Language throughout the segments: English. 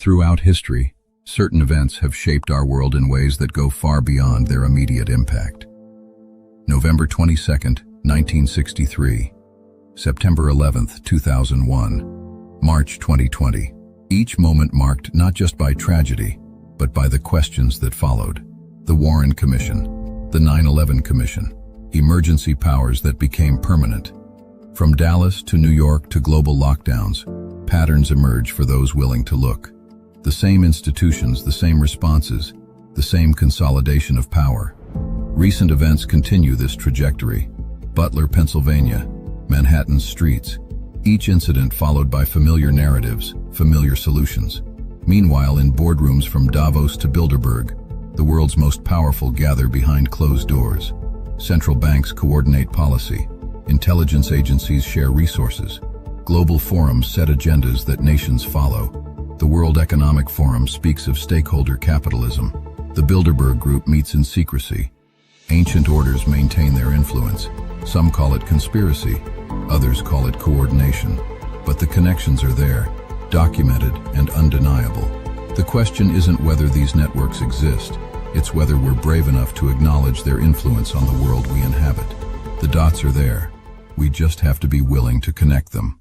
Throughout history, certain events have shaped our world in ways that go far beyond their immediate impact. November 22nd, 1963. September 11th, 2001. March 2020. Each moment marked not just by tragedy, but by the questions that followed. The Warren Commission, the 9/11 Commission, emergency powers that became permanent. From Dallas to New York to global lockdowns, patterns emerge for those willing to look. The same institutions, the same responses, the same consolidation of power. Recent events continue this trajectory. Butler, Pennsylvania, Manhattan's streets, each incident followed by familiar narratives, familiar solutions. Meanwhile, in boardrooms from Davos to Bilderberg, the world's most powerful gather behind closed doors. Central banks coordinate policy. Intelligence agencies share resources. Global forums set agendas that nations follow. The World Economic Forum speaks of stakeholder capitalism. The Bilderberg Group meets in secrecy. Ancient orders maintain their influence. Some call it conspiracy, others call it coordination. But the connections are there, documented and undeniable. The question isn't whether these networks exist, it's whether we're brave enough to acknowledge their influence on the world we inhabit. The dots are there. We just have to be willing to connect them.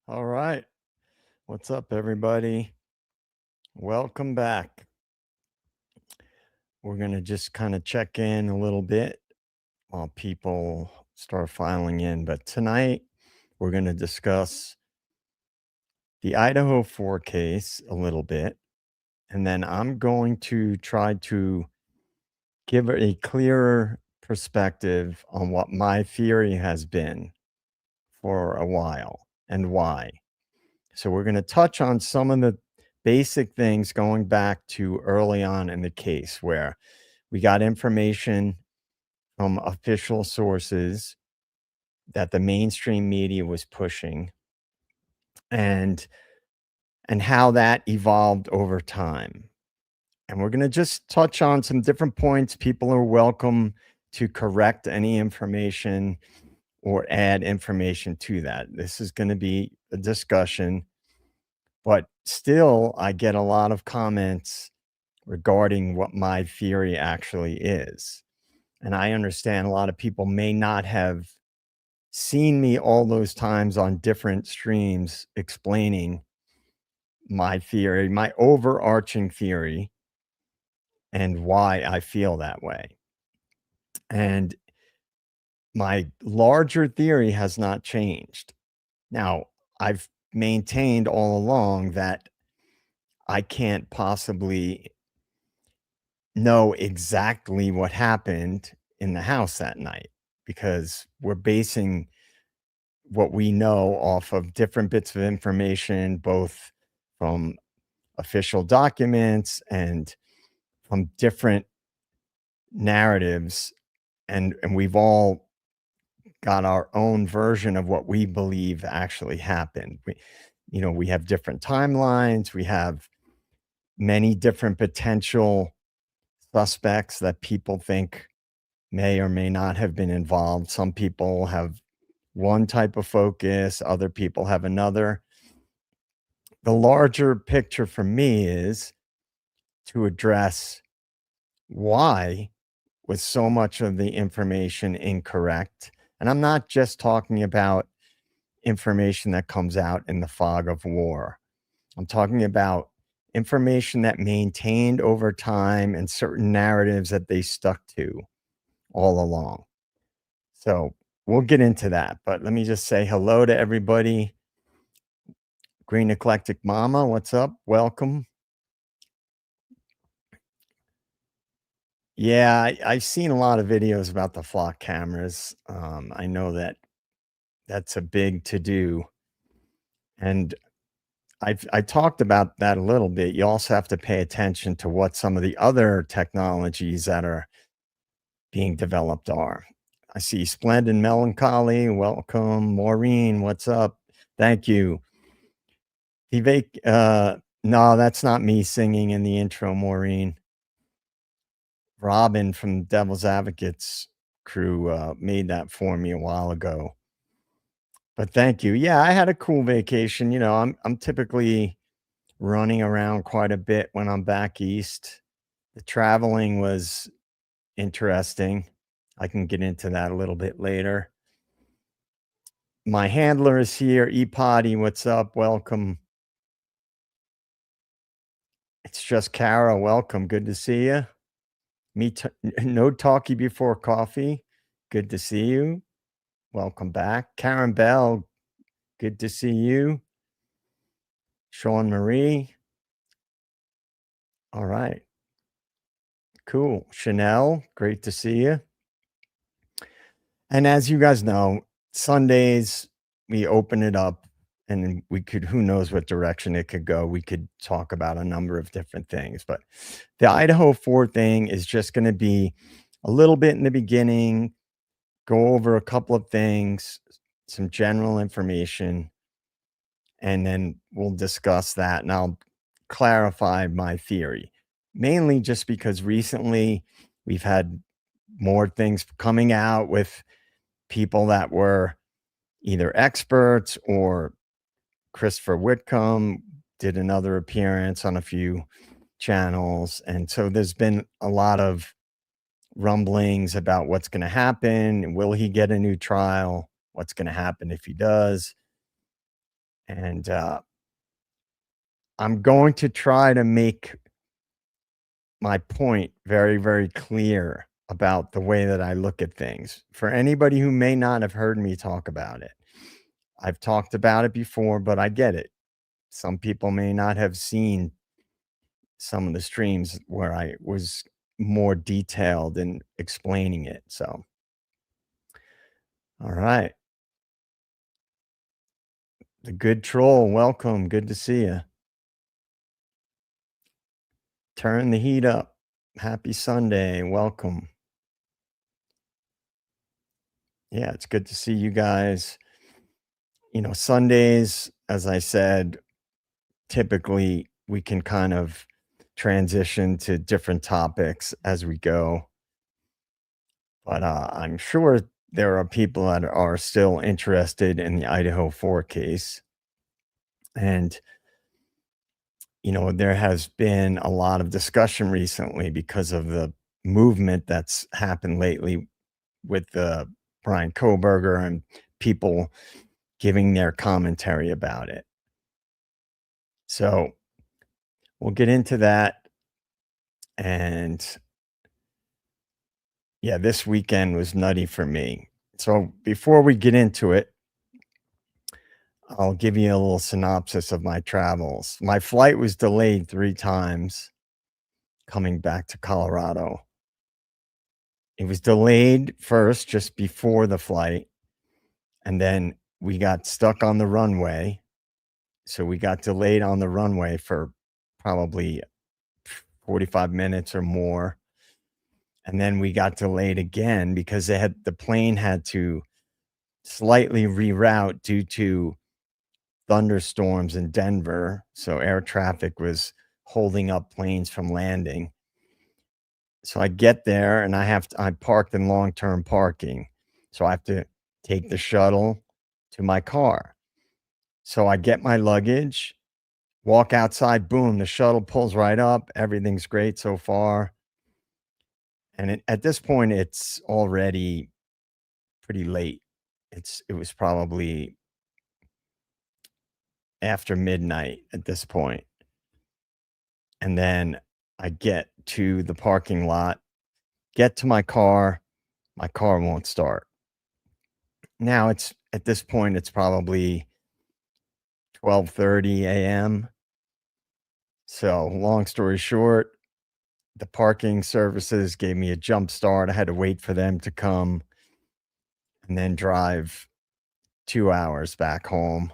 All right. What's up, everybody? Welcome back. We're going to just kind of check in a little bit while people start filing in. But tonight, we're going to discuss the Idaho 4 case a little bit. And then I'm going to try to give a clearer perspective on what my theory has been for a while and why. So we're going to touch on some of the basic things going back to early on in the case where we got information from official sources that the mainstream media was pushing and how that evolved over time. And we're going to just touch on some different points. People are welcome to correct any information or add information to that. This is going to be a discussion, but still I get a lot of comments regarding what my theory actually is. And I understand a lot of people may not have seen me all those times on different streams explaining my theory, my overarching theory, and why I feel that way. And my larger theory has not changed. Now, I've maintained all along that I can't possibly know exactly what happened in the house that night because we're basing what we know off of different bits of information, both from official documents and from different narratives. And we've all got our own version of what we believe actually happened. We have different timelines. We have many different potential suspects that people think may or may not have been involved. Some people have one type of focus, other people have another. The larger picture for me is to address why was so much of the information incorrect. And I'm not just talking about information that comes out in the fog of war. I'm talking about information that maintained over time and certain narratives that they stuck to all along. So we'll get into that, but let me just say hello to everybody. Green Eclectic Mama, what's up? Welcome. Yeah, I've seen a lot of videos about the flock cameras. I know that that's a big to do. And I talked about that a little bit. You also have to pay attention to what some of the other technologies that are being developed are. I see Splendid Melancholy. Welcome. Maureen, what's up? Thank you. Vivek, no, that's not me singing in the intro, Maureen. Robin from Devil's Advocates crew made that for me a while ago. But thank you. Yeah, I had a cool vacation. You know, I'm typically running around quite a bit when I'm back east. The traveling was interesting. I can get into that a little bit later. My handler is here. Potty, what's up? Welcome. It's just Kara. Welcome. Good to see you. No talkie before coffee. Good to see you. Welcome back. Karen Bell. Good to see you. Sean Marie. All right. Cool. Chanel. Great to see you. And as you guys know, Sundays we open it up and we could, who knows what direction it could go. We could talk about a number of different things, but the Idaho 4 thing is just going to be a little bit in the beginning, go over a couple of things, some general information, and then we'll discuss that and I'll clarify my theory. Mainly just because recently we've had more things coming out with people that were either experts or Christopher Whitcomb did another appearance on a few channels. And so there's been a lot of rumblings about what's going to happen. Will he get a new trial? What's going to happen if he does? And I'm going to try to make my point very, very clear about the way that I look at things. For anybody who may not have heard me talk about it, I've talked about it before, but I get it. Some people may not have seen some of the streams where I was more detailed in explaining it. So, all right. The good troll, welcome. Good to see you. Turn the heat up. Happy Sunday. Welcome. Yeah, it's good to see you guys. You know, Sundays, as I said, typically we can kind of transition to different topics as we go. But I'm sure there are people that are still interested in the Idaho 4 case. And, you know, there has been a lot of discussion recently because of the movement that's happened lately with Brian Koberger and people giving their commentary about it. So we'll get into that. And yeah, this weekend was nutty for me. So before we get into it, I'll give you a little synopsis of my travels. My flight was delayed 3 times coming back to Colorado. It was delayed first just before the flight, and then we got stuck on the runway. So we got delayed on the runway for probably 45 minutes or more. And then we got delayed again because the plane had to slightly reroute due to thunderstorms in Denver. So air traffic was holding up planes from landing. So I get there and I parked in long-term parking. So I have to take the shuttle to my car. So I get my luggage, walk outside, boom, the shuttle pulls right up. Everything's great so far. And at this point, it's already pretty late. It was probably after midnight at this point. And then I get to the parking lot, get to my car won't start. Now it's at this point, it's probably 12:30 a.m. So, long story short, the parking services gave me a jump start. I had to wait for them to come and then drive 2 hours back home.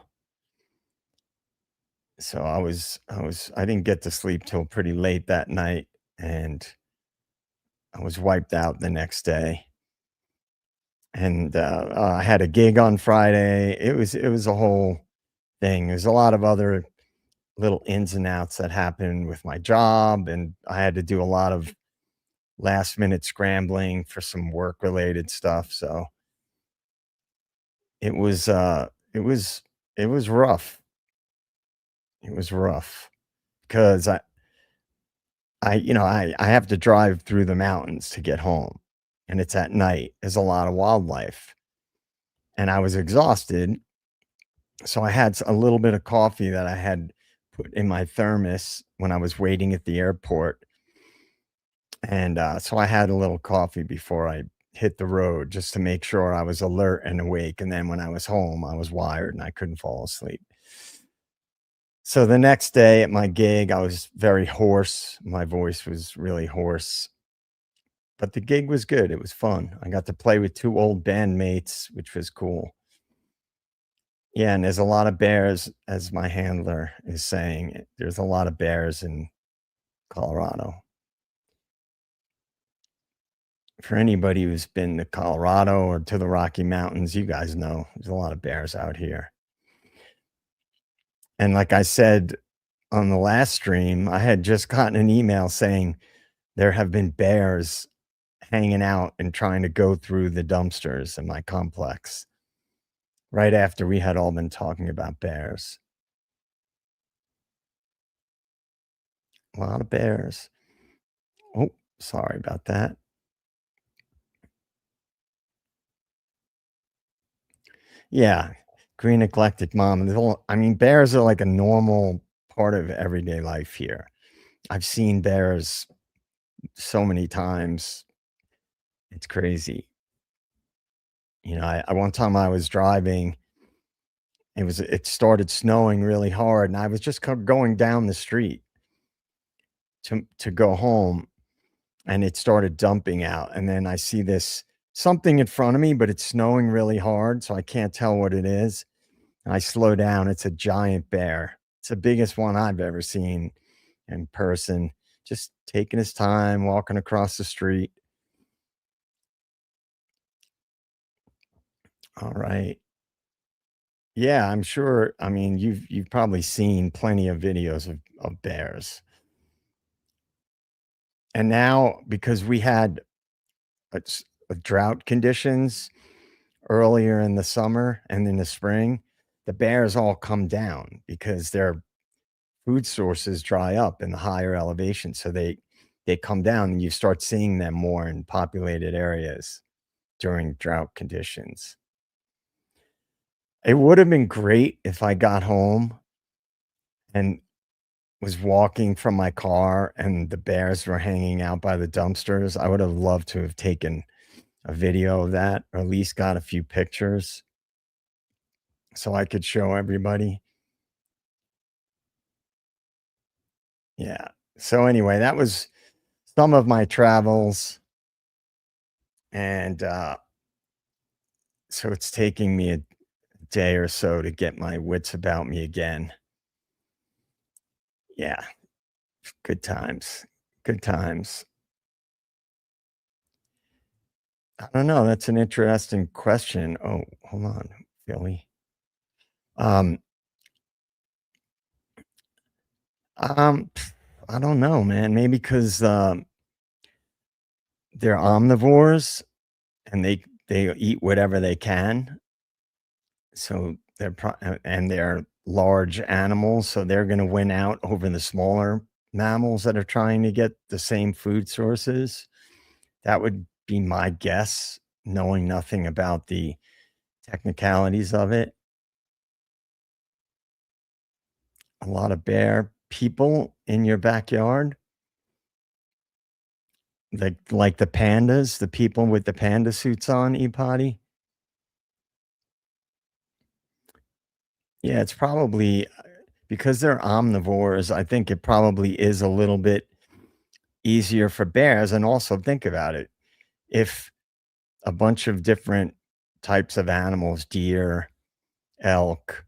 So I didn't get to sleep till pretty late that night, and I was wiped out the next day. And, I had a gig on Friday. It was a whole thing. There's a lot of other little ins and outs that happened with my job, and I had to do a lot of last minute scrambling for some work related stuff. So it was, it was rough. It was rough because I have to drive through the mountains to get home, and it's at night. There's a lot of wildlife, and I was exhausted, so I had a little bit of coffee that I had put in my thermos when I was waiting at the airport, and so I had a little coffee before I hit the road just to make sure I was alert and awake. And then when I was home, I was wired and I couldn't fall asleep. So the next day at my gig, I was very hoarse. My voice was really hoarse, but the gig was good. It was fun. I got to play with two old bandmates, which was cool. Yeah, and there's a lot of bears, as my handler is saying. There's a lot of bears in Colorado. For anybody who's been to Colorado or to the Rocky Mountains, you guys know there's a lot of bears out here. And like I said on the last stream, I had just gotten an email saying there have been bears hanging out and trying to go through the dumpsters in my complex right after we had all been talking about bears. A lot of bears. Oh, sorry about that. Yeah, green eclectic mom. I mean, bears are like a normal part of everyday life here. I've seen bears so many times. It's crazy. I one time I was driving, it started snowing really hard, and I was just going down the street to go home, and it started dumping out, and then I see this something in front of me, but it's snowing really hard, so I can't tell what it is. I slow down, it's a giant bear. It's the biggest one I've ever seen in person, just taking his time, walking across the street. All right. Yeah, I'm sure. I mean, you've probably seen plenty of videos of bears. And now because we had drought conditions earlier in the summer and in the spring, the bears all come down because their food sources dry up in the higher elevation. So they come down and you start seeing them more in populated areas during drought conditions. It would have been great if I got home and was walking from my car and the bears were hanging out by the dumpsters. I would have loved to have taken a video of that, or at least got a few pictures so I could show everybody. Yeah. So anyway, that was some of my travels, and so it's taking me a day or so to get my wits about me again. Yeah, good times. Good times. I don't know. That's an interesting question. Oh, hold on, Philly. Um, I don't know, man. Maybe because they're omnivores and they eat whatever they can. So and they're large animals, so they're going to win out over the smaller mammals that are trying to get the same food sources. That would be my guess, knowing nothing about the technicalities of it. a lot of bear people in your backyard? Like the pandas, the people with the panda suits on, E-Potty? Yeah, it's probably because they're omnivores, I think it probably is a little bit easier for bears, and also think about it, if a bunch of different types of animals, deer, elk,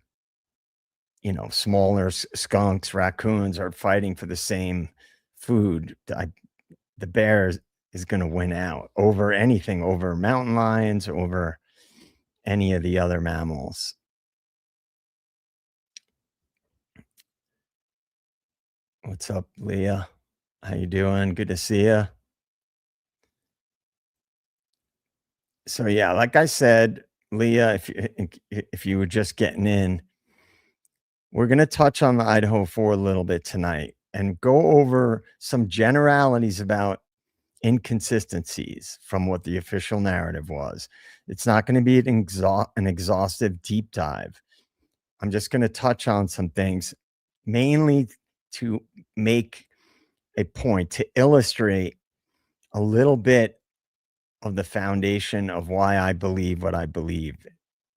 smaller skunks, raccoons are fighting for the same food, the bear is gonna win out over anything, over mountain lions, over any of the other mammals. What's up, Leah? How you doing? Good to see you. So yeah, like I said, Leah, if you were just getting in, we're going to touch on the Idaho 4 a little bit tonight and go over some generalities about inconsistencies from what the official narrative was. It's not going to be an exhaustive deep dive. I'm just going to touch on some things, mainly to make a point, to illustrate a little bit of the foundation of why I believe what I believe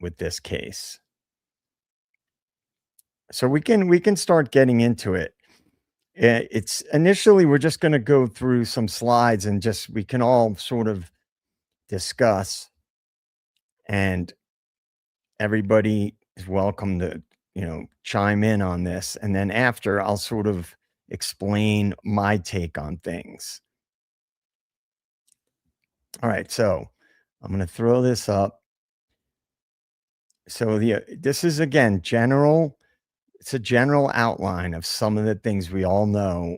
with this case. So we can start getting into it. It's initially we're just going to go through some slides and just we can all sort of discuss, and everybody is welcome to chime in on this, and then after I'll sort of explain my take on things. All right, so I'm going to throw this up. So this is again general. It's a general outline of some of the things we all know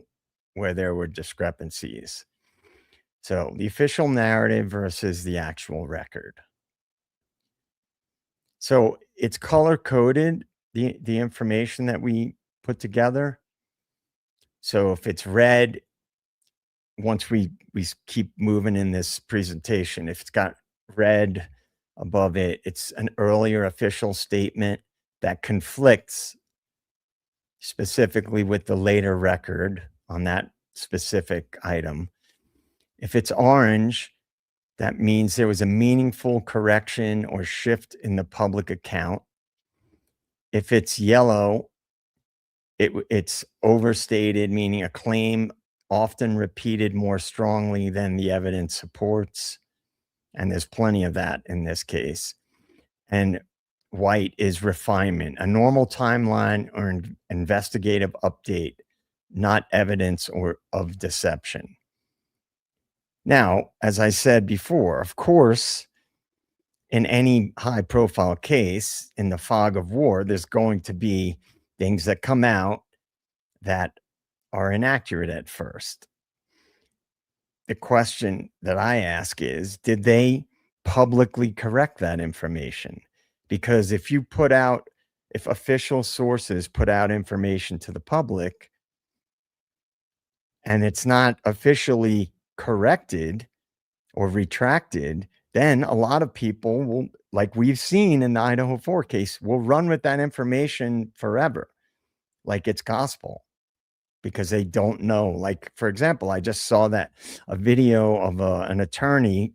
where there were discrepancies. So the official narrative versus the actual record. So it's color coded, the information that we put together. So if it's red, once we keep moving in this presentation, if it's got red above it, it's an earlier official statement that conflicts specifically with the later record on that specific item. If it's orange, that means there was a meaningful correction or shift in the public account. If it's yellow, it's overstated, meaning a claim often repeated more strongly than the evidence supports. And there's plenty of that in this case. And white is refinement, a normal timeline or investigative update, not evidence or of deception. Now, as I said before, of course, in any high profile case, in the fog of war, there's going to be things that come out that are inaccurate at first. The question that I ask is, did they publicly correct that information? Because if official sources put out information to the public and it's not officially corrected or retracted, then a lot of people will, like we've seen in the Idaho 4 case, will run with that information forever, like it's gospel, because they don't know. Like, for example, I just saw a video of an attorney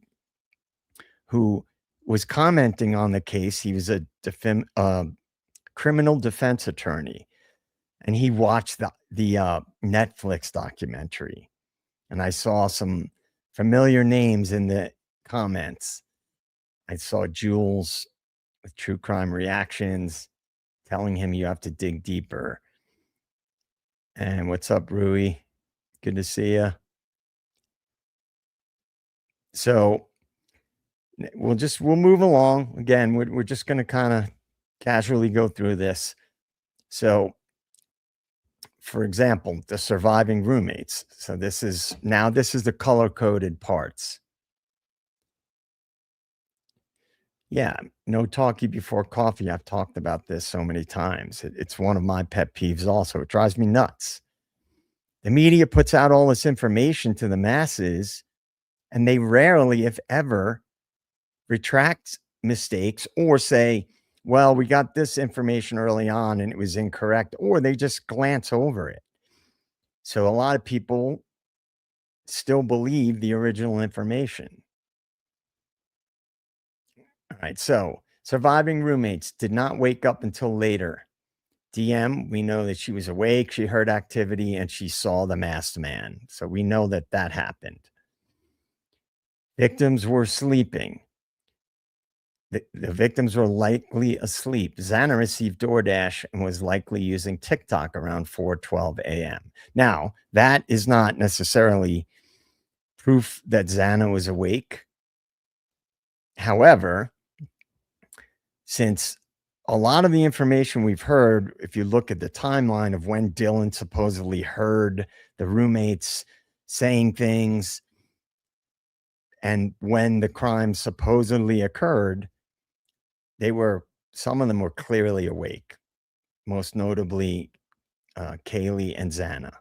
who was commenting on the case. He was a criminal defense attorney, and he watched the Netflix documentary. And I saw some familiar names in the comments. I saw Jules with True Crime Reactions telling him you have to dig deeper. And what's up, Rui? Good to see you. So we'll move along. Again, we're just going to kind of casually go through this. So, for example, the surviving roommates. So this is the color-coded parts. Yeah, no talkie before coffee. I've talked about this so many times. It's one of my pet peeves also. It drives me nuts. The media puts out all this information to the masses, and they rarely, if ever, retract mistakes or say, well, we got this information early on and it was incorrect, or they just glance over it. So a lot of people still believe the original information. All right. So surviving roommates did not wake up until later. DM, we know that she was awake, she heard activity, and she saw the masked man. So we know that that happened. Victims were sleeping. The victims were likely asleep. Xana received DoorDash and was likely using TikTok around 4:12 a.m. Now, that is not necessarily proof that Xana was awake. However, since a lot of the information we've heard, if you look at the timeline of when Dylan supposedly heard the roommates saying things and when the crime supposedly occurred, some of them were clearly awake, most notably Kaylee and Xana.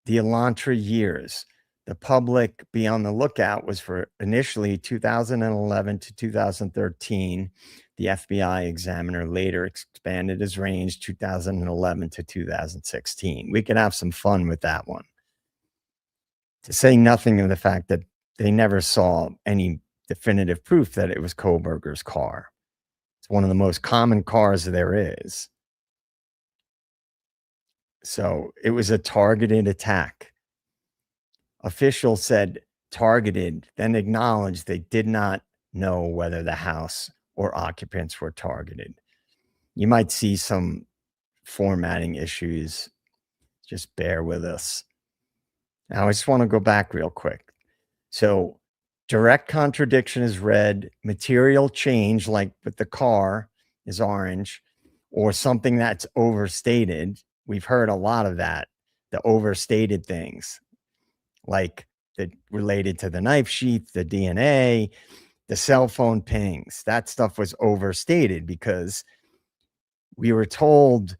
The Elantra years. The public be on the lookout was for initially 2011 to 2013. The FBI examiner later expanded his range 2011 to 2016. We could have some fun with that one. To say nothing of the fact that they never saw any definitive proof that it was Kohlberger's car. It's one of the most common cars there is. So it was a targeted attack. Officials said targeted, then acknowledged they did not know whether the house or occupants were targeted. You might see some formatting issues. Just bear with us. Now, I just want to go back real quick. So, direct contradiction is red, material change, like with the car, is orange, or something that's overstated. We've heard a lot of that, the overstated things, like that related to the knife sheath, the DNA, the cell phone pings. That stuff was overstated because we were told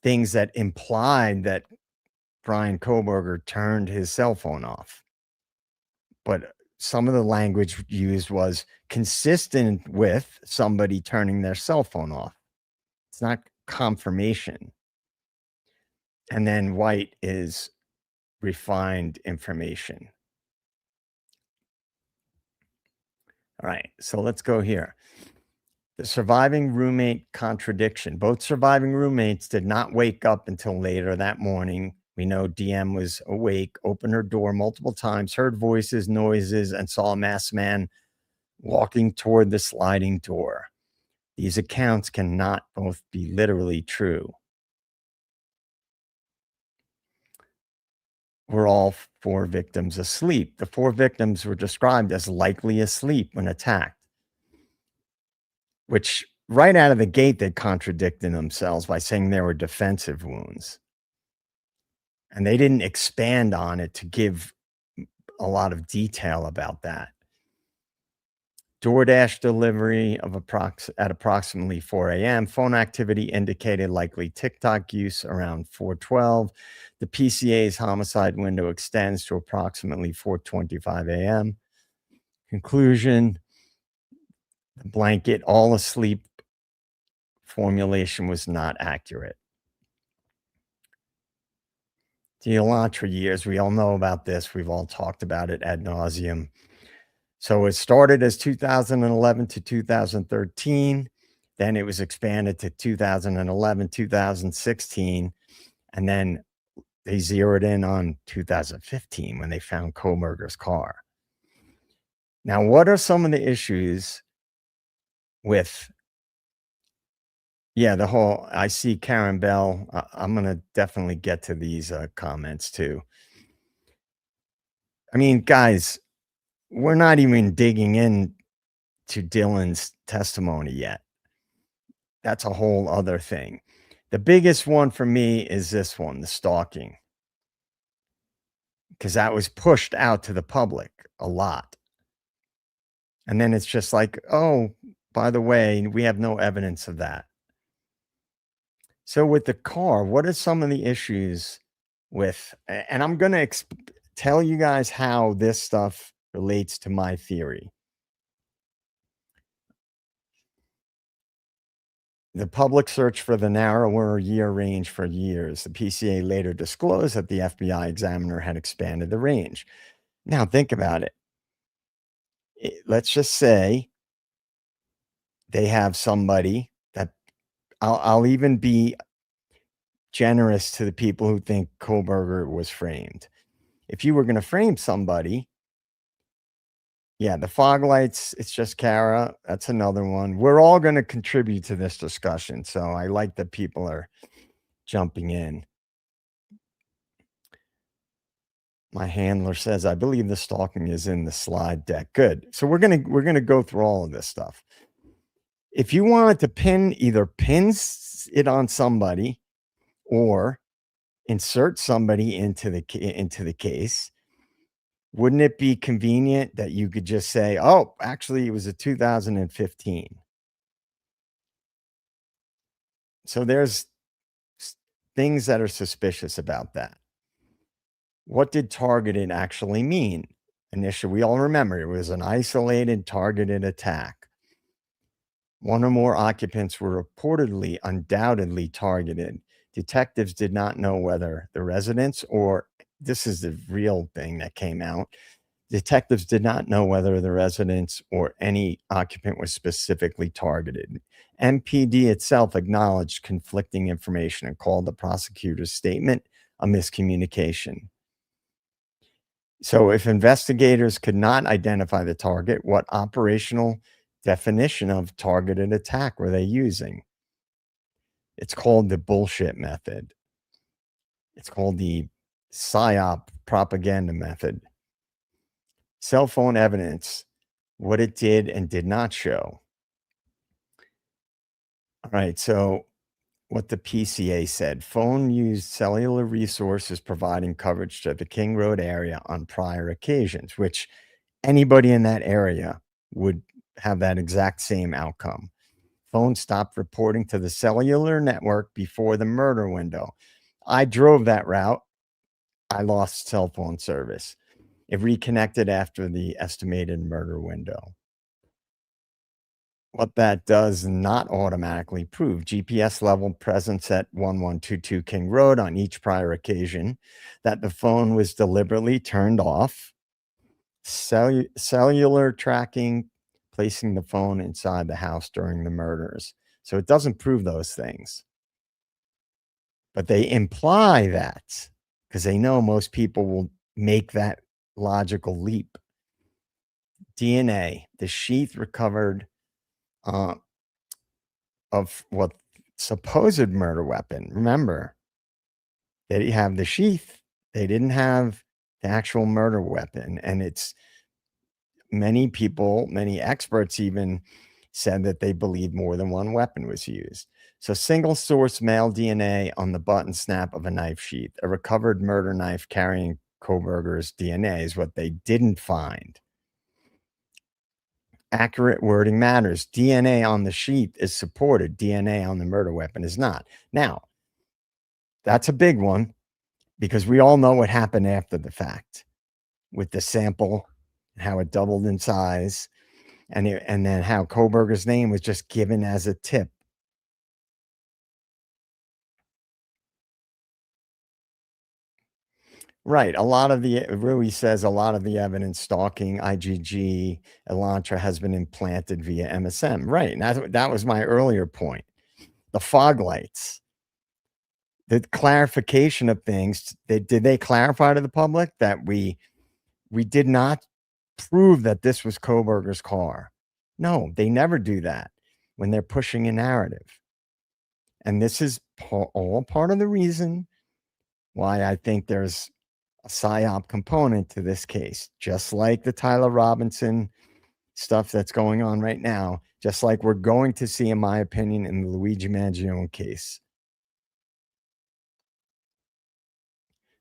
things that implied that Brian Kohlberger turned his cell phone off. But some of the language used was consistent with somebody turning their cell phone off. It's not confirmation. And then white is refined information. All right, so let's go here. The surviving roommate contradiction. Both surviving roommates did not wake up until later that morning. We know DM was awake, opened her door multiple times, heard voices, noises, and saw a masked man walking toward the sliding door. These accounts cannot both be literally true. Were all four victims asleep? The four victims were described as likely asleep when attacked, which right out of the gate, they contradicted themselves by saying there were defensive wounds. And they didn't expand on it to give a lot of detail about that. DoorDash delivery at approximately 4 a.m. Phone activity indicated likely TikTok use around 4:12. The PCA's homicide window extends to approximately 4:25 a.m. Conclusion: the blanket all asleep formulation was not accurate. The Elantra years, we all know about this. We've all talked about it ad nauseum. So it started as 2011 to 2013. Then it was expanded to 2011, 2016. And then they zeroed in on 2015 when they found Kohlberger's car. Now, what are some of the issues with, the whole, I see Karen Bell. I'm going to definitely get to these comments too. I mean, guys, we're not even digging in to Dylan's testimony yet. That's a whole other thing. The biggest one for me is this one, the stalking, because that was pushed out to the public a lot. And then it's just like, oh, by the way, we have no evidence of that. So with the car, what are some of the issues with, and I'm going to tell you guys how this stuff relates to my theory. The public searched for the narrower year range for years. The PCA later disclosed that the FBI examiner had expanded the range. Now, think about it. Let's just say they have somebody that I'll even be generous to the people who think Kohlberger was framed. If you were going to frame somebody, yeah, the fog lights, it's just Kara. That's another one. We're all going to contribute to this discussion. So I like that people are jumping in. My handler says, I believe the stalking is in the slide deck. Good. So we're gonna go through all of this stuff. If you wanted to pins it on somebody or insert somebody into the case, wouldn't it be convenient that you could just say, oh, actually, it was a 2015? So there's things that are suspicious about that. What did targeted actually mean? Initially, we all remember it was an isolated targeted attack. One or more occupants were reportedly undoubtedly targeted. Detectives did not know whether the residents or this is the real thing that came out. Detectives did not know whether the residents or any occupant was specifically targeted. MPD itself acknowledged conflicting information and called the prosecutor's statement a miscommunication. So, if investigators could not identify the target, what operational definition of targeted attack were they using? It's called the bullshit method. It's called the PSYOP propaganda method. Cell phone evidence, what it did and did not show. All right, so what the PCA said, phone used cellular resources providing coverage to the King Road area on prior occasions, which anybody in that area would have that exact same outcome. Phone stopped reporting to the cellular network before the murder window. I drove that route. I lost cell phone service. It reconnected after the estimated murder window. What that does not automatically prove GPS level presence at 1122 King Road on each prior occasion, that the phone was deliberately turned off, cellular tracking, placing the phone inside the house during the murders. So it doesn't prove those things. But they imply that because they know most people will make that logical leap. DNA, the sheath recovered of what supposed murder weapon. Remember, they didn't have the sheath. They didn't have the actual murder weapon. And it's many people, many experts even said that they believe more than one weapon was used. So single source male DNA on the button snap of a knife sheath, a recovered murder knife carrying Kohlberger's DNA is what they didn't find. Accurate wording matters. DNA on the sheath is supported. DNA on the murder weapon is not. Now, that's a big one because we all know what happened after the fact with the sample, how it doubled in size, and then how Kohlberger's name was just given as a tip. Right. A lot of the Rui says a lot of the evidence stalking IgG, Elantra has been implanted via MSM. Right. And that was my earlier point. The fog lights, the clarification of things. Did they clarify to the public that we did not prove that this was Kohlberger's car? No, they never do that when they're pushing a narrative. And this is all part of the reason why I think there's a PSYOP component to this case, just like the Tyler Robinson stuff that's going on right now, just like we're going to see, in my opinion, in the Luigi Mangione case.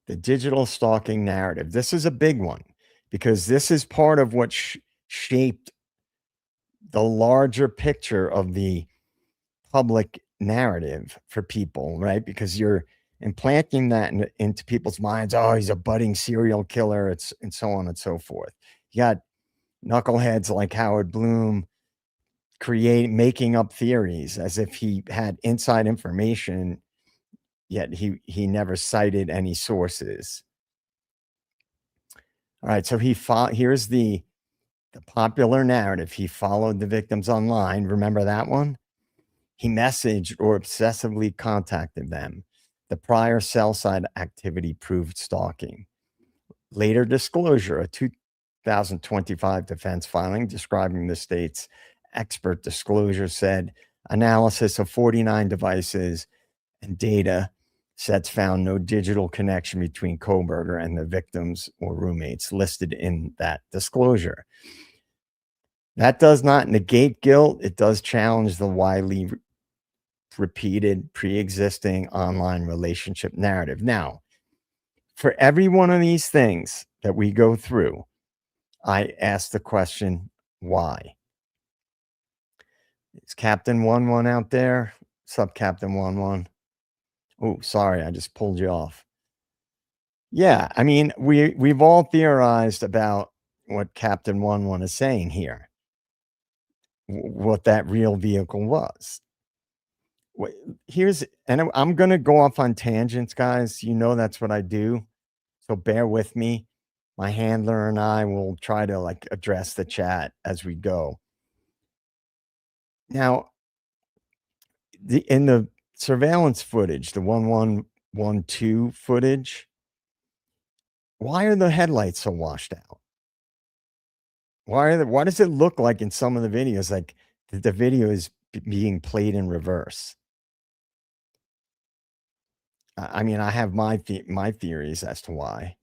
The digital stalking narrative. This is a big one because this is part of what shaped the larger picture of the public narrative for people, right? Because you're implanting that into people's minds. Oh, he's a budding serial killer. And so on and so forth. You got knuckleheads like Howard Bloom making up theories as if he had inside information, yet he never cited any sources. All right, so here's the popular narrative. He followed the victims online. Remember that one? He messaged or obsessively contacted them. The prior cell side activity proved stalking. Later disclosure, a 2025 defense filing describing the state's expert disclosure said analysis of 49 devices and data sets found no digital connection between Koberger and the victims or roommates listed in that disclosure. That does not negate guilt. It does challenge the widely repeated pre-existing online relationship narrative. Now, for every one of these things that we go through, I ask the question, why? Is Captain 11 out there? Sup, Captain 11? Oh, sorry, I just pulled you off. Yeah, I mean, we've all theorized about what Captain 11 is saying here, what that real vehicle was. And I'm going to go off on tangents, guys. You know that's what I do. So bear with me. My handler and I will try to like address the chat as we go. Now, in the surveillance footage, the 1112 footage, why are the headlights so washed out? Why does it look like in some of the videos like the video is being played in reverse? I mean, I have my theories as to why.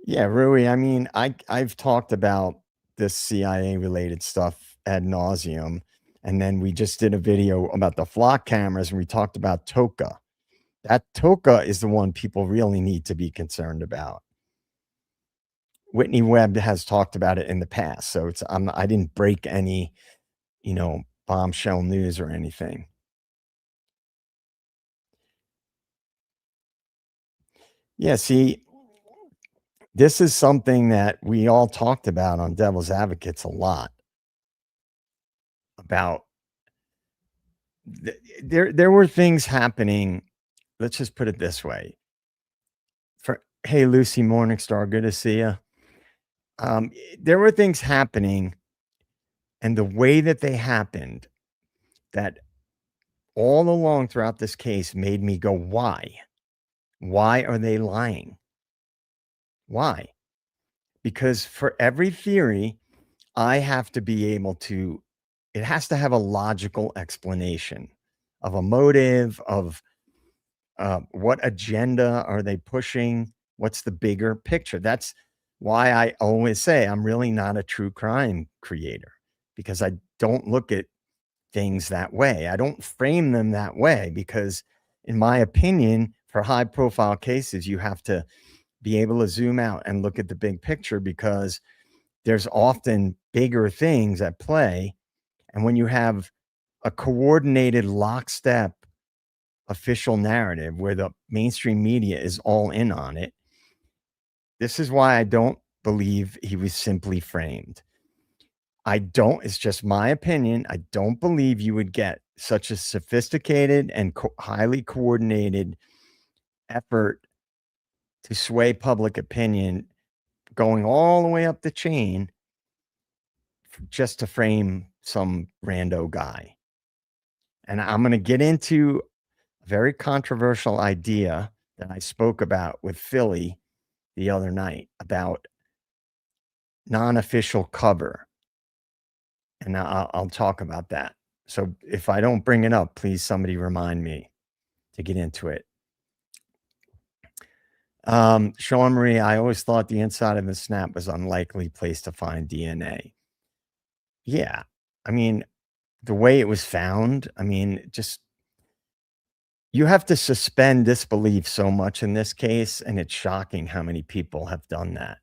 Yeah, Rui, I mean, I've talked about this CIA related stuff ad nauseum, and then we just did a video about the flock cameras, and we talked about Toka. That Toka is the one people really need to be concerned about. Whitney Webb has talked about it in the past, so I didn't break any, bombshell news or anything. Yeah, see, this is something that we all talked about on Devil's Advocates a lot about. There were things happening. Let's just put it this way. Hey, Lucy Morningstar, good to see you. There were things happening, and the way that they happened, that all along throughout this case made me go, why? Why are they lying? Why? Because for every theory, I have to be able to, it has to have a logical explanation of a motive, of what agenda are they pushing? What's the bigger picture? That's why I always say I'm really not a true crime creator, because I don't look at things that way. I don't frame them that way because, in my opinion, for high profile cases, you have to be able to zoom out and look at the big picture because there's often bigger things at play. And when you have a coordinated lockstep official narrative where the mainstream media is all in on it, this is why I don't believe he was simply framed. It's just my opinion. I don't believe you would get such a sophisticated and highly coordinated effort to sway public opinion going all the way up the chain just to frame some rando guy. And I'm going to get into a very controversial idea that I spoke about with Philly the other night about non-official cover. And I'll talk about that. So if I don't bring it up, please somebody remind me to get into it. Sean Marie, I always thought the inside of the snap was an unlikely place to find DNA. Yeah. I mean, the way it was found, I mean, just you have to suspend disbelief so much in this case, and it's shocking how many people have done that.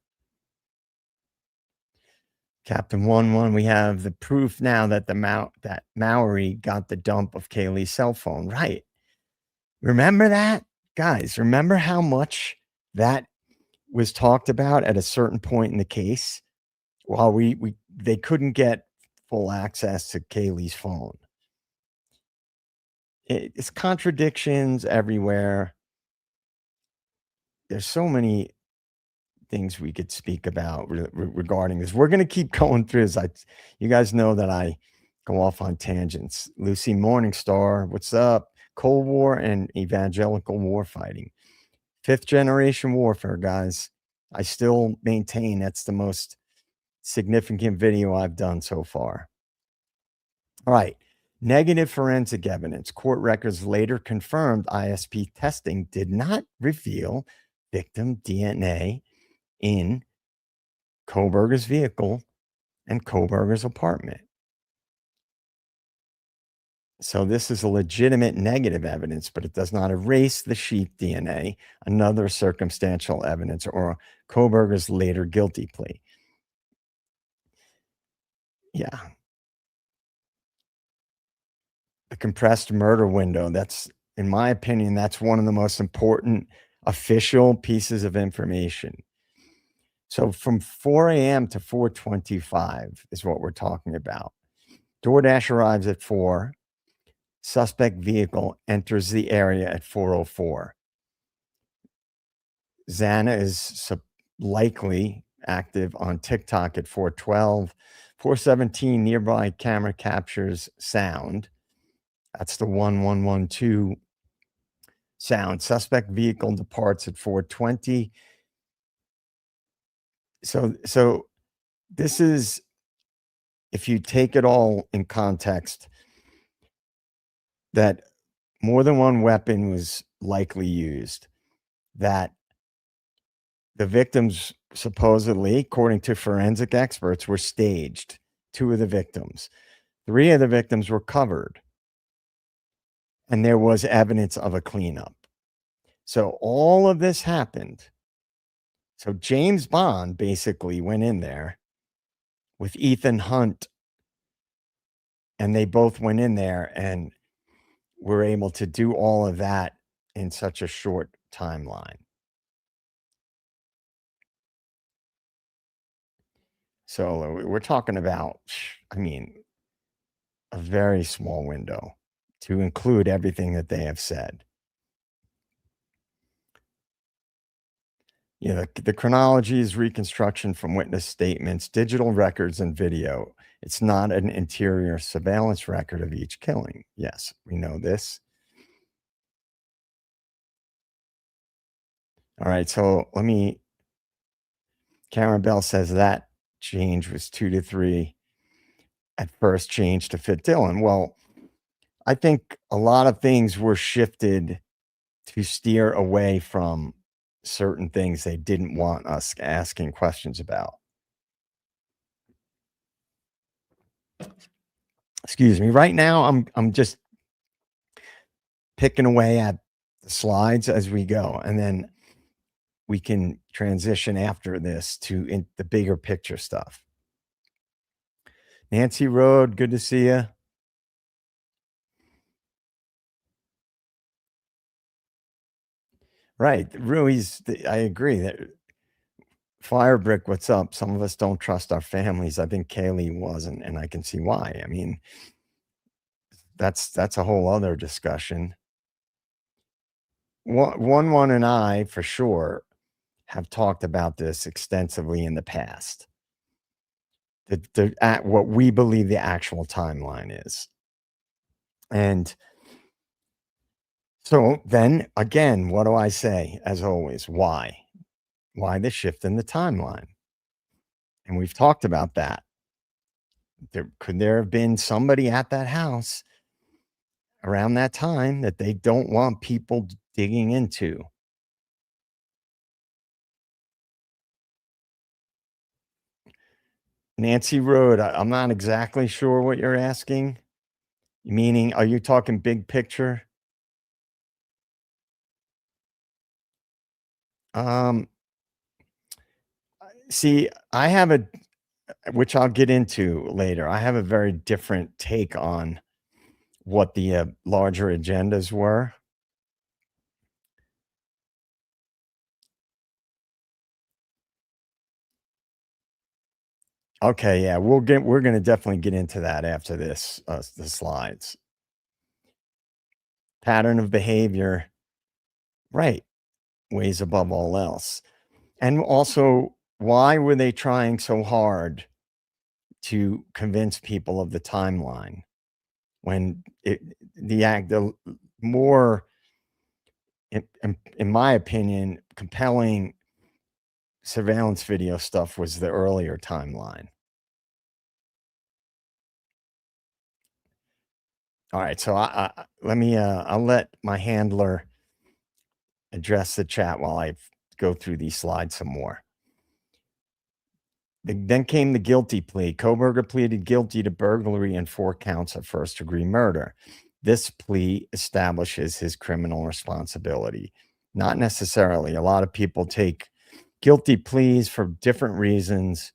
Captain 11, we have the proof now that that Maori got the dump of Kaylee's cell phone. Right. Remember that? Guys, remember how much that was talked about at a certain point in the case? While we they couldn't get full access to Kaylee's phone. It's contradictions everywhere. There's so many things we could speak about regarding this. We're going to keep going through this. You guys know that I go off on tangents. Lucy Morningstar, what's up? Cold War and evangelical war fighting. Fifth generation warfare, guys. I still maintain that's the most significant video I've done so far. All right. Negative forensic evidence. Court records later confirmed ISP testing did not reveal victim DNA in Koberger's vehicle and Koberger's apartment. So this is a legitimate negative evidence, but it does not erase the sheep DNA, another circumstantial evidence, or Koberger's later guilty plea. Yeah. The compressed murder window, that's, in my opinion, that's one of the most important official pieces of information. So from 4 a.m. to 4:25 is what we're talking about. DoorDash arrives at 4. Suspect vehicle enters the area at 4:04. Xana is likely active on TikTok at 4:12. 4:17, nearby camera captures sound. That's the 1112 sound. Suspect vehicle departs at 4:20. So this is, if you take it all in context, that more than one weapon was likely used, that the victims supposedly, according to forensic experts, were staged. 2 of the victims. 3 of the victims were covered. And there was evidence of a cleanup. So all of this happened. So James Bond basically went in there with Ethan Hunt, and they both went in there and were able to do all of that in such a short timeline. So we're talking about, I mean, a very small window to include everything that they have said. You know, the chronology is reconstruction from witness statements, digital records, and video. It's not an interior surveillance record of each killing. Yes, we know this. All right, so Karen Bell says that change was 2 to 3 at first change to fit Dylan. Well, I think a lot of things were shifted to steer away from certain things they didn't want us asking questions about. Excuse me. Right now, I'm just picking away at the slides as we go, and then we can transition after this to the bigger picture stuff. Nancy Road, good to see you. Right, Rui's. I agree that Firebrick. What's up? Some of us don't trust our families. I think Kaylee wasn't, and I can see why. I mean, that's a whole other discussion. One and I, for sure, have talked about this extensively in the past. What we believe the actual timeline is. And so then again, what do I say? As always, why? Why the shift in the timeline? And we've talked about that. Could there have been somebody at that house around that time that they don't want people digging into? Nancy Road, I'm not exactly sure what you're asking. Meaning, are you talking big picture? See, I have which I'll get into later. I have a very different take on what the larger agendas were. Okay, yeah, we're gonna definitely get into that after this, the slides. Pattern of behavior, right, weighs above all else. And also, why were they trying so hard to convince people of the timeline when the more, in my opinion, compelling surveillance video stuff was the earlier timeline. All right, so let me I'll let my handler address the chat while I go through these slides some more. Then came the guilty plea. Koberger pleaded guilty to burglary and 4 counts of first-degree murder. This plea establishes his criminal responsibility. Not necessarily. A lot of people take guilty pleas for different reasons.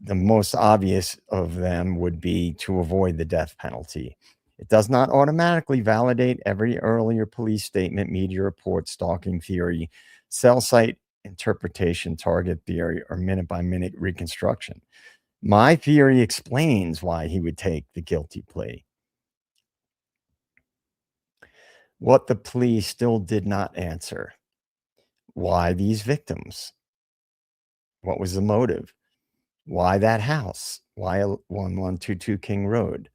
The most obvious of them would be to avoid the death penalty. It does not automatically validate every earlier police statement, media report, stalking theory, cell site interpretation, target theory, or minute by minute reconstruction. My theory explains why he would take the guilty plea. What the plea still did not answer: why these victims? What was the motive? Why that house? Why 1122 King Road?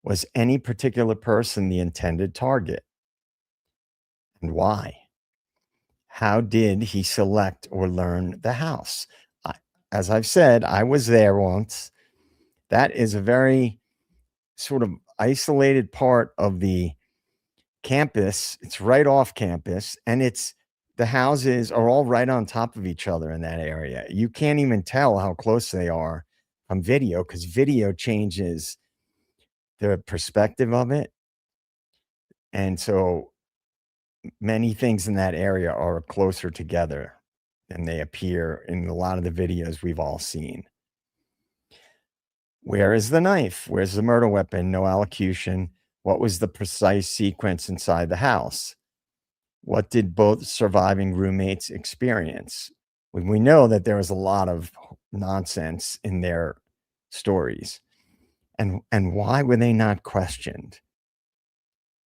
Was any particular person the intended target? And why? How did he select or learn the house? As I've said, I was there once. That is a very sort of isolated part of the campus. It's right off campus, and the houses are all right on top of each other in that area. You can't even tell how close they are on video because video changes the perspective of it. And so many things in that area are closer together than they appear in a lot of the videos we've all seen. Where is the knife? Where's the murder weapon? No allocution. What was the precise sequence inside the house? What did both surviving roommates experience? We know that there was a lot of nonsense in their stories. And why were they not questioned?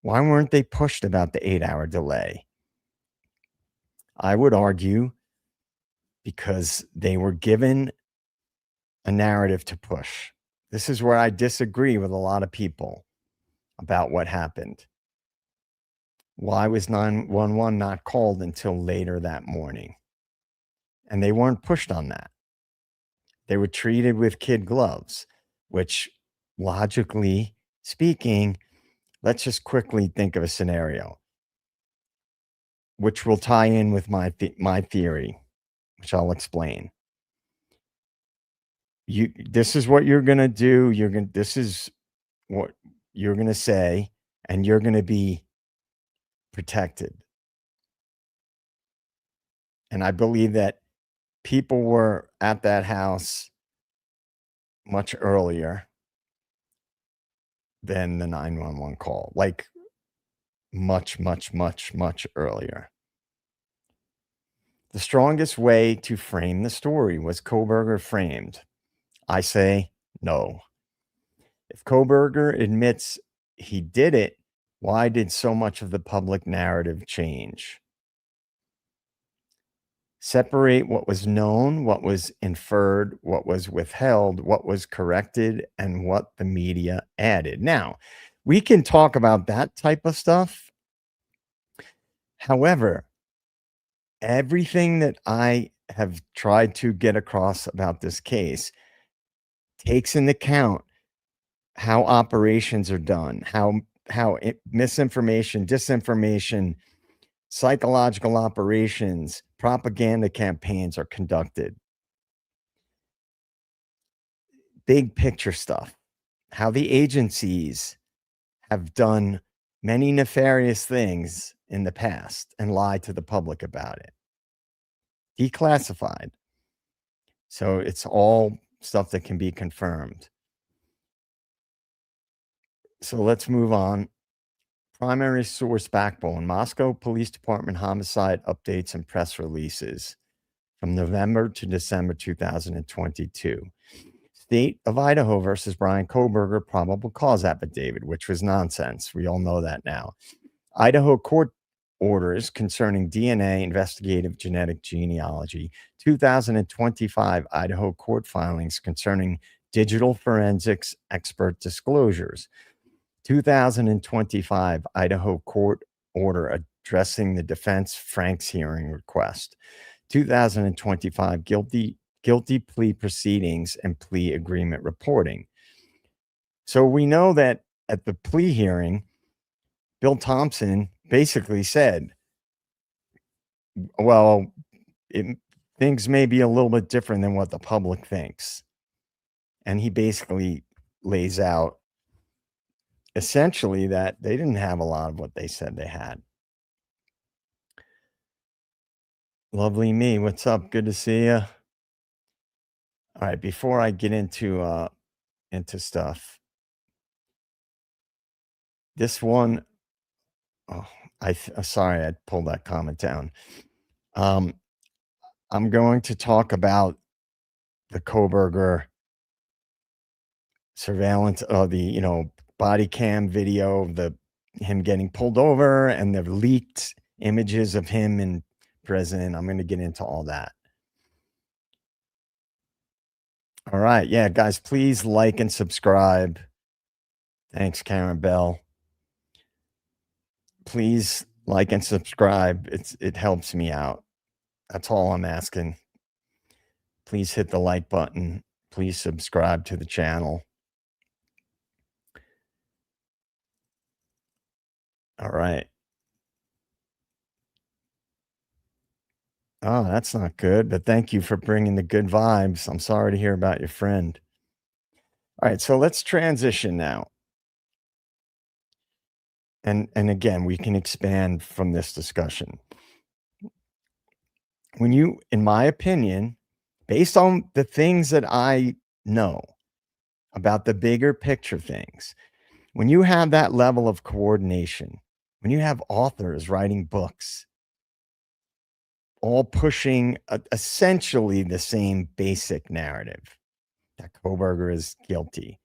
Why weren't they pushed about the 8-hour delay? I would argue because they were given a narrative to push. This is where I disagree with a lot of people about what happened. Why was 911 not called until later that morning? And they weren't pushed on that. They were treated with kid gloves, which, logically speaking, let's just quickly think of a scenario, which will tie in with my theory, which I'll explain. This is what you're gonna do. This is what you're gonna say, and you're gonna be protected. And I believe that people were at that house much earlier than the 911 call, like much, much, much, much earlier. The strongest way to frame the story was Koberger framed. I say no. If Koberger admits he did it, why did so much of the public narrative change? Separate what was known, what was inferred, what was withheld, what was corrected, and what the media added. Now, we can talk about that type of stuff. However, everything that I have tried to get across about this case takes into account how operations are done, how misinformation, disinformation, psychological operations, propaganda campaigns are conducted. Big picture stuff, how the agencies have done many nefarious things in the past and lied to the public about it. Declassified. So it's all stuff that can be confirmed. So let's move on. Primary source backbone: Moscow Police Department homicide updates and press releases. from November to December 2022. State of Idaho versus Brian Koberger probable cause affidavit, which was nonsense. We all know that now. Idaho court orders concerning DNA investigative genetic genealogy. 2025 Idaho court filings concerning digital forensics expert disclosures. 2025 Idaho court order addressing the defense Frank's hearing request. 2025 guilty plea proceedings and plea agreement reporting. So we know that at the plea hearing, Bill Thompson basically said, well, things may be a little bit different than what the public thinks. And he basically lays out essentially that they didn't have a lot of what they said they had. Lovely me, what's up? Good to see you. All right, before I get into stuff, this one, sorry, I pulled that comment down. I'm going to talk about the Koberger surveillance of the body cam video of him getting pulled over and the leaked images of him in prison. I'm going to get into all that. All right. Yeah, guys, please like and subscribe. Thanks, Karen Bell. Please like and subscribe. It helps me out. That's all I'm asking. Please hit the like button. Please subscribe to the channel. All right. Oh, that's not good, but thank you for bringing the good vibes. I'm sorry to hear about your friend. All right, so let's transition now. And again, we can expand from this discussion. In my opinion, based on the things that I know about the bigger picture things, when you have that level of coordination, when you have authors writing books, all pushing essentially the same basic narrative, that Koberger is guilty.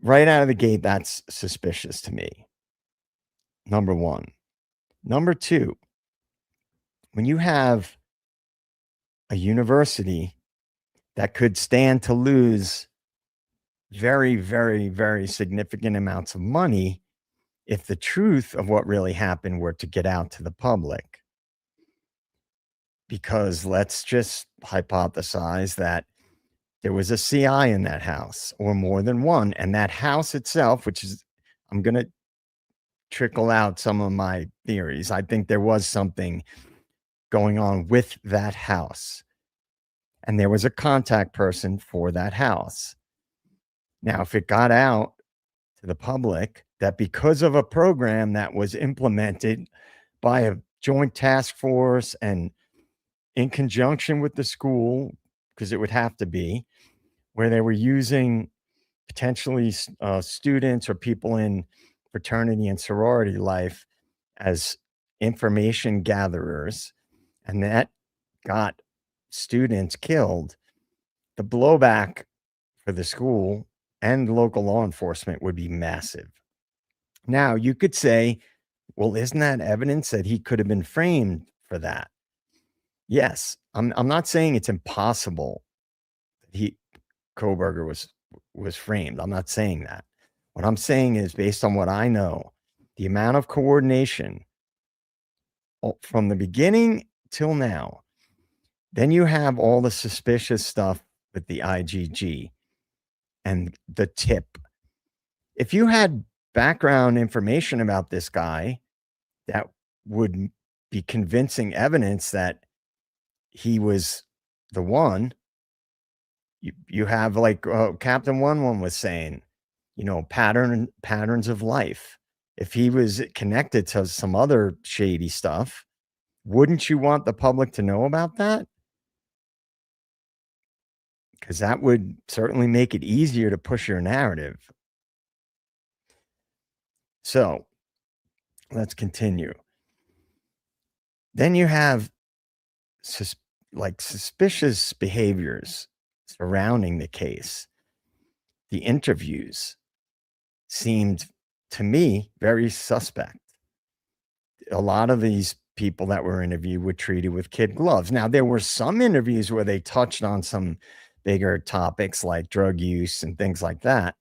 Right out of the gate, that's suspicious to me. Number one. Number two, when you have a university that could stand to lose very, very, very significant amounts of money if the truth of what really happened were to get out to the public. Because let's just hypothesize that there was a CI in that house or more than one. And that house itself, I'm going to trickle out some of my theories. I think there was something going on with that house. And there was a contact person for that house. Now, if it got out to the public that because of a program that was implemented by a joint task force and in conjunction with the school, because it would have to be, where they were using potentially students or people in fraternity and sorority life as information gatherers, and that got students killed, the blowback for the school and local law enforcement would be massive. Now, you could say, well, isn't that evidence that he could have been framed for that? Yes, I'm not saying it's impossible that Koberger was framed. I'm not saying that. What I'm saying is, based on what I know, the amount of coordination from the beginning till now, then you have all the suspicious stuff with the IgG and the tip. If you had background information about this guy that would be convincing evidence that he was the one, you have like Captain 11 was saying, patterns of life. If he was connected to some other shady stuff, wouldn't you want the public to know about that? Because that would certainly make it easier to push your narrative. So let's continue. Then you have like suspicious behaviors surrounding the case. The interviews seemed to me very suspect. A lot of these people that were interviewed were treated with kid gloves. Now, there were some interviews where they touched on some bigger topics like drug use and things like that.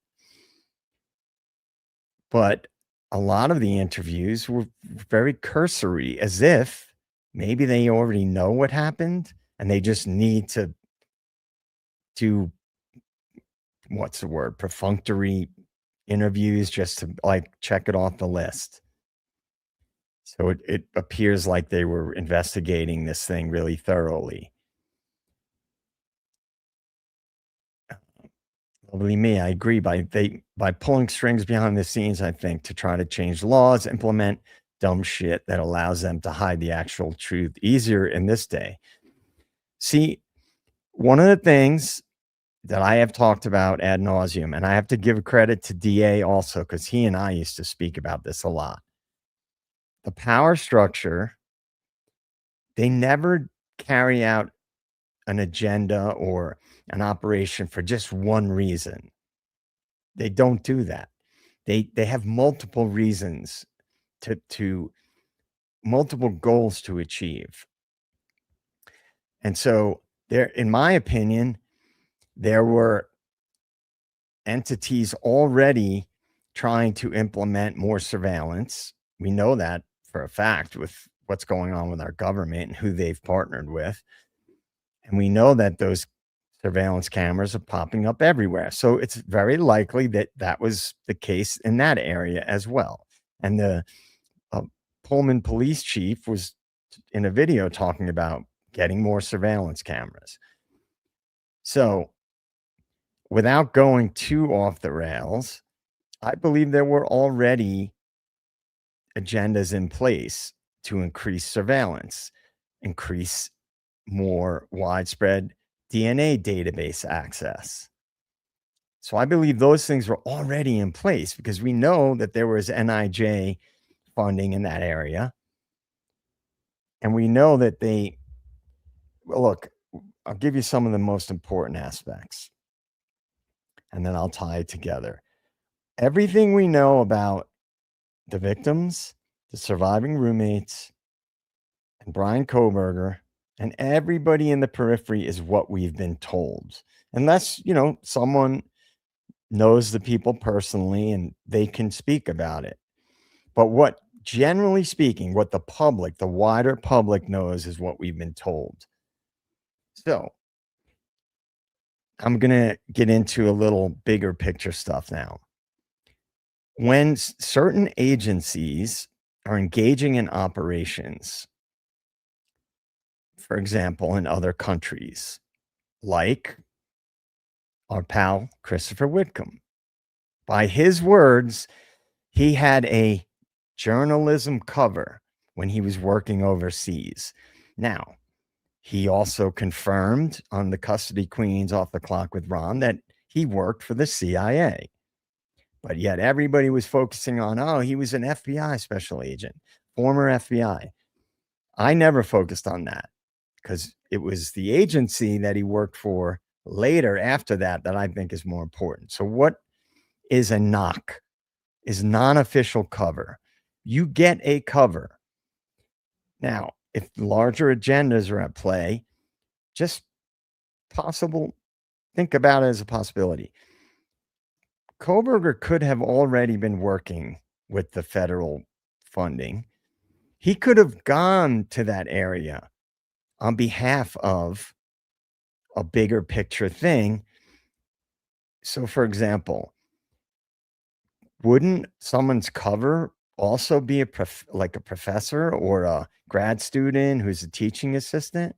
But a lot of the interviews were very cursory, as if maybe they already know what happened and they just need to do, what's the word, perfunctory interviews just to like check it off the list. So it appears like they were investigating this thing really thoroughly. Believe me, I agree. By pulling strings behind the scenes, I think, to try to change laws, implement dumb shit that allows them to hide the actual truth easier in this day. See, one of the things that I have talked about ad nauseum, and I have to give credit to DA also, because he and I used to speak about this a lot. The power structure, they never carry out an agenda or an operation for just one reason. They don't do that. They have multiple reasons to multiple goals to achieve. And so there, in my opinion, there were entities already trying to implement more surveillance. We know that for a fact with what's going on with our government and who they've partnered with. And we know that those surveillance cameras are popping up everywhere. So it's very likely that that was the case in that area as well. And the uh, Pullman police chief was in a video talking about getting more surveillance cameras. So without going too off the rails, I believe there were already agendas in place to increase surveillance, increase more widespread DNA database access. So I believe those things were already in place because we know that there was NIJ funding in that area. And we know that well, look, I'll give you some of the most important aspects and then I'll tie it together. Everything we know about the victims, the surviving roommates, and Brian Koberger, and everybody in the periphery is what we've been told. Unless, someone knows the people personally and they can speak about it. But what, generally speaking, what the public, the wider public knows is what we've been told. So I'm going to get into a little bigger picture stuff now. When certain agencies are engaging in operations, for example, in other countries, like our pal Christopher Whitcomb, by his words, he had a journalism cover when he was working overseas. Now, he also confirmed on the Custody Queens Off the Clock with Ron that he worked for the CIA. But yet everybody was focusing on, oh, he was an FBI special agent, former FBI. I never focused on that because it was the agency that he worked for later after that I think is more important. So what is a knock? Is non-official cover. You get a cover. Now, if larger agendas are at play, just think about it as a possibility. Koberger could have already been working with the federal funding. He could have gone to that area on behalf of a bigger picture thing. So, for example, wouldn't someone's cover also be like a professor or a grad student who's a teaching assistant?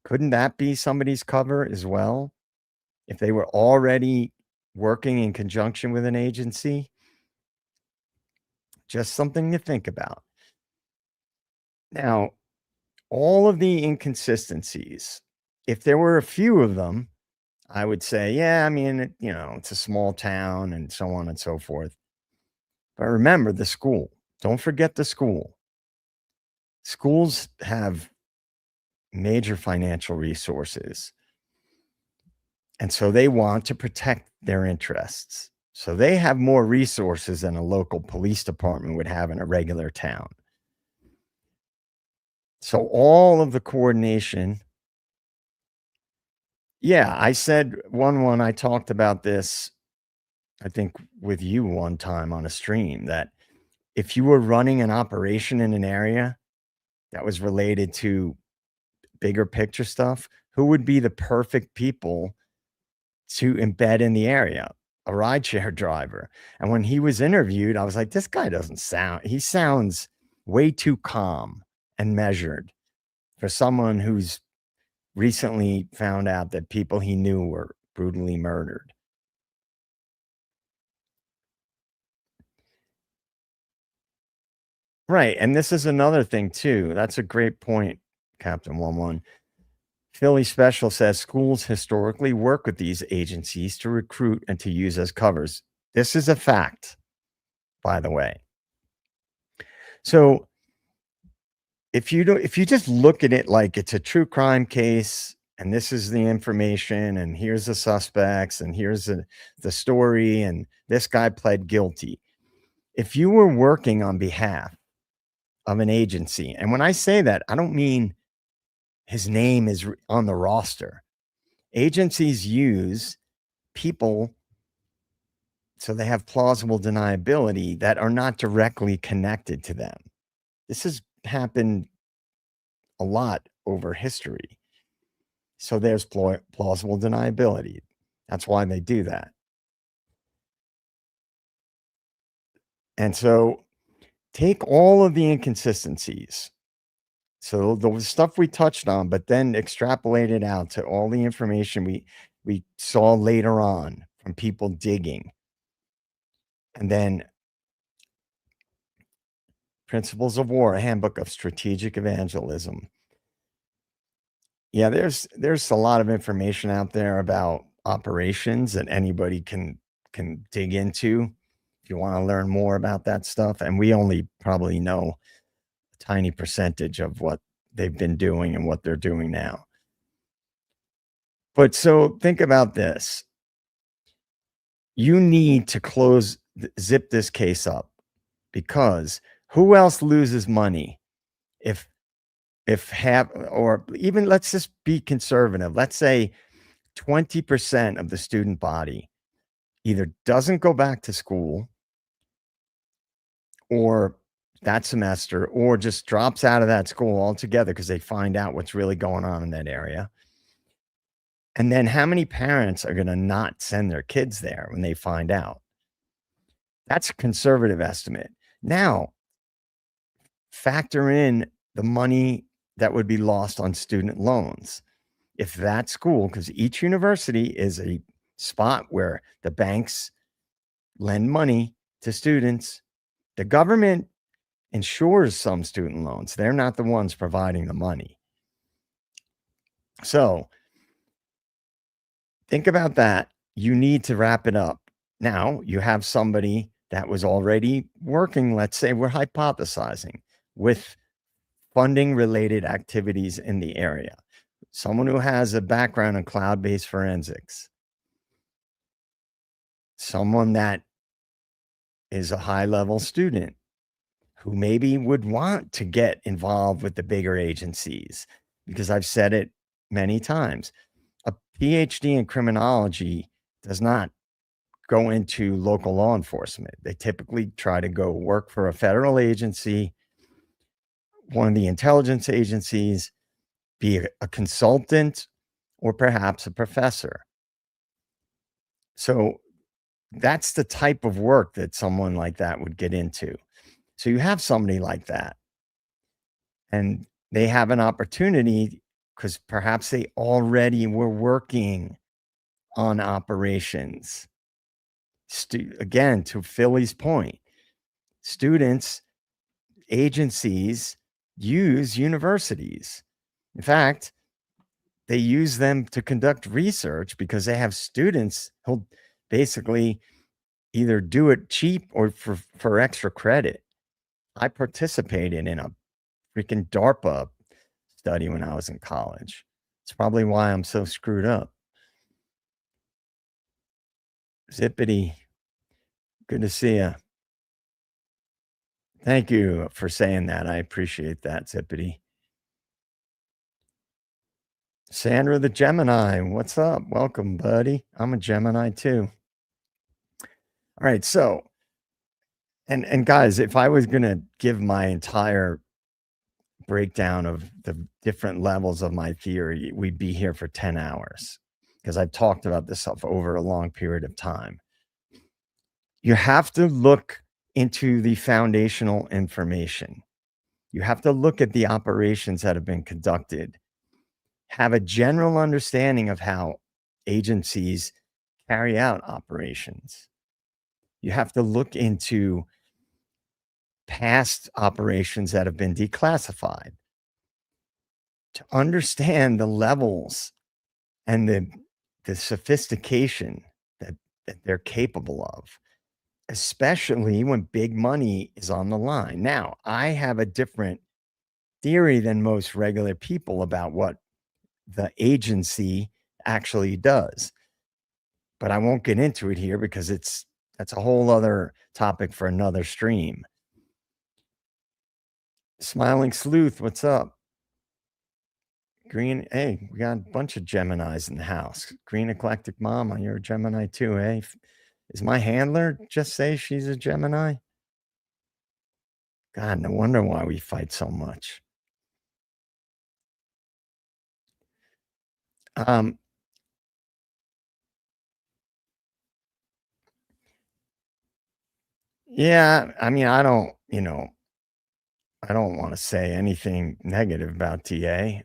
Couldn't that be somebody's cover as well? If they were already working in conjunction with an agency? Just something to think about. Now, all of the inconsistencies, if there were a few of them, I would say, yeah, I mean, it's a small town and so on and so forth. But remember the school. Don't forget the school. Schools have major financial resources. And so they want to protect their interests. So they have more resources than a local police department would have in a regular town. So all of the coordination. Yeah, I said I talked about this, I think, with you one time on a stream, that if you were running an operation in an area that was related to bigger picture stuff, who would be the perfect people to embed in the area? A rideshare driver. And when he was interviewed, I was like, this guy he sounds way too calm and measured for someone who's recently found out that people he knew were brutally murdered. Right. And this is another thing too. That's a great point, Captain 11. Philly Special says schools historically work with these agencies to recruit and to use as covers. This is a fact, by the way. So if you just look at it like it's a true crime case and this is the information and here's the suspects and here's the story and this guy pled guilty. If you were working on behalf of an agency, and when I say that, I don't mean his name is on the roster. Agencies use people so they have plausible deniability that are not directly connected to them. This has happened a lot over history. So there's plausible deniability. That's why they do that. And so take all of the inconsistencies. So the stuff we touched on, but then extrapolate it out to all the information we saw later on from people digging. And then Principles of War, a handbook of strategic evangelism. Yeah, there's a lot of information out there about operations that anybody can dig into if you want to learn more about that stuff. And we only probably know a tiny percentage of what they've been doing and what they're doing now. But so think about this. You need to zip this case up, because who else loses money if half, or even, let's just be conservative. Let's say 20% of the student body either doesn't go back to school or that semester, or just drops out of that school altogether because they find out what's really going on in that area. And then how many parents are going to not send their kids there when they find out? That's a conservative estimate. Now, factor in the money that would be lost on student loans. If that school, because each university is a spot where the banks lend money to students, the government insures some student loans. They're not the ones providing the money. So think about that. You need to wrap it up. Now you have somebody that was already working, let's say we're hypothesizing, with funding related activities in the area. Someone who has a background in cloud-based forensics. Someone that is a high-level student who maybe would want to get involved with the bigger agencies, because I've said it many times. A PhD in criminology does not go into local law enforcement. They typically try to go work for a federal agency, one of the intelligence agencies, be a consultant, or perhaps a professor. So that's the type of work that someone like that would get into. So you have somebody like that, and they have an opportunity because perhaps they already were working on operations. Again, to Philly's point, students, agencies use universities. In fact, they use them to conduct research because they have students who'll basically either do it cheap or for extra credit. I participated in a freaking DARPA study when I was in college. It's probably why I'm so screwed up. Zippity, good to see you. Thank you for saying that. I appreciate that, Zippity. Sandra the Gemini, what's up? Welcome, buddy. I'm a Gemini too. All right, so and guys, if I was gonna give my entire breakdown of the different levels of my theory, we'd be here for 10 hours because I've talked about this stuff over a long period of time. You have to look into the foundational information. You have to look at the operations that have been conducted, have a general understanding of how agencies carry out operations. You have to look into past operations that have been declassified to understand the levels and the sophistication that they're capable of, especially when big money is on the line. Now, I have a different theory than most regular people about what the agency actually does, but I won't get into it here because that's a whole other topic for another stream. Smiling Sleuth, what's up? Green, hey, we got a bunch of Geminis in the house. Green Eclectic Mama, you're a Gemini too, eh? Is my handler just say she's a Gemini? God, no wonder why we fight so much. Yeah, I mean, I don't want to say anything negative about DA.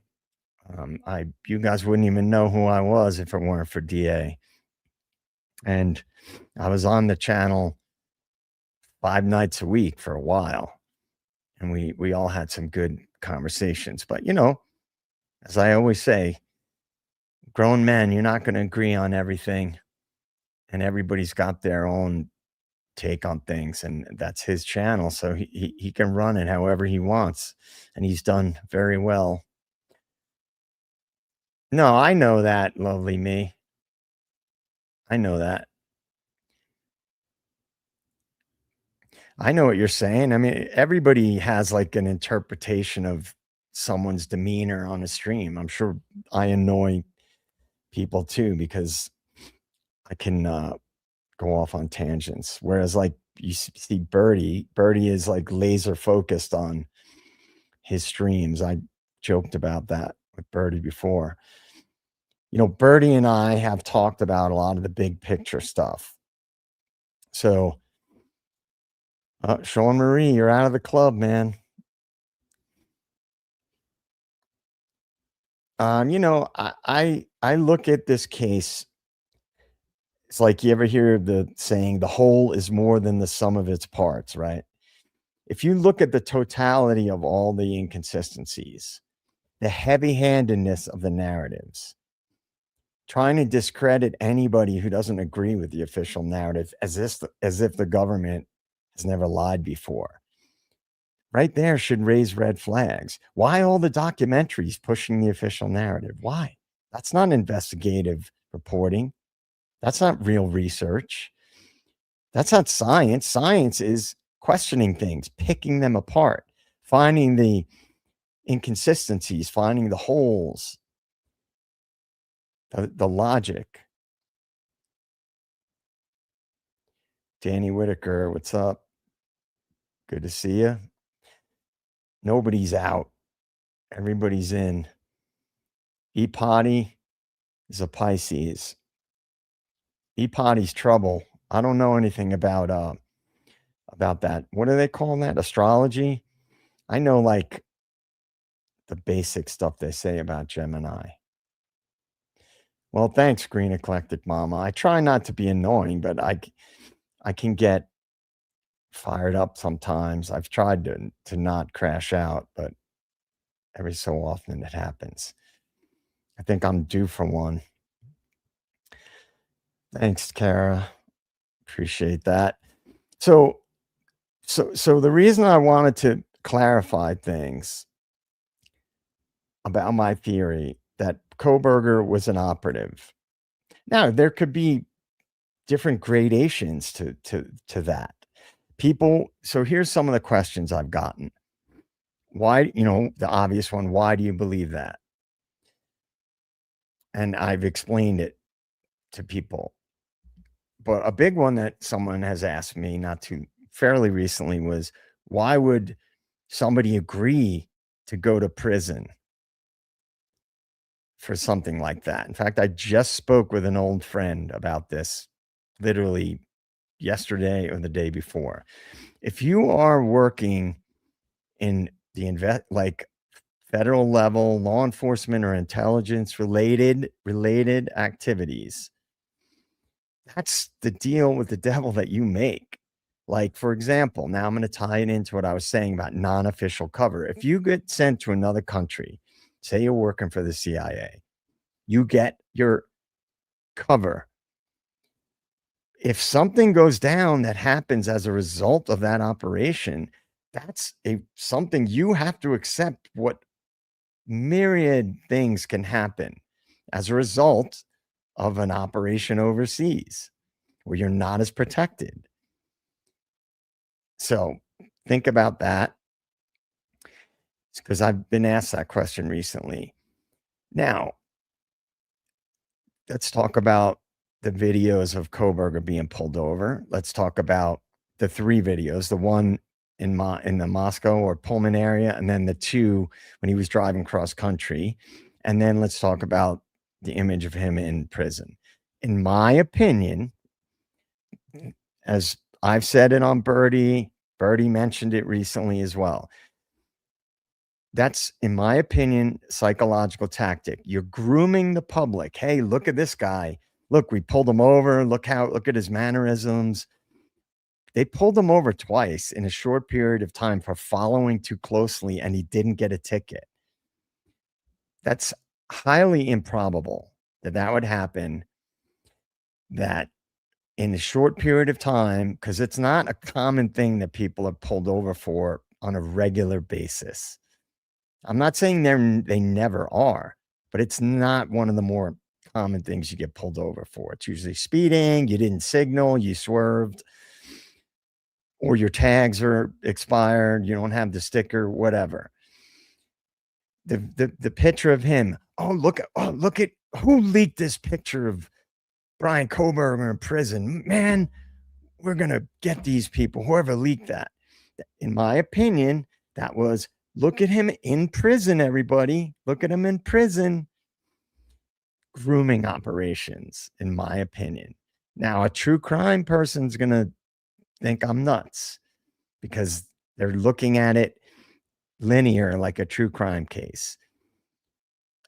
You guys wouldn't even know who I was if it weren't for DA. And I was on the channel 5 nights a week for a while, and we all had some good conversations. But as I always say, grown men, you're not going to agree on everything, and everybody's got their own take on things, and that's his channel, so he can run it however he wants, and he's done very well. No, I know that, lovely me. I know that. I know what you're saying. I mean, everybody has like an interpretation of someone's demeanor on a stream. I'm sure I annoy people too because I can go off on tangents. Whereas, like, you see Birdie is like laser focused on his streams. I joked about that with Birdie before. Birdie and I have talked about a lot of the big picture stuff. So, Sean Marie, you're out of the club, man. I look at this case. It's like, you ever hear the saying, the whole is more than the sum of its parts, right? If you look at the totality of all the inconsistencies, the heavy-handedness of the narratives, trying to discredit anybody who doesn't agree with the official narrative as if the government has never lied before, right there should raise red flags. Why all the documentaries pushing the official narrative? Why? That's not investigative reporting. That's not real research. That's not science. Science is questioning things, picking them apart, finding the inconsistencies, finding the holes, the logic. Danny Whitaker, what's up? Good to see you. Nobody's out. Everybody's in. E-Potty is a Pisces. E-Potty's trouble. I don't know anything about that. What do they call that? Astrology? I know like the basic stuff they say about Gemini. Well, thanks, Green Eclectic Mama. I try not to be annoying, but I can get fired up sometimes. I've tried to not crash out, but every so often it happens. I think I'm due for one. Thanks, Kara. Appreciate that. So the reason I wanted to clarify things about my theory that Koberger was an operative. Now, there could be different gradations to that. People, so here's some of the questions I've gotten. Why, the obvious one, why do you believe that? And I've explained it to people. But a big one that someone has asked me fairly recently was, why would somebody agree to go to prison for something like that? In fact, I just spoke with an old friend about this literally yesterday or the day before. If you are working in the like federal level law enforcement or intelligence related activities, that's the deal with the devil that you make. Like, for example, now I'm going to tie it into what I was saying about non-official cover. If you get sent to another country, say you're working for the CIA, you get your cover. If something goes down that happens as a result of that operation, that's something you have to accept. What myriad things can happen as a result of an operation overseas where you're not as protected. So think about that, because I've been asked that question recently. Now, let's talk about the videos of Koberger being pulled over. Let's talk about the 3 videos, the one in the Moscow or Pullman area, and then the 2 when he was driving cross country. And then let's talk about the image of him in prison. In my opinion, as I've said it on Birdie mentioned it recently as well. That's, in my opinion, psychological tactic. You're grooming the public. Hey, look at this guy. Look, we pulled him over. Look at his mannerisms. They pulled him over twice in a short period of time for following too closely, and he didn't get a ticket. That's highly improbable that would happen, that in a short period of time, because it's not a common thing that people are pulled over for on a regular basis. I'm not saying they never are, but it's not one of the more common things you get pulled over for. It's usually speeding, you didn't signal, you swerved, or your tags are expired, you don't have the sticker, whatever. The picture of him. Look at who leaked this picture of Brian Koberger in prison. Man, we're going to get these people, whoever leaked that. In my opinion, that was, look at him in prison, everybody. Look at him in prison. Grooming operations, in my opinion. Now, a true crime person's going to think I'm nuts because they're looking at it linear, like a true crime case.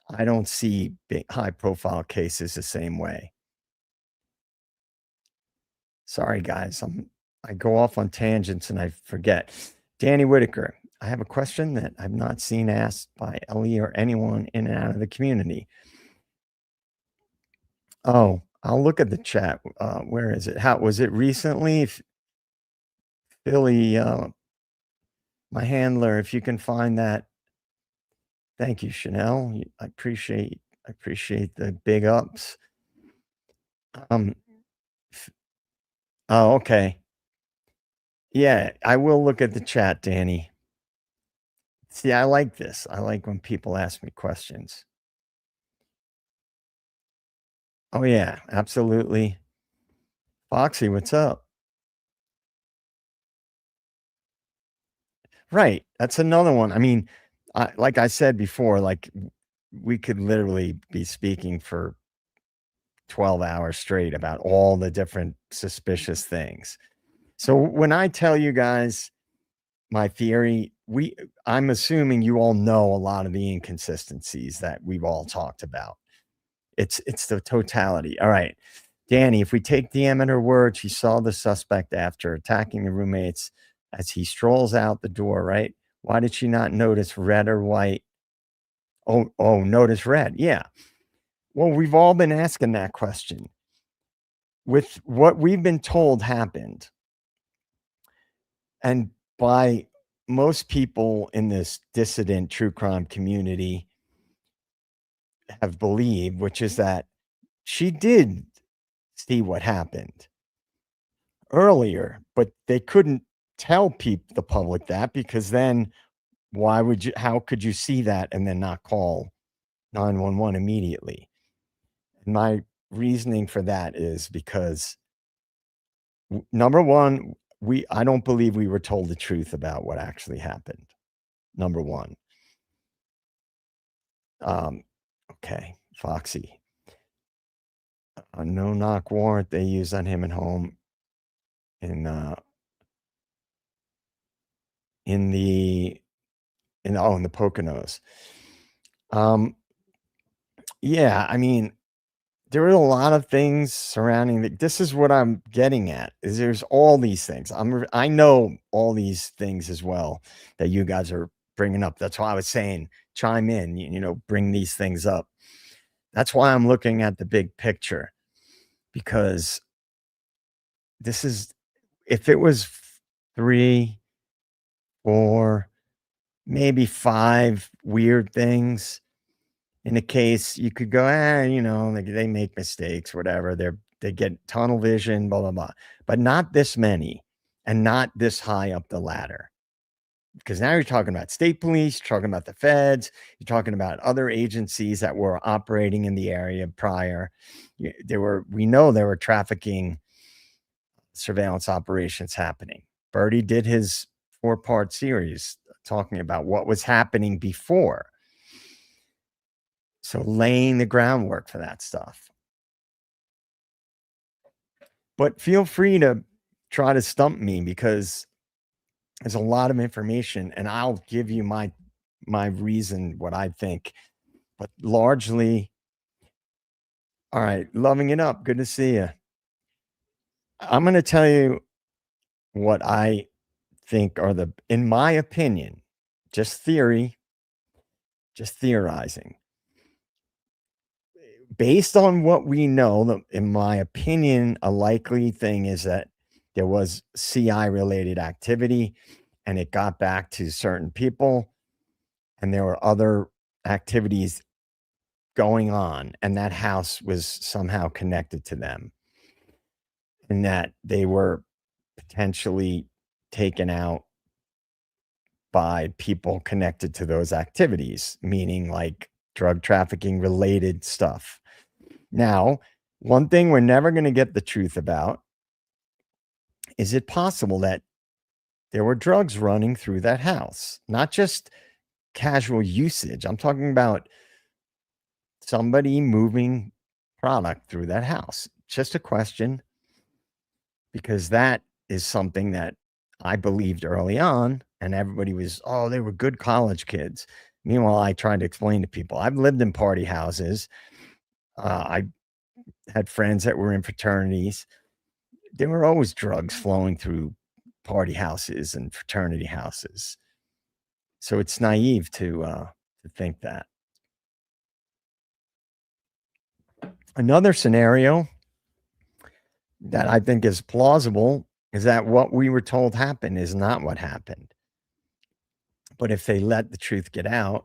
I don't see big, high-profile cases the same way. Sorry, guys. I go off on tangents and I forget. Danny Whitaker, I have a question that I've not seen asked by Ellie or anyone in and out of the community. Oh, I'll look at the chat. Where is it? How was it recently? Billy, my handler, if you can find that. Thank you, Chanel. I appreciate the big ups. Oh, okay. Yeah, I will look at the chat, Danny. See, I like this. I like when people ask me questions. Oh, yeah, absolutely. Foxy, what's up? Right. That's another one. I mean, like I said before, like we could literally be speaking for 12 hours straight about all the different suspicious things. So when I tell you guys my theory, I'm assuming you all know a lot of the inconsistencies that we've all talked about. It's the totality. All right. Danny, if we take Diem at her word, she saw the suspect after attacking the roommates as he strolls out the door, right? Why did she not notice red or white? Oh, notice red. Yeah. Well, we've all been asking that question. With what we've been told happened, and by most people in this dissident true crime community, have believed, which is that she did see what happened earlier, but they couldn't tell the public that, because then how could you see that and then not call 911 immediately? And my reasoning for that is because number one, I don't believe we were told the truth about what actually happened. Number one. Um, okay, Foxy. A no knock warrant they used on him at home in in the in the Poconos. Um, yeah, I mean, there are a lot of things surrounding this is what I'm getting at, is there's all these things. I know all these things as well that you guys are bringing up. That's why I was saying chime in, bring these things up. That's why I'm looking at the big picture, because this is if it was 3, 4, maybe 5 weird things in a case, you could go, they make mistakes, whatever. They get tunnel vision, blah, blah, blah. But not this many and not this high up the ladder. Because now you're talking about state police, you're talking about the feds, you're talking about other agencies that were operating in the area prior. We know there were trafficking surveillance operations happening. Birdie did his 4-part series talking about what was happening before. So laying the groundwork for that stuff. But feel free to try to stump me, because there's a lot of information and I'll give you my reason, what I think. But largely, all right, loving it up. Good to see you. I'm going to tell you what I think are in my opinion, just theory, just theorizing. Based on what we know, in my opinion, a likely thing is that there was CI related activity and it got back to certain people, and there were other activities going on, and that house was somehow connected to them, and that they were potentially taken out by people connected to those activities, meaning like drug trafficking related stuff. Now, one thing we're never going to get the truth about is it possible that there were drugs running through that house, not just casual usage. I'm talking about somebody moving product through that house. Just a question, because that is something that I believed early on, and everybody was, oh, they were good college kids. Meanwhile, I tried to explain to people, I've lived in party houses. I had friends that were in fraternities. There were always drugs flowing through party houses and fraternity houses. So it's naive to think that. Another scenario that I think is plausible is that what we were told happened is not what happened. But if they let the truth get out,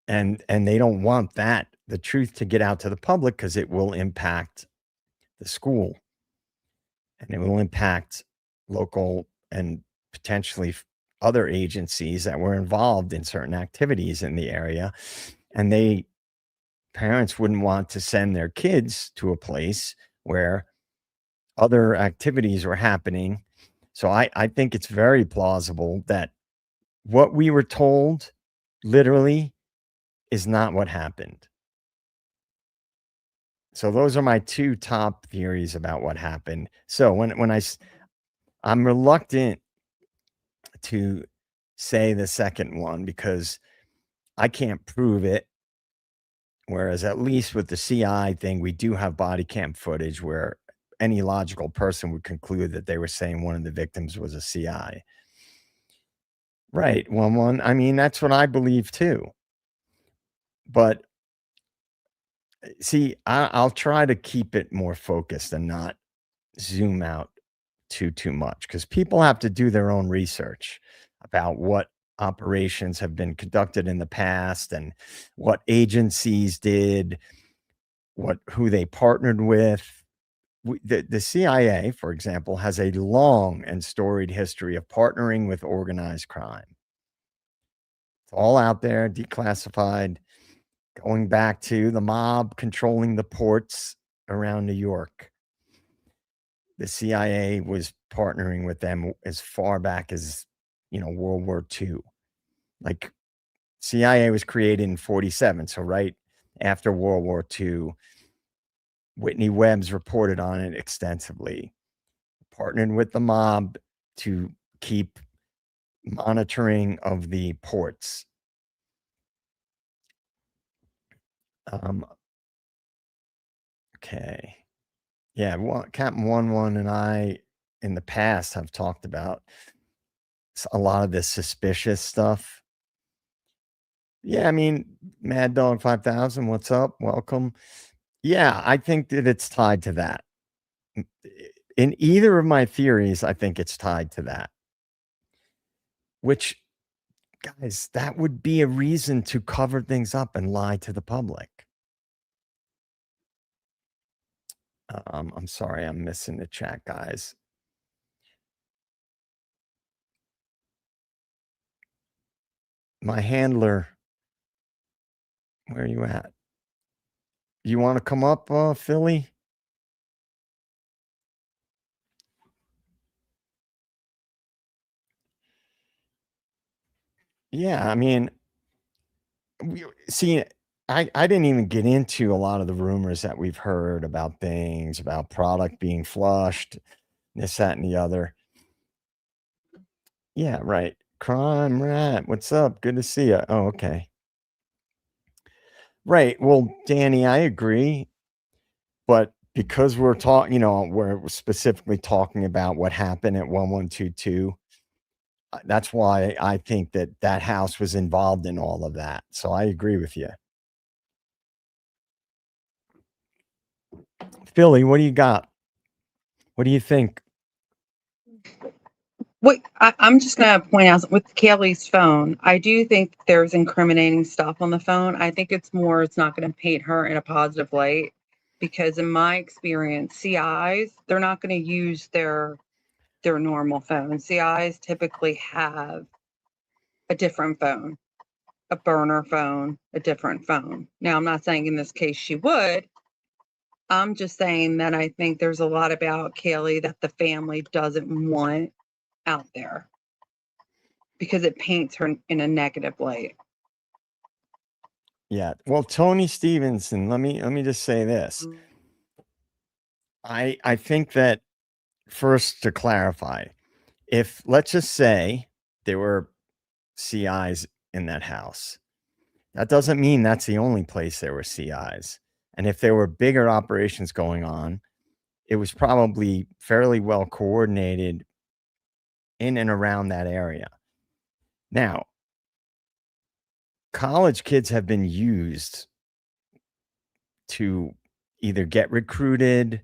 and they don't want the truth to get out to the public, because it will impact the school and it will impact local and potentially other agencies that were involved in certain activities in the area. And parents wouldn't want to send their kids to a place where other activities were happening. So I think it's very plausible that what we were told literally is not what happened. So those are my 2 top theories about what happened. So I'm reluctant to say the second one because I can't prove it. Whereas at least with the CI thing, we do have body cam footage where any logical person would conclude that they were saying one of the victims was a CI. Right. I mean, that's what I believe too. But see, I'll try to keep it more focused and not zoom out too much, because people have to do their own research about what operations have been conducted in the past and what agencies did, who they partnered with. The CIA, for example, has a long and storied history of partnering with organized crime. It's all out there, declassified, going back to the mob controlling the ports around New York. The CIA was partnering with them as far back as, World War II. Like, CIA was created in 47, so right after World War II. Whitney Webb's reported on it extensively. Partnered with the mob to keep monitoring of the ports. Okay. Yeah, Captain 11 and I in the past have talked about a lot of this suspicious stuff. Yeah, I mean, Mad Dog 5000, what's up? Welcome. Yeah, I think that it's tied to that. In either of my theories, I think it's tied to that. Which, guys, that would be a reason to cover things up and lie to the public. I'm sorry, I'm missing the chat, guys. My handler, where are you at? You want to come up, Philly? Yeah, I mean, see, I didn't even get into a lot of the rumors that we've heard about things, about product being flushed, this, that, and the other. Yeah, right. Crime Rat, what's up? Good to see you. Oh, okay. Right. Well, Danny, I agree. But because we're specifically talking about what happened at 1122, that's why I think that house was involved in all of that. So I agree with you. Philly, what do you got? What do you think? Wait, I'm just going to point out with Kaylee's phone, I do think there's incriminating stuff on the phone. I think it's not going to paint her in a positive light because in my experience, CIs, they're not going to use their normal phone. CIs typically have a different phone, a burner phone, a different phone. Now, I'm not saying in this case she would. I'm just saying that I think there's a lot about Kaylee that the family doesn't want out there because it paints her in a negative light. Yeah. Well, Tony Stevenson, let me just say this. I think that first to clarify, if let's just say there were CIs in that house, that doesn't mean that's the only place there were CIs. And if there were bigger operations going on, it was probably fairly well coordinated in and around that area. Now, college kids have been used to either get recruited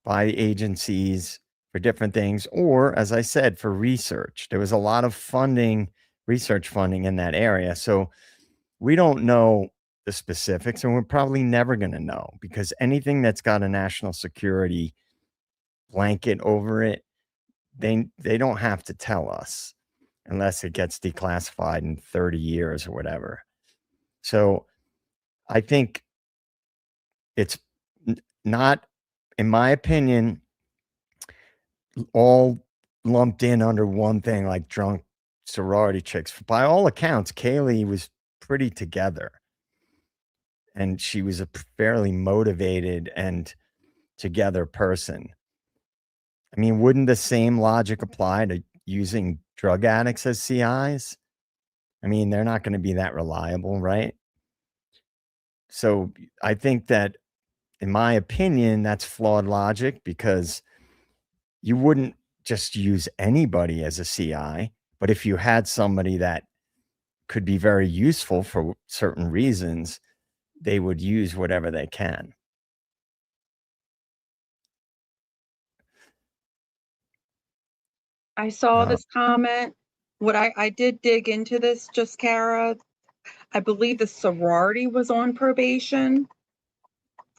by agencies for different things, or, as I said, for research. There was a lot of research funding in that area. So we don't know the specifics, and we're probably never going to know because anything that's got a national security blanket over it, they don't have to tell us unless it gets declassified in 30 years or whatever. So I think it's not, in my opinion, all lumped in under one thing like drunk sorority chicks. By all accounts, Kaylee was pretty together. And she was a fairly motivated and together person. I mean, wouldn't the same logic apply to using drug addicts as CIs? I mean, they're not going to be that reliable, right? So I think that, in my opinion, that's flawed logic because you wouldn't just use anybody as a CI. But if you had somebody that could be very useful for certain reasons, they would use whatever they can. I saw this comment. What I did dig into this, just Kara. I believe the sorority was on probation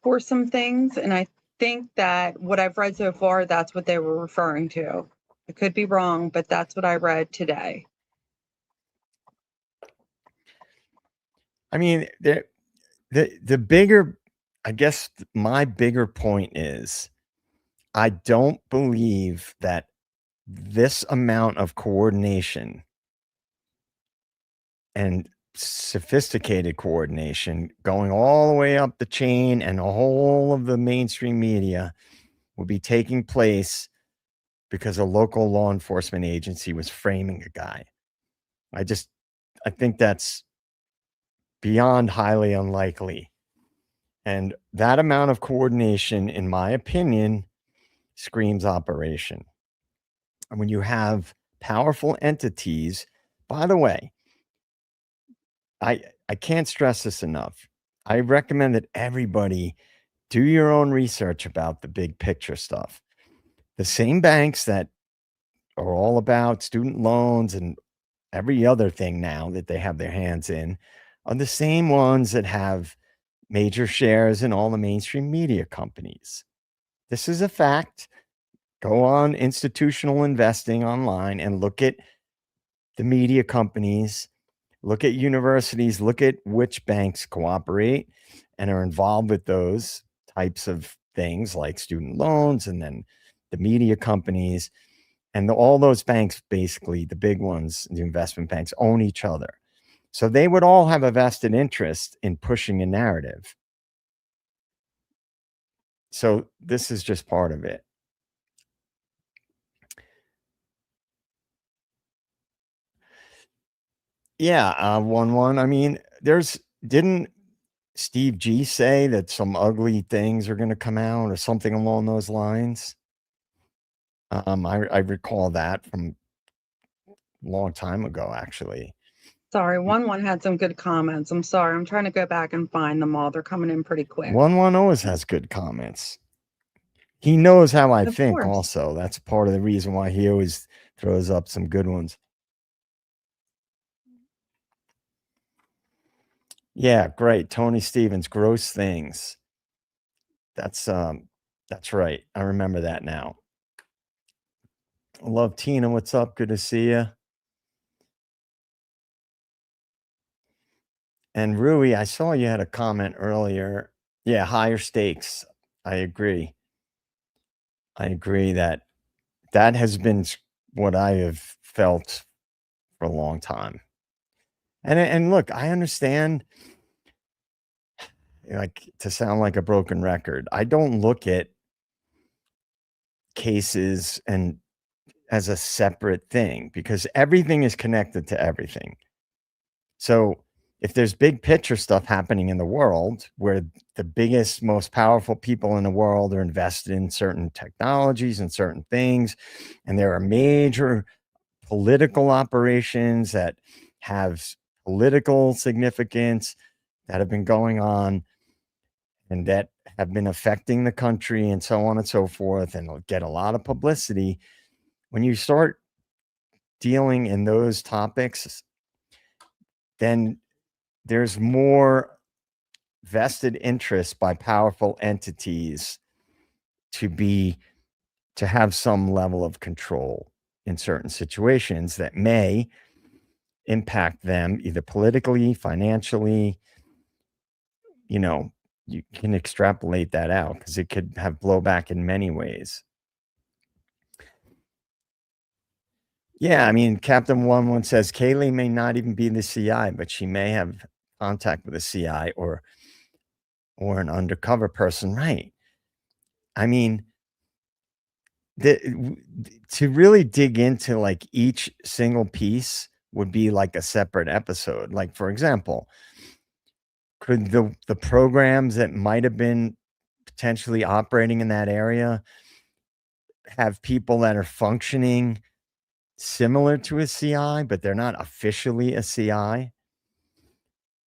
for some things, and I think that what I've read so far, that's what they were referring to. I could be wrong, but that's what I read today. I mean, the bigger, I guess my bigger point is, I don't believe that this amount of coordination and sophisticated coordination going all the way up the chain and all of the mainstream media would be taking place because a local law enforcement agency was framing a guy. I think that's beyond highly unlikely. And that amount of coordination, in my opinion, screams operation. And when you have powerful entities, by the way, I can't stress this enough. I recommend that everybody do your own research about the big picture stuff. The same banks that are all about student loans and every other thing now that they have their hands in are the same ones that have major shares in all the mainstream media companies. This is a fact. Go on institutional investing online and look at the media companies, look at universities, look at which banks cooperate and are involved with those types of things like student loans, and then the media companies. And all those banks, basically the big ones, the investment banks, own each other. So they would all have a vested interest in pushing a narrative. So this is just part of it. Yeah, 1-1. I mean, didn't Steve G say that some ugly things are going to come out or something along those lines? I recall that from a long time ago, actually. Sorry, 1-1 had some good comments. I'm sorry. I'm trying to go back and find them all. They're coming in pretty quick. 1-1 always has good comments. He knows how I Of think course. also. That's part of the reason why he always throws up some good ones. Yeah, great. Tony Stevens, gross things. That's right. I remember that now. I love Tina. What's up? Good to see you. And Rui, I saw you had a comment earlier. Yeah, higher stakes. I agree. I agree that has been what I have felt for a long time. And look, I understand, like, to sound like a broken record, I don't look at cases and as a separate thing because everything is connected to everything. So if there's big picture stuff happening in the world where the biggest, most powerful people in the world are invested in certain technologies and certain things, and there are major political operations that have political significance that have been going on and that have been affecting the country and so on and so forth, and get a lot of publicity. When you start dealing in those topics, then there's more vested interest by powerful entities to have some level of control in certain situations that may impact them either politically, financially. You can extrapolate that out because it could have blowback in many ways. Yeah, I mean, Captain 11 says Kaylee may not even be the CI, but she may have contact with a CI or an undercover person, right? I mean, to really dig into like each single piece would be like a separate episode. Like, for example, could the programs that might have been potentially operating in that area have people that are functioning similar to a CI, but they're not officially a CI?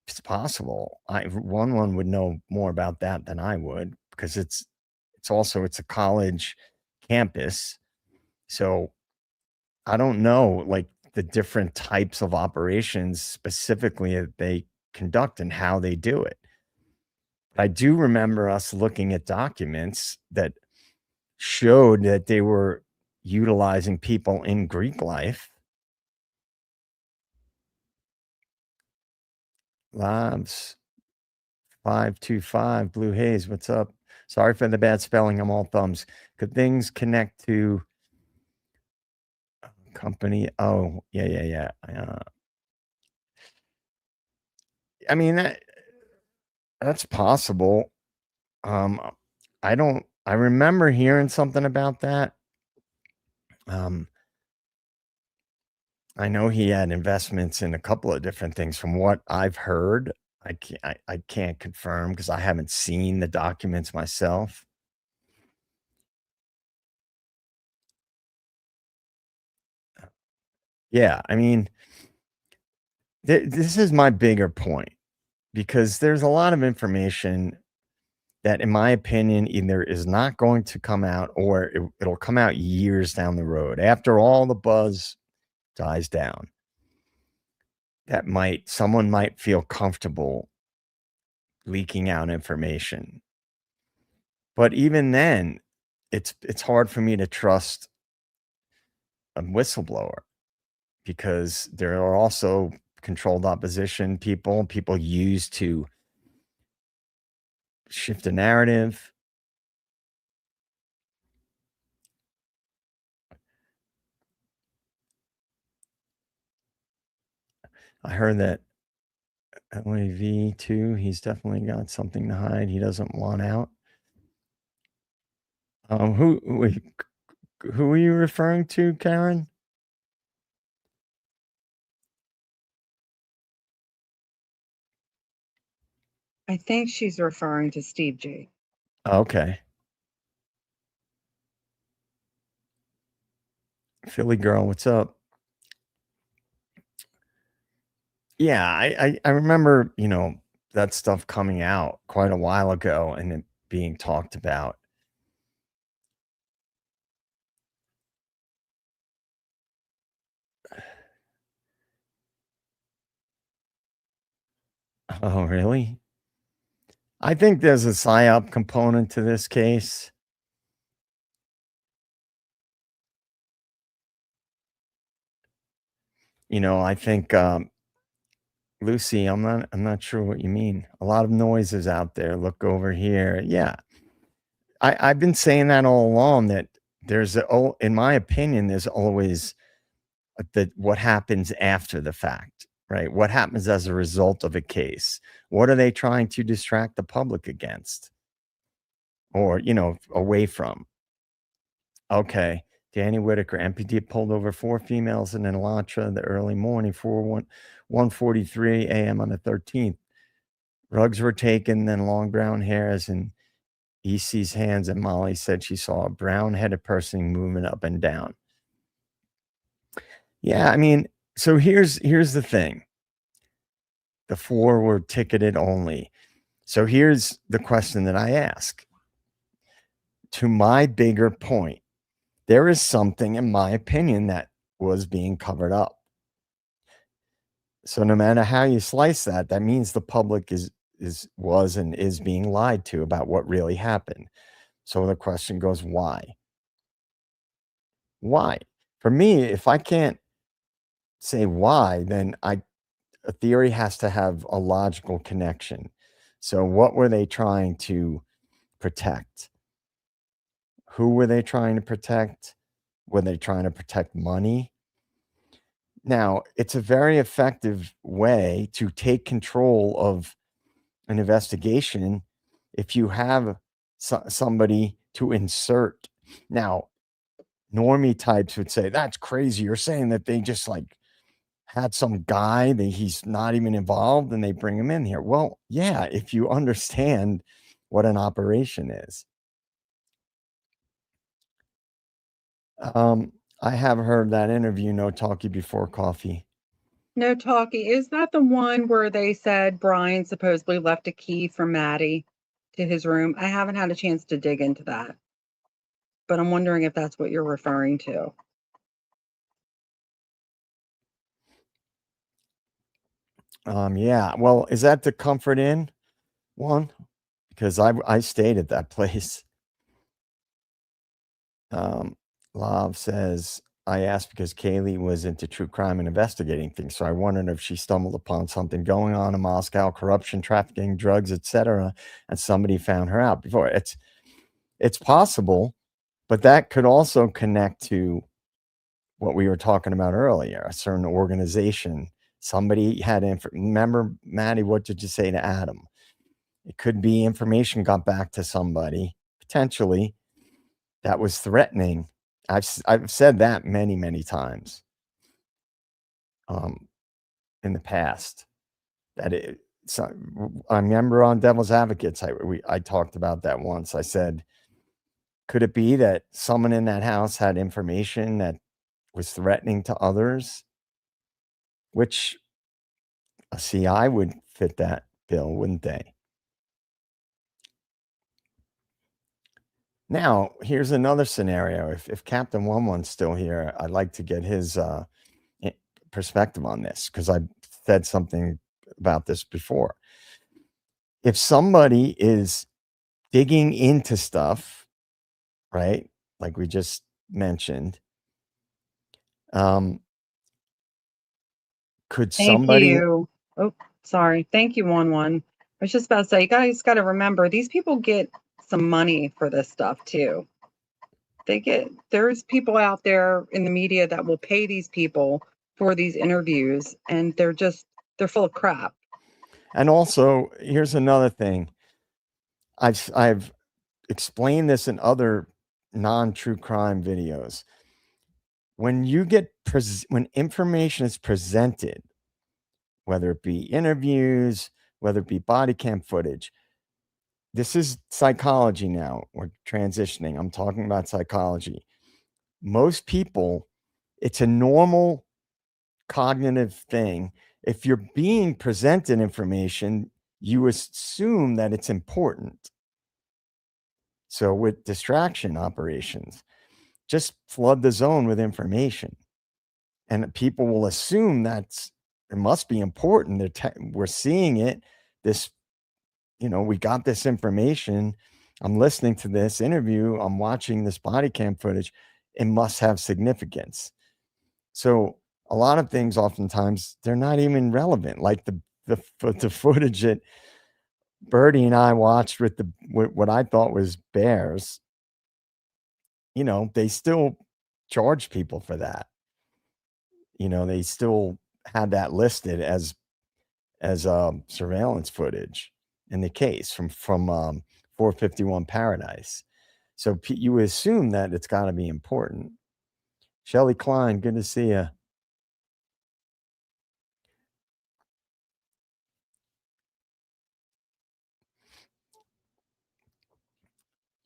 It's possible. 1-1 would know more about that than I would because it's a college campus. So I don't know. Like, the different types of operations specifically that they conduct and how they do it. I do remember us looking at documents that showed that they were utilizing people in Greek life. Labs 525 Blue Haze, what's up? Sorry for the bad spelling. I'm all thumbs. Could things connect to company? Oh, yeah. I mean, that's possible. I remember hearing something about that. I know he had investments in a couple of different things. From what I've heard, I can't confirm because I haven't seen the documents myself. Yeah, I mean, this is my bigger point because there's a lot of information that, in my opinion, either is not going to come out or it'll come out years down the road after all the buzz dies down. Someone might feel comfortable leaking out information. But even then, it's hard for me to trust a whistleblower because there are also controlled opposition people use to shift a narrative. I heard that LAV too, he's definitely got something to hide. He doesn't want out. Who are you referring to, Karen? I think she's referring to Steve G. Okay. Philly girl, what's up? Yeah, I remember, that stuff coming out quite a while ago and it being talked about. Oh, really? I think there's a psyop component to this case. I think Lucy, I'm not sure what you mean. A lot of noises out there. Look over here. Yeah. I've been saying that all along that in my opinion, there's always what happens after the fact, right? What happens as a result of a case? What are they trying to distract the public against or, away from? Okay. Danny Whitaker, MPD pulled over 4 females in an Elantra in the early morning, 1:43 a.m. on the 13th. Rugs were taken, then long brown hairs in EC's hands, and Molly said she saw a brown-headed person moving up and down. Yeah, I mean, so here's the thing. The 4 were ticketed only. So here's the question that I ask. To my bigger point, there is something, in my opinion, that was being covered up. So no matter how you slice that, that means the public was and is being lied to about what really happened. So the question goes, why? Why? For me, if I can't say why, then a theory has to have a logical connection. So what were they trying to protect? Who were they trying to protect? Were they trying to protect money? Now, it's a very effective way to take control of an investigation if you have somebody to insert. Now, normie types would say, that's crazy. You're saying that they just had some guy that he's not even involved and they bring him in here. Well, yeah, if you understand what an operation is. I have heard that interview, No Talkie Before Coffee. No talkie. Is that the one where they said Brian supposedly left a key for Maddie to his room? I haven't had a chance to dig into that, but I'm wondering if that's what you're referring to. Yeah. Well, is that the Comfort Inn one? Because I stayed at that place. Lav says, I asked because Kaylee was into true crime and investigating things. So I wondered if she stumbled upon something going on in Moscow, corruption, trafficking, drugs, etc., and somebody found her out before. It's possible, but that could also connect to what we were talking about earlier, a certain organization. Somebody had remember, Maddie, what did you say to Adam? It could be information got back to somebody, potentially, that was threatening. I've said that many, many times in the past. I remember on Devil's Advocates, I talked about that once. I said, could it be that someone in that house had information that was threatening to others? Which a CI would fit that bill, wouldn't they? Now, here's another scenario. If Captain 11's still here, I'd like to get his perspective on this, because I said something about this before. If somebody is digging into stuff, right, like we just mentioned, could somebody... Thank you. Oh, sorry. Thank you, 11. I was just about to say, you guys got to remember, these people get some money for this stuff too. There's people out there in the media that will pay these people for these interviews, and they're full of crap. And also, here's another thing. I've explained this in other non-true crime videos. When when information is presented, whether it be interviews, whether it be body cam footage, this is psychology now. We're transitioning. I'm talking about psychology. Most people, it's a normal cognitive thing. If you're being presented information, you assume that it's important. So with distraction operations, just flood the zone with information, and people will assume it must be important. We're seeing it. We got this information. I'm listening to this interview. I'm watching this body cam footage. It must have significance. So a lot of things, oftentimes, they're not even relevant. Like the footage that Birdie and I watched with what I thought was bears. They still charge people for that. They still had that listed as surveillance footage in the case from 451 Paradise. So you assume that it's got to be important. Shelly Klein, good to see you.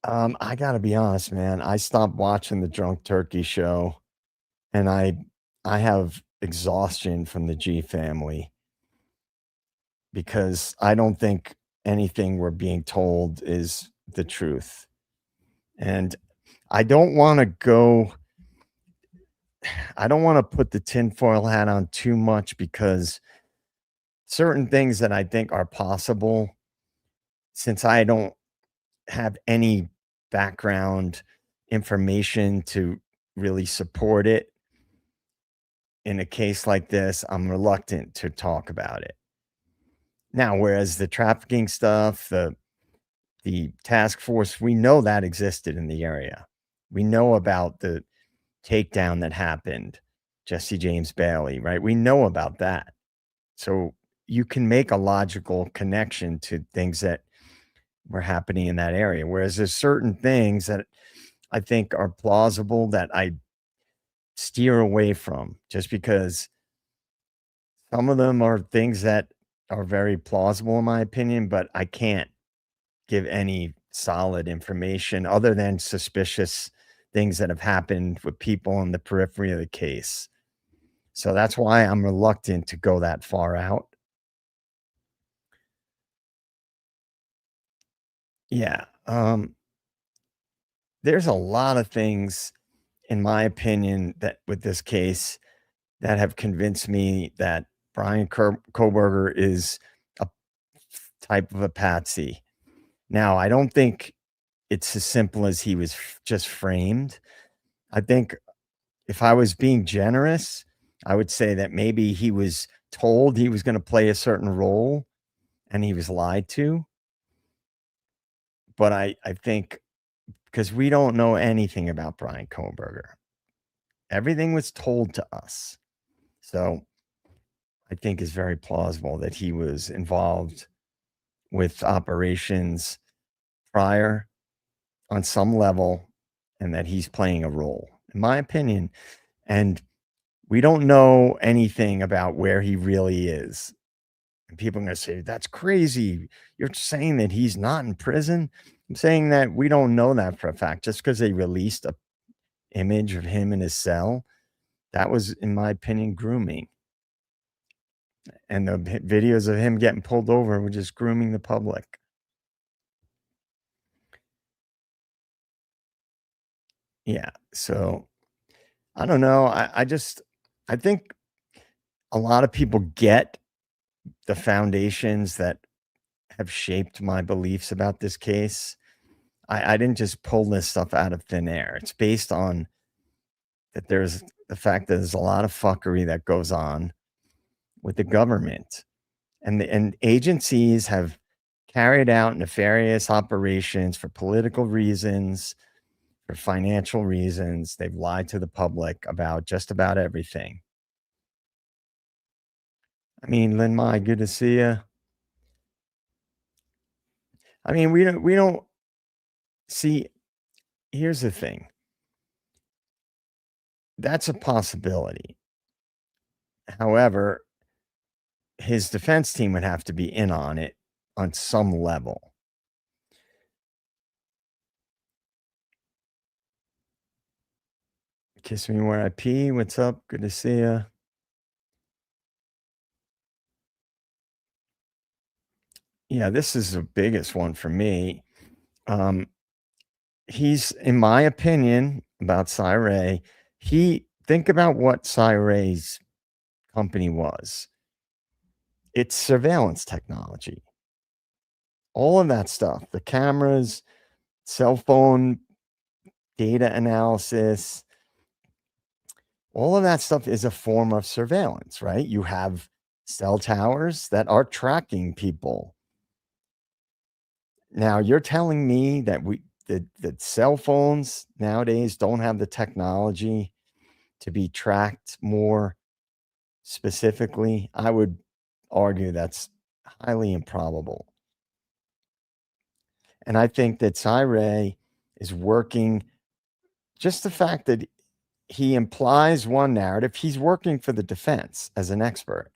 I got to be honest, man. I stopped watching the Drunk Turkey show, and I have exhaustion from the G family, because I don't think anything we're being told is the truth. And I don't want to put the tinfoil hat on too much, because certain things that I think are possible, since I don't have any background information to really support it, in a case like this, I'm reluctant to talk about it. Now, whereas the trafficking stuff, the task force, we know that existed in the area. We know about the takedown that happened, Jesse James Bailey, right? We know about that. So you can make a logical connection to things that were happening in that area. Whereas there's certain things that I think are plausible that I steer away from, just because some of them are things that are very plausible in my opinion, but I can't give any solid information other than suspicious things that have happened with people on the periphery of the case. So that's why I'm reluctant to go that far out. Yeah. There's a lot of things, in my opinion, that with this case, that have convinced me that Brian Koberger is a type of a patsy. Now, I don't think it's as simple as he was just framed. I think if I was being generous, I would say that maybe he was told he was going to play a certain role and he was lied to. But I think because we don't know anything about Brian Koberger, everything was told to us. So I think it's very plausible that he was involved with operations prior on some level and that he's playing a role, in my opinion. And we don't know anything about where he really is. And people are going to say, that's crazy. You're saying that he's not in prison. I'm saying that we don't know that for a fact. Just because they released a image of him in his cell, that was, in my opinion, grooming. And the videos of him getting pulled over were just grooming the public. Yeah. So I don't know. I think a lot of people get the foundations that have shaped my beliefs about this case. I didn't just pull this stuff out of thin air. It's based on that there's the fact that there's a lot of fuckery that goes on with the government. And agencies have carried out nefarious operations for political reasons, for financial reasons. They've lied to the public about just about everything. I mean, Lynn Mai, good to see you. I mean, we don't see. Here's the thing. That's a possibility. However, his defense team would have to be in on it on some level. Kiss me where I pee. What's up? Good to see you. Yeah, this is the biggest one for me. He's, in my opinion, about Cy think about what Cy company was. It's surveillance technology. All of that stuff, the cameras, cell phone data analysis, all of that stuff is a form of surveillance, right? You have cell towers that are tracking people. Now, you're telling me that that cell phones nowadays don't have the technology to be tracked more specifically? I would argue that's highly improbable. And I think that Cy is working, just the fact that he implies one narrative, he's working for the defense as an expert.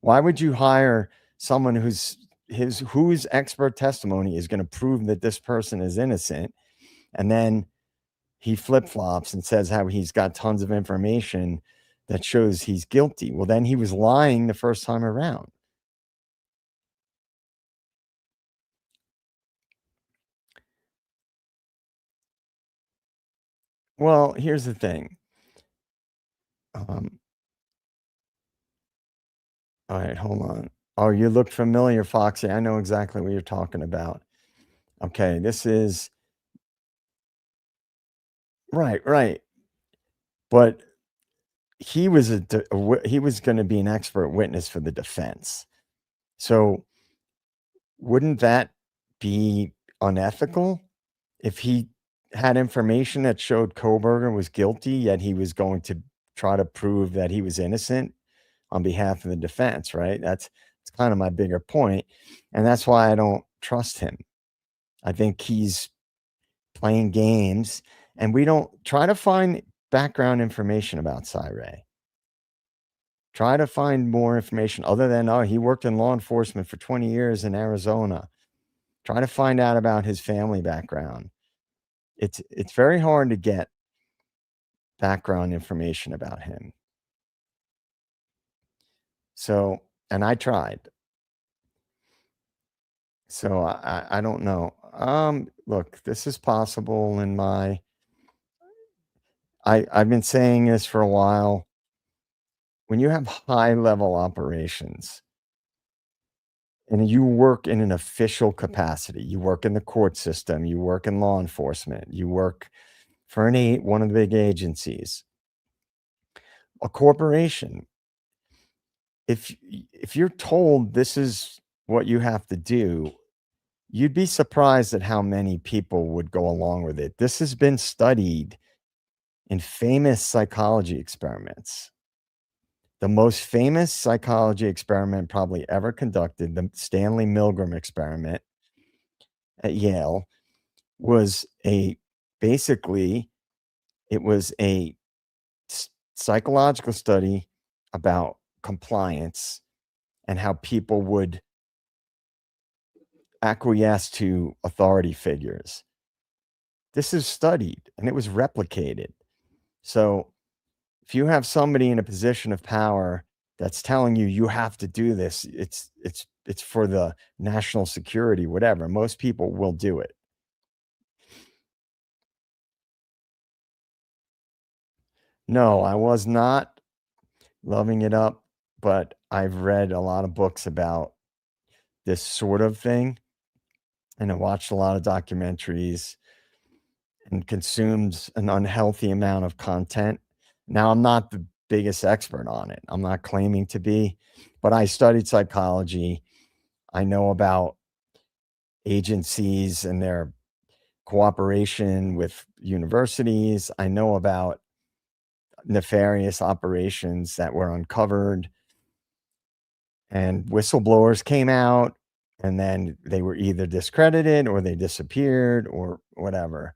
Why would you hire someone whose expert testimony is going to prove that this person is innocent, and then he flip-flops and says how he's got tons of information that shows he's guilty? Well, then he was lying the first time around. Well, here's the thing. All right, hold on. Oh, you look familiar, Foxy. I know exactly what you're talking about. Okay, this is right. But he was he was going to be an expert witness for the defense. So wouldn't that be unethical if he had information that showed Koberger was guilty, yet he was going to try to prove that he was innocent on behalf of the defense, right? That's kind of my bigger point. And that's why I don't trust him. I think he's playing games, and we don't try to find background information about Cy. Try to find more information other than, oh, he worked in law enforcement for 20 years in Arizona. Try to find out about his family background. It's very hard to get background information about him. So, and I tried. So I don't know. Look, this is possible in I've been saying this for a while. when you have high level operations and you work in an official capacity, you work in the court system, you work in law enforcement, you work for one of the big agencies, a corporation, if you're told this is what you have to do, you'd be surprised at how many people would go along with it. This has been studied in famous psychology experiments. The most famous psychology experiment probably ever conducted, the Stanley Milgram experiment at Yale, was basically it was a psychological study about compliance and how people would acquiesce to authority figures. This is studied and it was replicated. So if you have somebody in a position of power that's telling you you have to do this, it's for the national security, whatever, most people will do it. No, I was not loving it up, but I've read a lot of books about this sort of thing, and I watched a lot of documentaries and consumed an unhealthy amount of content. Now, I'm not the biggest expert on it. I'm not claiming to be, but I studied psychology. I know about agencies and their cooperation with universities. I know about nefarious operations that were uncovered, and whistleblowers came out, and then they were either discredited or they disappeared or whatever.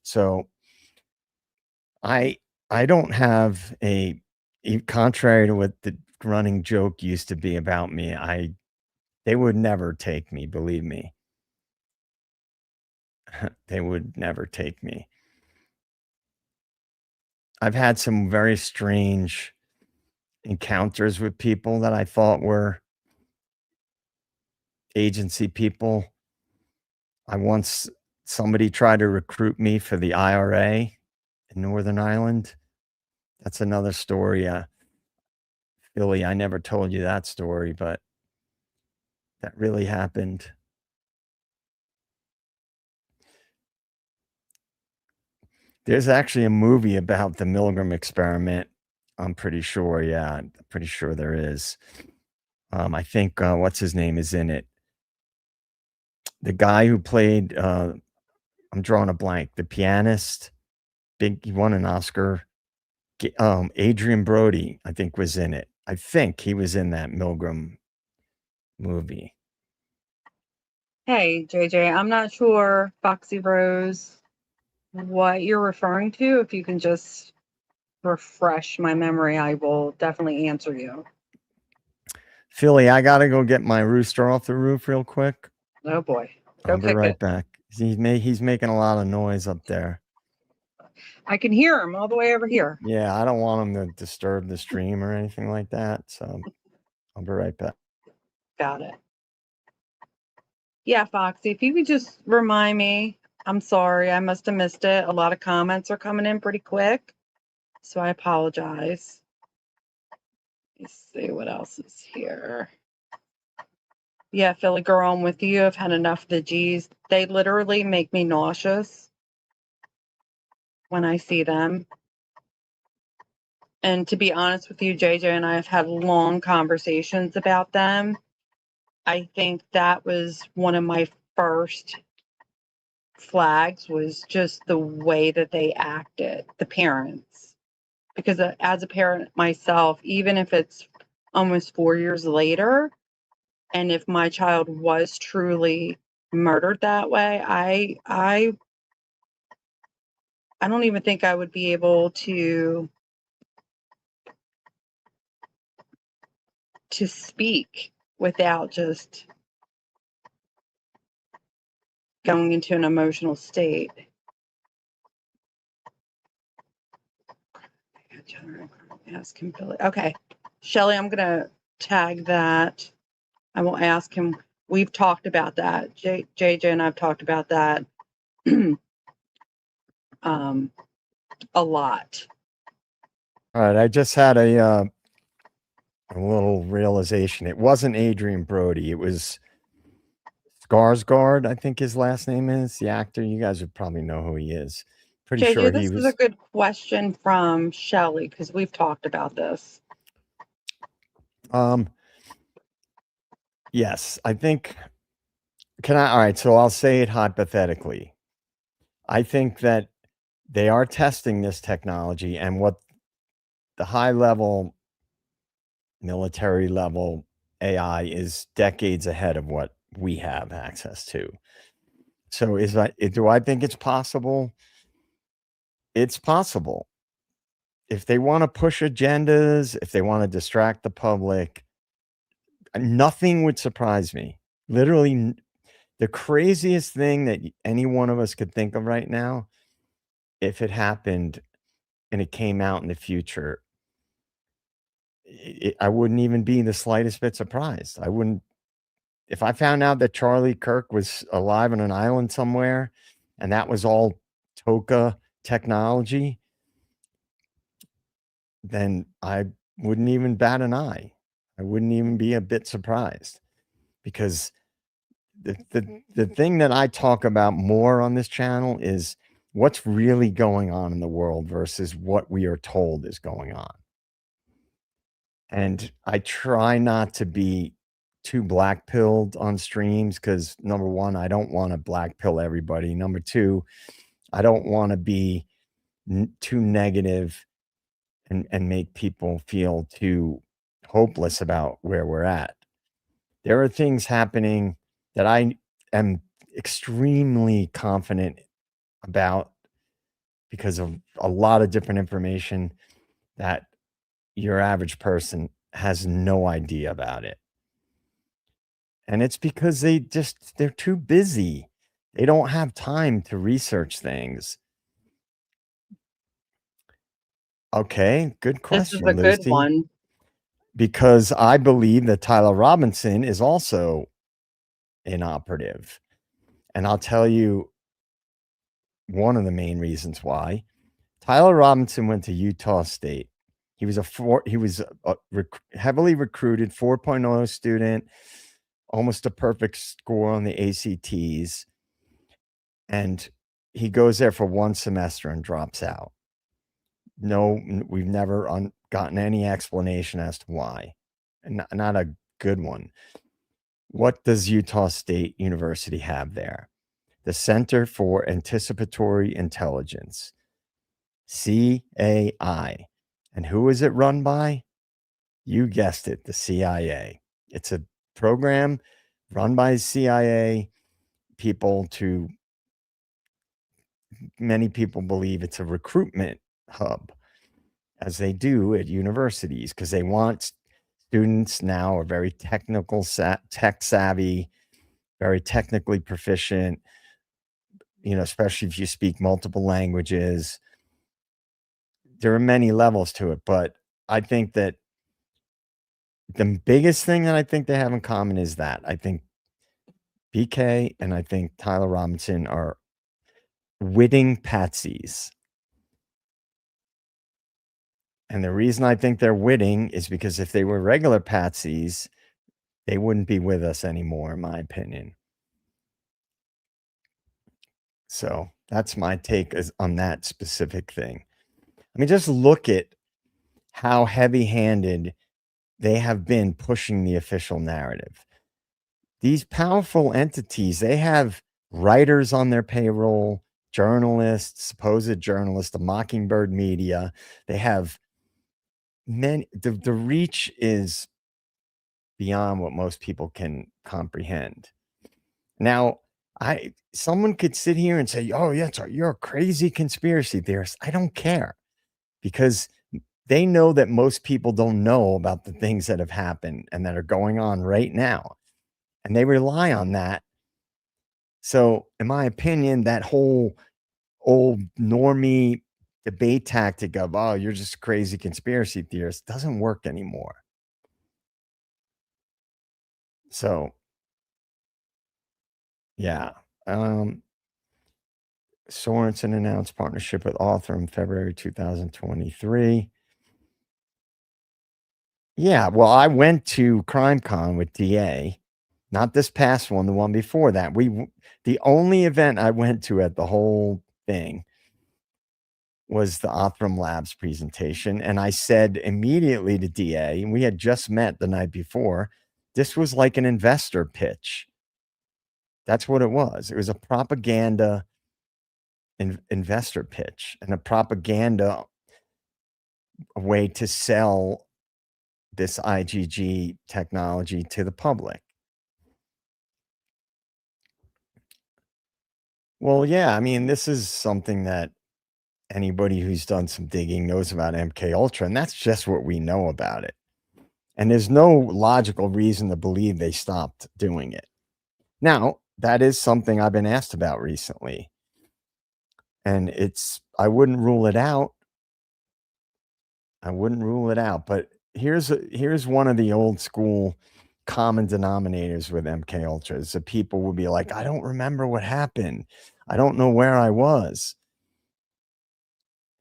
So I don't have contrary to what the running joke used to be about me, they would never take me, believe me. They would never take me. I've had some very strange encounters with people that I thought were agency people. Somebody tried to recruit me for the IRA in Northern Ireland. That's another story. Philly, I never told you that story, but that really happened. There's actually a movie about the Milgram experiment. I'm pretty sure. Yeah, I'm pretty sure there is. I think what's his name is in it. The guy who played, I'm drawing a blank. The pianist, he won an Oscar. Adrian Brody, I think, was in it. I think he was in that Milgram movie. Hey, JJ, I'm not sure, Foxy Rose, what you're referring to. If you can just refresh my memory, I will definitely answer you. Philly, I gotta go get my rooster off the roof real quick. Oh boy, I'll be right back. He's making a lot of noise up there. I can hear him all the way over here. Yeah, I don't want him to disturb the stream or anything like that. So I'll be right back. Got it. Yeah, Foxy, if you could just remind me, I'm sorry, I must have missed it. A lot of comments are coming in pretty quick, so I apologize. Let's see what else is here. Yeah, Philly girl, I'm with you. I've had enough of the G's. They literally make me nauseous when I see them. And to be honest with you, JJ and I have had long conversations about them. I think that was one of my first flags, was just the way that they acted, the parents. Because as a parent myself, even if it's almost 4 years later, and if my child was truly murdered that way, I don't even think I would be able to speak without just going into an emotional state. Ask him, Billy. Okay, Shelly, I'm gonna tag that. I will ask him. We've talked about that. JJ and I've talked about that a lot. All right, I just had a a little realization. It wasn't Adrian Brody. It was Skarsgård, I think his last name is, the actor. You guys would probably know who he is. Pretty sure JJ, he this is a was. good question from Shelley because we've talked about this. Yes, I think. All right, so I'll say it hypothetically. I think that they are testing this technology, and what the high level, military level AI is decades ahead of what we have access to. So do I think it's possible? It's possible. If they want to push agendas, if they want to distract the public, nothing would surprise me. Literally, the craziest thing that any one of us could think of right now, if it happened and it came out in the future, I wouldn't even be the slightest bit surprised. I wouldn't. If I found out that Charlie Kirk was alive on an island somewhere and that was all Toka technology, then I wouldn't even bat an eye. I wouldn't even be a bit surprised, because the thing that I talk about more on this channel is what's really going on in the world versus what we are told is going on. And I try not to be too black pilled on streams because, number one, I don't want to black pill everybody. Number two, I don't want to be too negative and make people feel too hopeless about where we're at. There are things happening that I am extremely confident about because of a lot of different information that your average person has no idea about it. And it's because they're too busy. They don't have time to research things. Okay, good question, This is a good Lucy. one. Because I believe that Tyler Robinson is also inoperative. And I'll tell you one of the main reasons why. Tyler Robinson went to Utah State. He was heavily recruited 4.0 student, almost a perfect score on the ACTs. And he goes there for one semester and drops out. No, we've never gotten any explanation as to why, and not a good one. What does Utah State University have there? The Center for Anticipatory Intelligence, CAI. And who is it run by? You guessed it, the CIA. It's a program run by CIA people many people believe it's a recruitment hub, as they do at universities, because they want students now are very technical, tech savvy, very technically proficient, especially if you speak multiple languages. There are many levels to it, but I think that the biggest thing that I think they have in common is that I think BK and I think Tyler Robinson are witting patsies. And the reason I think they're witting is because if they were regular patsies, they wouldn't be with us anymore, in my opinion. So that's my take on that specific thing. I mean, just look at how heavy-handed they have been pushing the official narrative. These powerful entities, they have writers on their payroll, journalists, supposed journalists, the Mockingbird media. They have many. The reach is beyond what most people can comprehend. Now, someone could sit here and say, "Oh, yeah, you're a crazy conspiracy theorist." I don't care, because they know that most people don't know about the things that have happened and that are going on right now, and they rely on that. So, in my opinion, that whole old normie debate tactic of, "Oh, you're just a crazy conspiracy theorist," doesn't work anymore. So, yeah. Sorensen announced partnership with Author in February 2023. Yeah, well, I went to CrimeCon with DA, not this past one, the one before that. The only event I went to at the whole thing was the Othram Labs presentation, and I said immediately to DA, and we had just met the night before, this was like an investor pitch. That's what it was. It was a propaganda investor pitch and a propaganda way to sell this IgG technology to the public. Well, yeah, I mean, this is something that anybody who's done some digging knows about MK Ultra, and that's just what we know about it. And there's no logical reason to believe they stopped doing it. Now, that is something I've been asked about recently. And I wouldn't rule it out. I wouldn't rule it out, but here's one of the old school common denominators with MK Ultras. The people will be like, I don't remember what happened. I don't know where I was.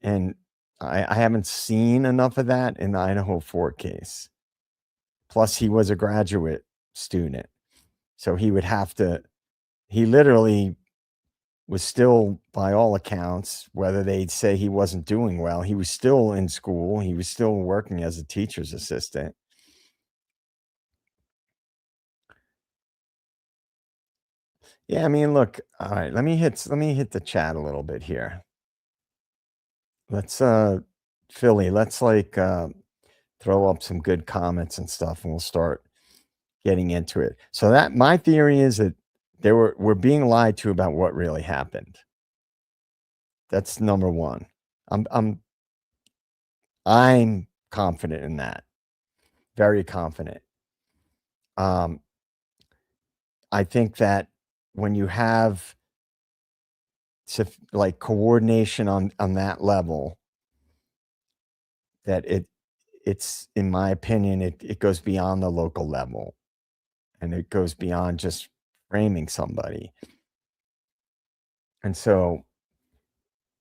And I haven't seen enough of that in the Idaho 4 case. Plus, he was a graduate student. So he literally was still, by all accounts, whether they'd say he wasn't doing well, he was still in school. He was still working as a teacher's assistant. Yeah, I mean, look, all right, let me hit the chat a little bit here. Let's Philly, let's throw up some good comments and stuff, and we'll start getting into it. So that my theory is that we're being lied to about what really happened. That's number one. I'm confident in that. Very confident. I think that when you have like coordination on that level, that it's in my opinion, it goes beyond the local level, and it goes beyond just framing somebody. And so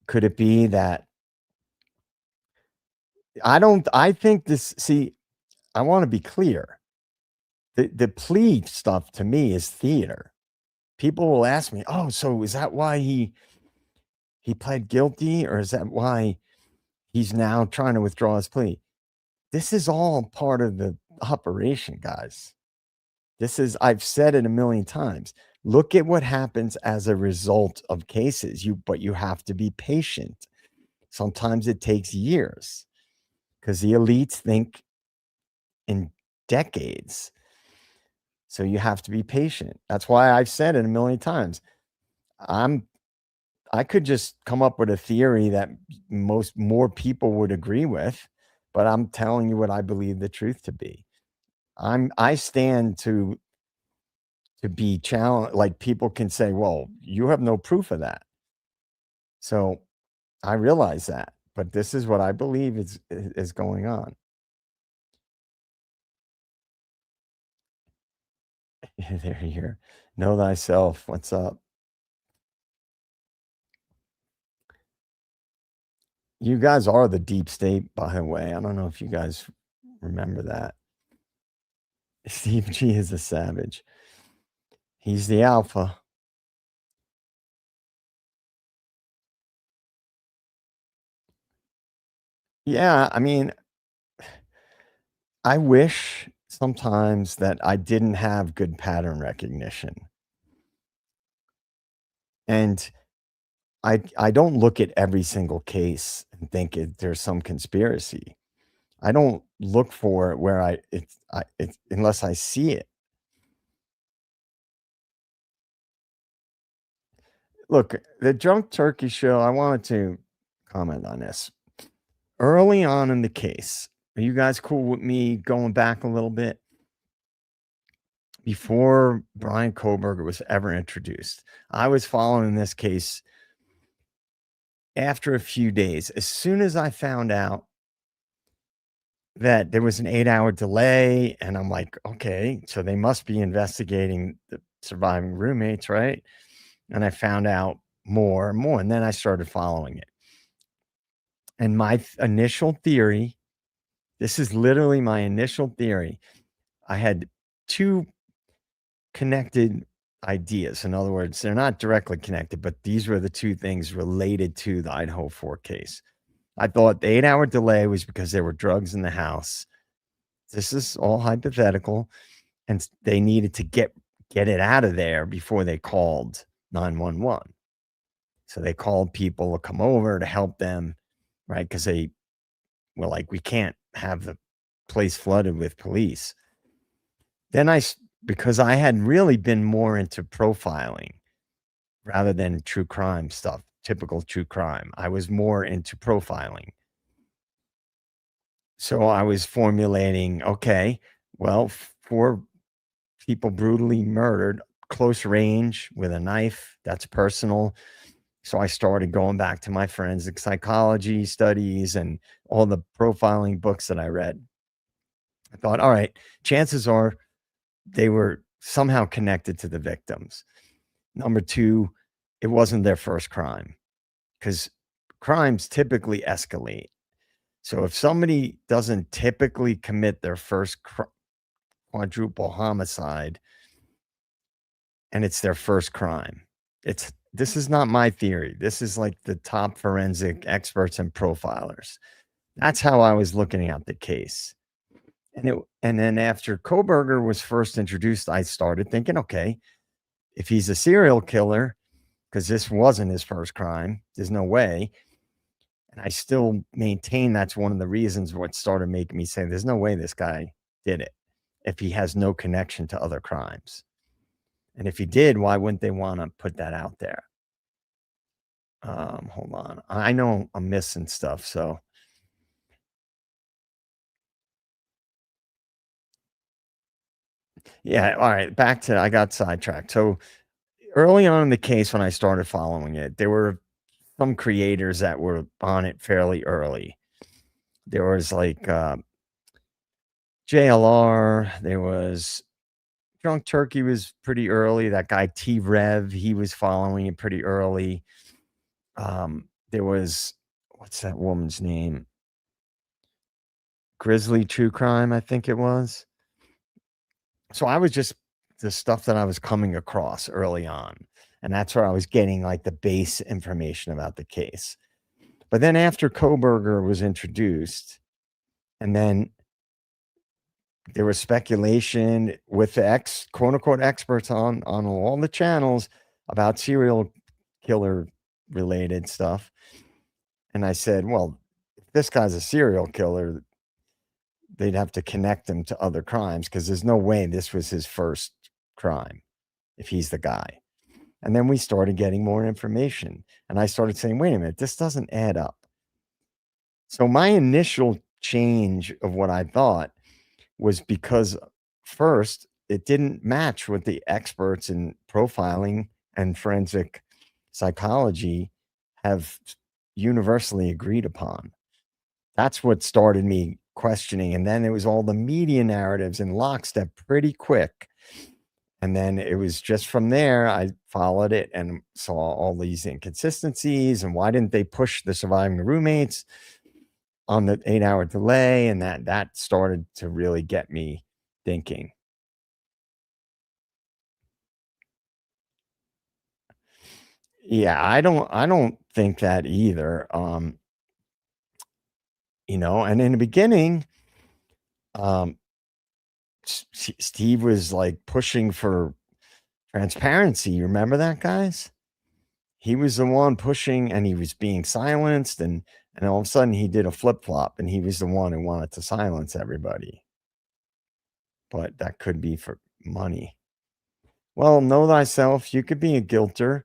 could it be that I think this, see, I want to be clear. The plea stuff to me is theater. People will ask me, "Oh, so is that why he pled guilty, or is that why he's now trying to withdraw his plea?" This is all part of the operation, guys. I've said it a million times. Look at what happens as a result of cases. But you have to be patient. Sometimes it takes years because the elites think in decades. So you have to be patient. That's why I've said it a million times. I could just come up with a theory that more people would agree with, but I'm telling you what I believe the truth to be. I stand to be challenged. Like, people can say, well, you have no proof of that. So I realize that, but this is what I believe is going on. There you're. Know thyself. What's up? You guys are the deep state, by the way. I don't know if you guys remember that. Steve G is a savage. He's the alpha. Yeah, I mean, I wish sometimes that I didn't have good pattern recognition. And I don't look at every single case and think there's some conspiracy. I don't look for it where it's unless I see it. Look, the Drunk Turkey show, I wanted to comment on this. Early on in the case, are you guys cool with me going back a little bit? Before Brian Koberger was ever introduced, I was following this case after a few days. As soon as I found out that there was an 8-hour delay, and I'm like, okay, so they must be investigating the surviving roommates, right? And I found out more and more, and then I started following it. And my initial theory This is literally my initial theory. I had two connected ideas. In other words, they're not directly connected, but these were the two things related to the Idaho 4 case. I thought the 8-hour delay was because there were drugs in the house. This is all hypothetical, and they needed to get it out of there before they called 911. So they called people to come over to help them, right? Because they were like, we can't have the place flooded with police. Then because I had really been more into profiling rather than true crime stuff, typical true crime. I was more into profiling. So I was formulating, okay, well, 4 people brutally murdered, close range with a knife, that's personal. So I started going back to my forensic psychology studies and all the profiling books that I read. I thought, all right, chances are they were somehow connected to the victims. Number 2, it wasn't their first crime, because crimes typically escalate. So if somebody doesn't typically commit their first quadruple homicide and it's their first crime, this is not my theory. This is like the top forensic experts and profilers. That's how I was looking at the case. And then after Koberger was first introduced, I started thinking, okay, if he's a serial killer, because this wasn't his first crime, there's no way. And I still maintain that's one of the reasons what started making me say there's no way this guy did it if he has no connection to other crimes. And if he did, why wouldn't they want to put that out there? Hold on. I know I'm missing stuff, so. Yeah, all right. Back to, I got sidetracked. So early on in the case, when I started following it, there were some creators that were on it fairly early. There was like JLR, there was Drunk Turkey was pretty early. That guy T Rev, he was following it pretty early. There was, what's that woman's name? Grizzly True Crime, I think it was. So I was just the stuff that I was coming across early on. And that's where I was getting like the base information about the case. But then after Koberger was introduced, and then there was speculation with the quote unquote experts on all the channels about serial killer related stuff. And I said, well, if this guy's a serial killer, they'd have to connect him to other crimes, because there's no way this was his first crime if he's the guy. And then we started getting more information, and I started saying, wait a minute, this doesn't add up. So my initial change of what I thought was because first, it didn't match what the experts in profiling and forensic psychology have universally agreed upon. That's what started me questioning. And then it was all the media narratives in lockstep pretty quick. And then it was just from there, I followed it and saw all these inconsistencies. And why didn't they push the surviving roommates on the 8-hour delay? And that started to really get me thinking. Yeah, I don't think that either. And in the beginning, Steve was like pushing for transparency. You remember that, guys? He was the one pushing, and he was being silenced, and all of a sudden he did a flip-flop, and he was the one who wanted to silence everybody. But that could be for money. Well, know thyself. You could be a guilter,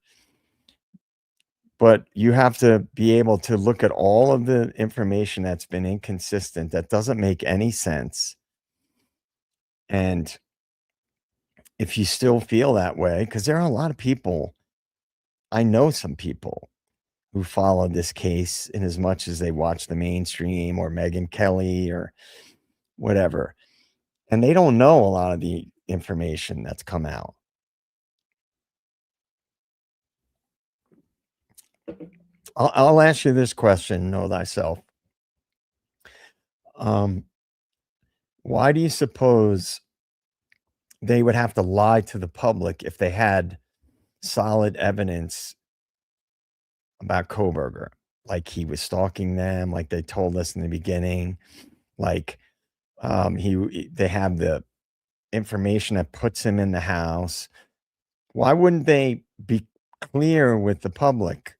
but you have to be able to look at all of the information that's been inconsistent, that doesn't make any sense. And if you still feel that way, because there are a lot of people, I know some people who follow this case in as much as they watch the mainstream or Megyn Kelly or whatever, and they don't know a lot of the information that's come out. I'll ask you this question, know thyself. Why do you suppose they would have to lie to the public if they had solid evidence about Koberger? Like he was stalking them, like they told us in the beginning, like they have the information that puts him in the house. Why wouldn't they be clear with the public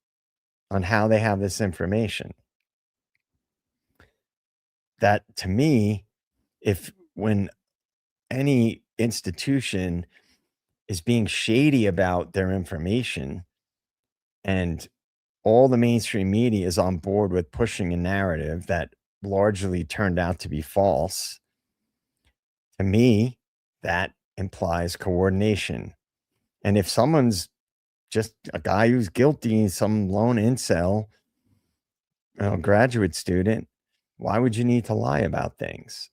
on how they have this information? That to me, when any institution is being shady about their information and all the mainstream media is on board with pushing a narrative that largely turned out to be false, to me, that implies coordination. And if someone's just a guy who's guilty, some lone incel, graduate student, why would you need to lie about things?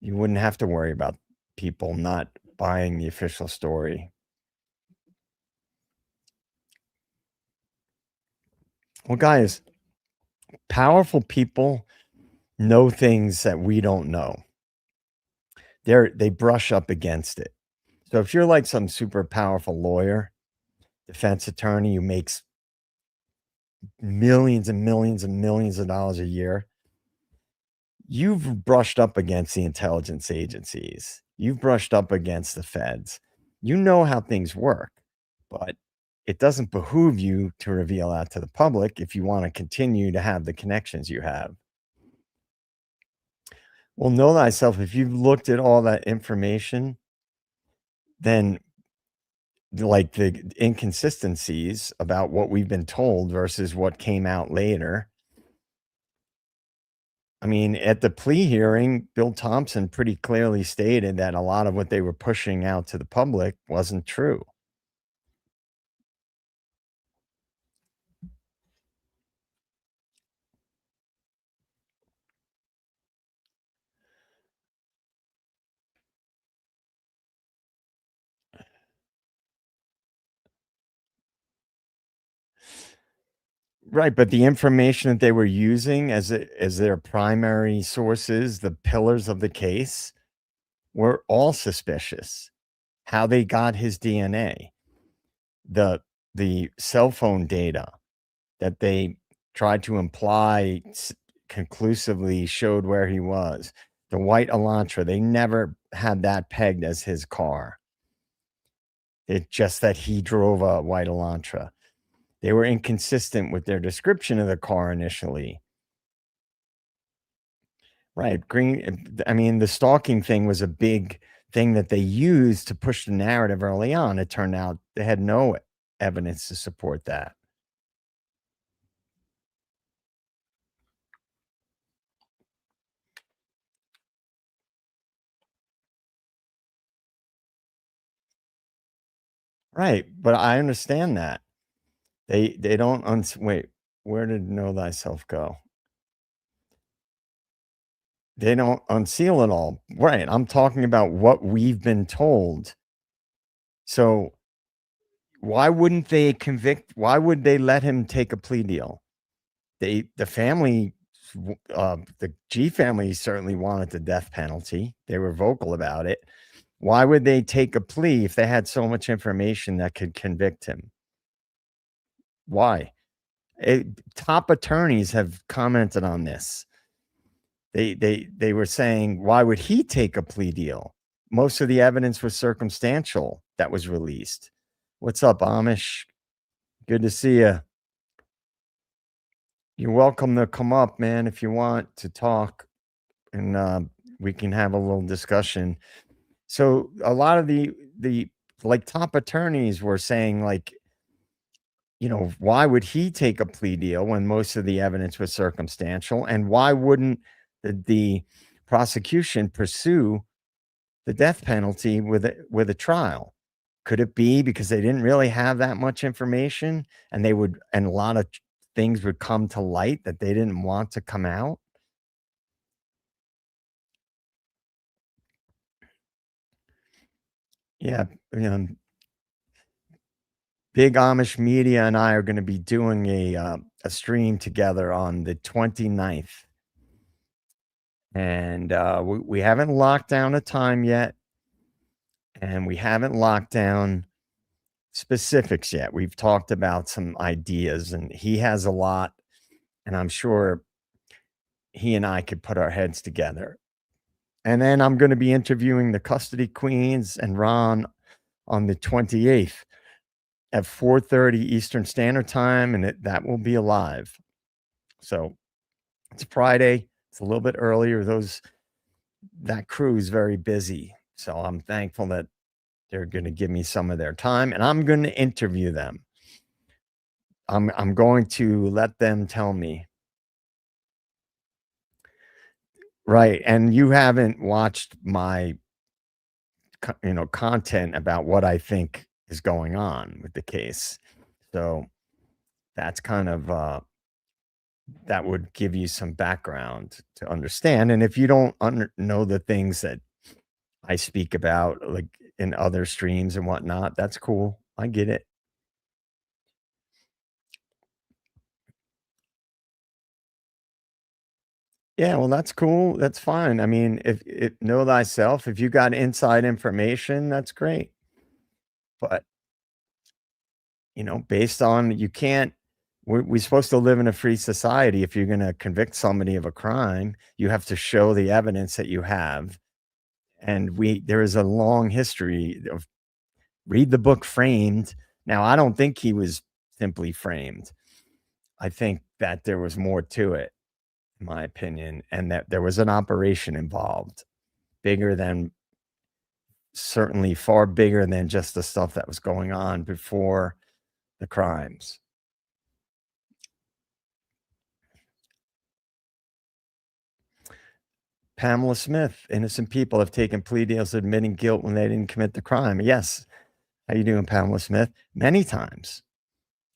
You wouldn't have to worry about people not buying the official story. Well, guys, powerful people know things that we don't know. They brush up against it. So if you're like some super powerful lawyer, defense attorney who makes millions and millions and millions of dollars a year, you've brushed up against the intelligence agencies. You've brushed up against the feds. You know how things work, but it doesn't behoove you to reveal that to the public if you want to continue to have the connections you have. Well, know thyself. If you've looked at all that information, then like the inconsistencies about what we've been told versus what came out later. I mean, at the plea hearing, Bill Thompson pretty clearly stated that a lot of what they were pushing out to the public wasn't true. Right, but the information that they were using as their primary sources, the pillars of the case, were all suspicious. How they got his DNA, the cell phone data that they tried to imply conclusively showed where he was. The white Elantra, they never had that pegged as his car. It's just that he drove a white Elantra. They were inconsistent with their description of the car initially. Right. I mean, the stalking thing was a big thing that they used to push the narrative early on. It turned out they had no evidence to support that. Right. But I understand that. They don't wait, where did know thyself go? They don't unseal it all. Right. I'm talking about what we've been told. So why wouldn't they convict? Why would they let him take a plea deal? The family, the G family certainly wanted the death penalty. They were vocal about it. Why would they take a plea if they had so much information that could convict him? Why? Top attorneys have commented on this. They were saying, why would he take a plea deal? Most of the evidence was circumstantial that was released. What's up, Amish? Good to see you. You're welcome to come up, man, if you want to talk, and we can have a little discussion. So a lot of the like top attorneys were saying, like, why would he take a plea deal when most of the evidence was circumstantial? And why wouldn't the prosecution pursue the death penalty with a trial? Could it be because they didn't really have that much information and a lot of things would come to light that they didn't want to come out? Yeah. Big Amish Media and I are going to be doing a stream together on the 29th. And we haven't locked down a time yet, and we haven't locked down specifics yet. We've talked about some ideas, and he has a lot, and I'm sure he and I could put our heads together. And then I'm going to be interviewing the custody queens and Ron on the 28th at 4:30 Eastern Standard Time, and that will be live. So it's Friday. It's a little bit earlier. That crew is very busy, so I'm thankful that they're going to give me some of their time, and I'm going to interview them. I'm going to let them tell me. Right, and you haven't watched my content about what I think is going on with the case. So that's kind of that would give you some background to understand. And if you don't know the things that I speak about, like in other streams and whatnot, that's cool. I get it. Yeah, well, that's cool. That's fine. I mean, if know thyself, if you got inside information, that's great. But based on you can't we're supposed to live in a free society. If you're going to convict somebody of a crime, you have to show the evidence that you have. And there is a long history of read the book Framed. Now, I don't think he was simply framed. I think that there was more to it, in my opinion, and that there was an operation involved, bigger than certainly far bigger than just the stuff that was going on before the crimes. Pamela Smith, innocent people have taken plea deals admitting guilt when they didn't commit the crime. Yes. How you doing, Pamela Smith? Many times.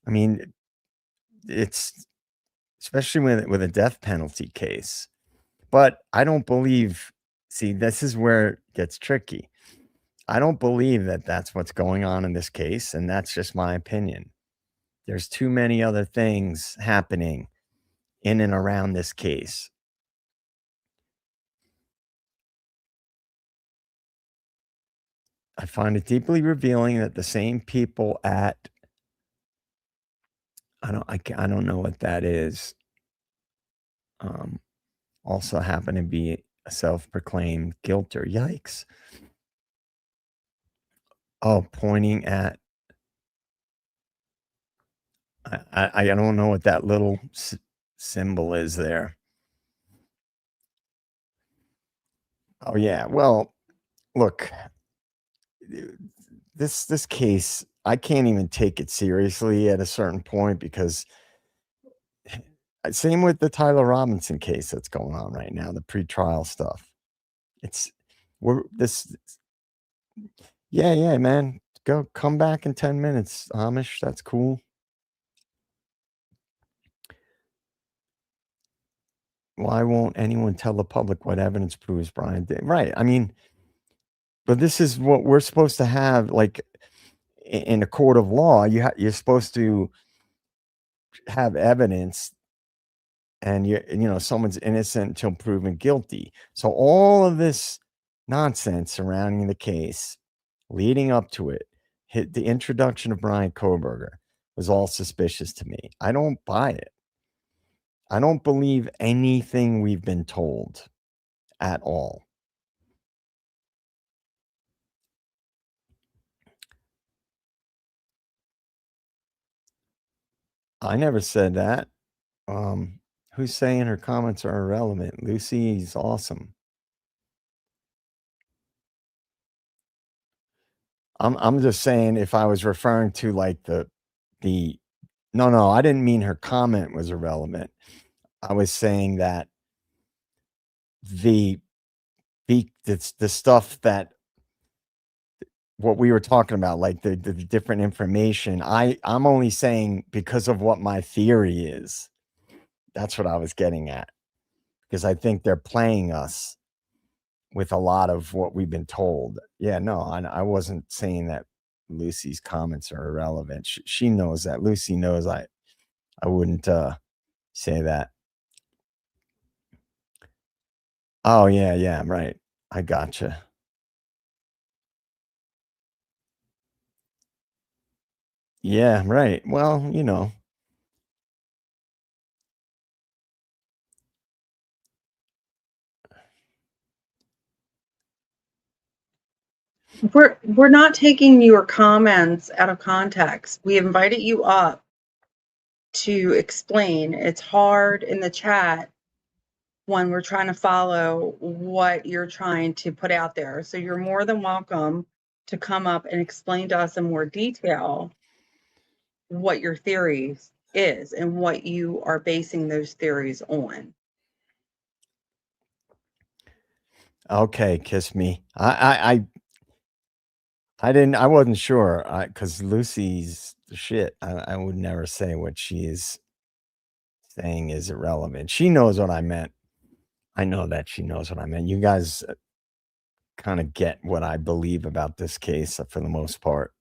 I mean, it's especially with a death penalty case. But I don't believe, see, this is where it gets tricky. I don't believe that that's what's going on in this case, and that's just my opinion. There's too many other things happening in and around this case. I find it deeply revealing that the same people at I don't know what that is. Um, also happen to be a self-proclaimed guilter. Yikes. Oh, pointing at I don't know what that little symbol is there. Oh yeah. Well, look, this case, I can't even take it seriously at a certain point because same with the Tyler Robinson case that's going on right now, the pretrial stuff. It's we're this yeah, man. Come back in 10 minutes, Amish. That's cool. Why won't anyone tell the public what evidence proves Brian did? Right. I mean, but this is what we're supposed to have, like in a court of law. You're supposed to have evidence, and someone's innocent until proven guilty. So all of this nonsense surrounding the case, leading up to it, the introduction of Brian Koberger was all suspicious to me. I don't buy it. I don't believe anything we've been told at all. I never said that. Who's saying her comments are irrelevant? Lucy's awesome. I'm just saying if I was referring to like the no, I didn't mean her comment was irrelevant. I was saying that the stuff that what we were talking about, like the different information, I'm only saying because of what my theory is. That's what I was getting at. Because I think they're playing us with a lot of what we've been told. Yeah, no, I wasn't saying that Lucy's comments are irrelevant. She knows that. Lucy knows I wouldn't say that. Oh, yeah, right. I gotcha. Yeah, right. Well, We're not taking your comments out of context. We invited you up to explain. It's hard in the chat when we're trying to follow what you're trying to put out there. So you're more than welcome to come up and explain to us in more detail what your theory is and what you are basing those theories on. Okay, kiss me. I wasn't sure, because Lucy's the shit. I would never say what she is saying is irrelevant. She knows what I meant. I know that she knows what I meant. You guys kind of get what I believe about this case for the most part.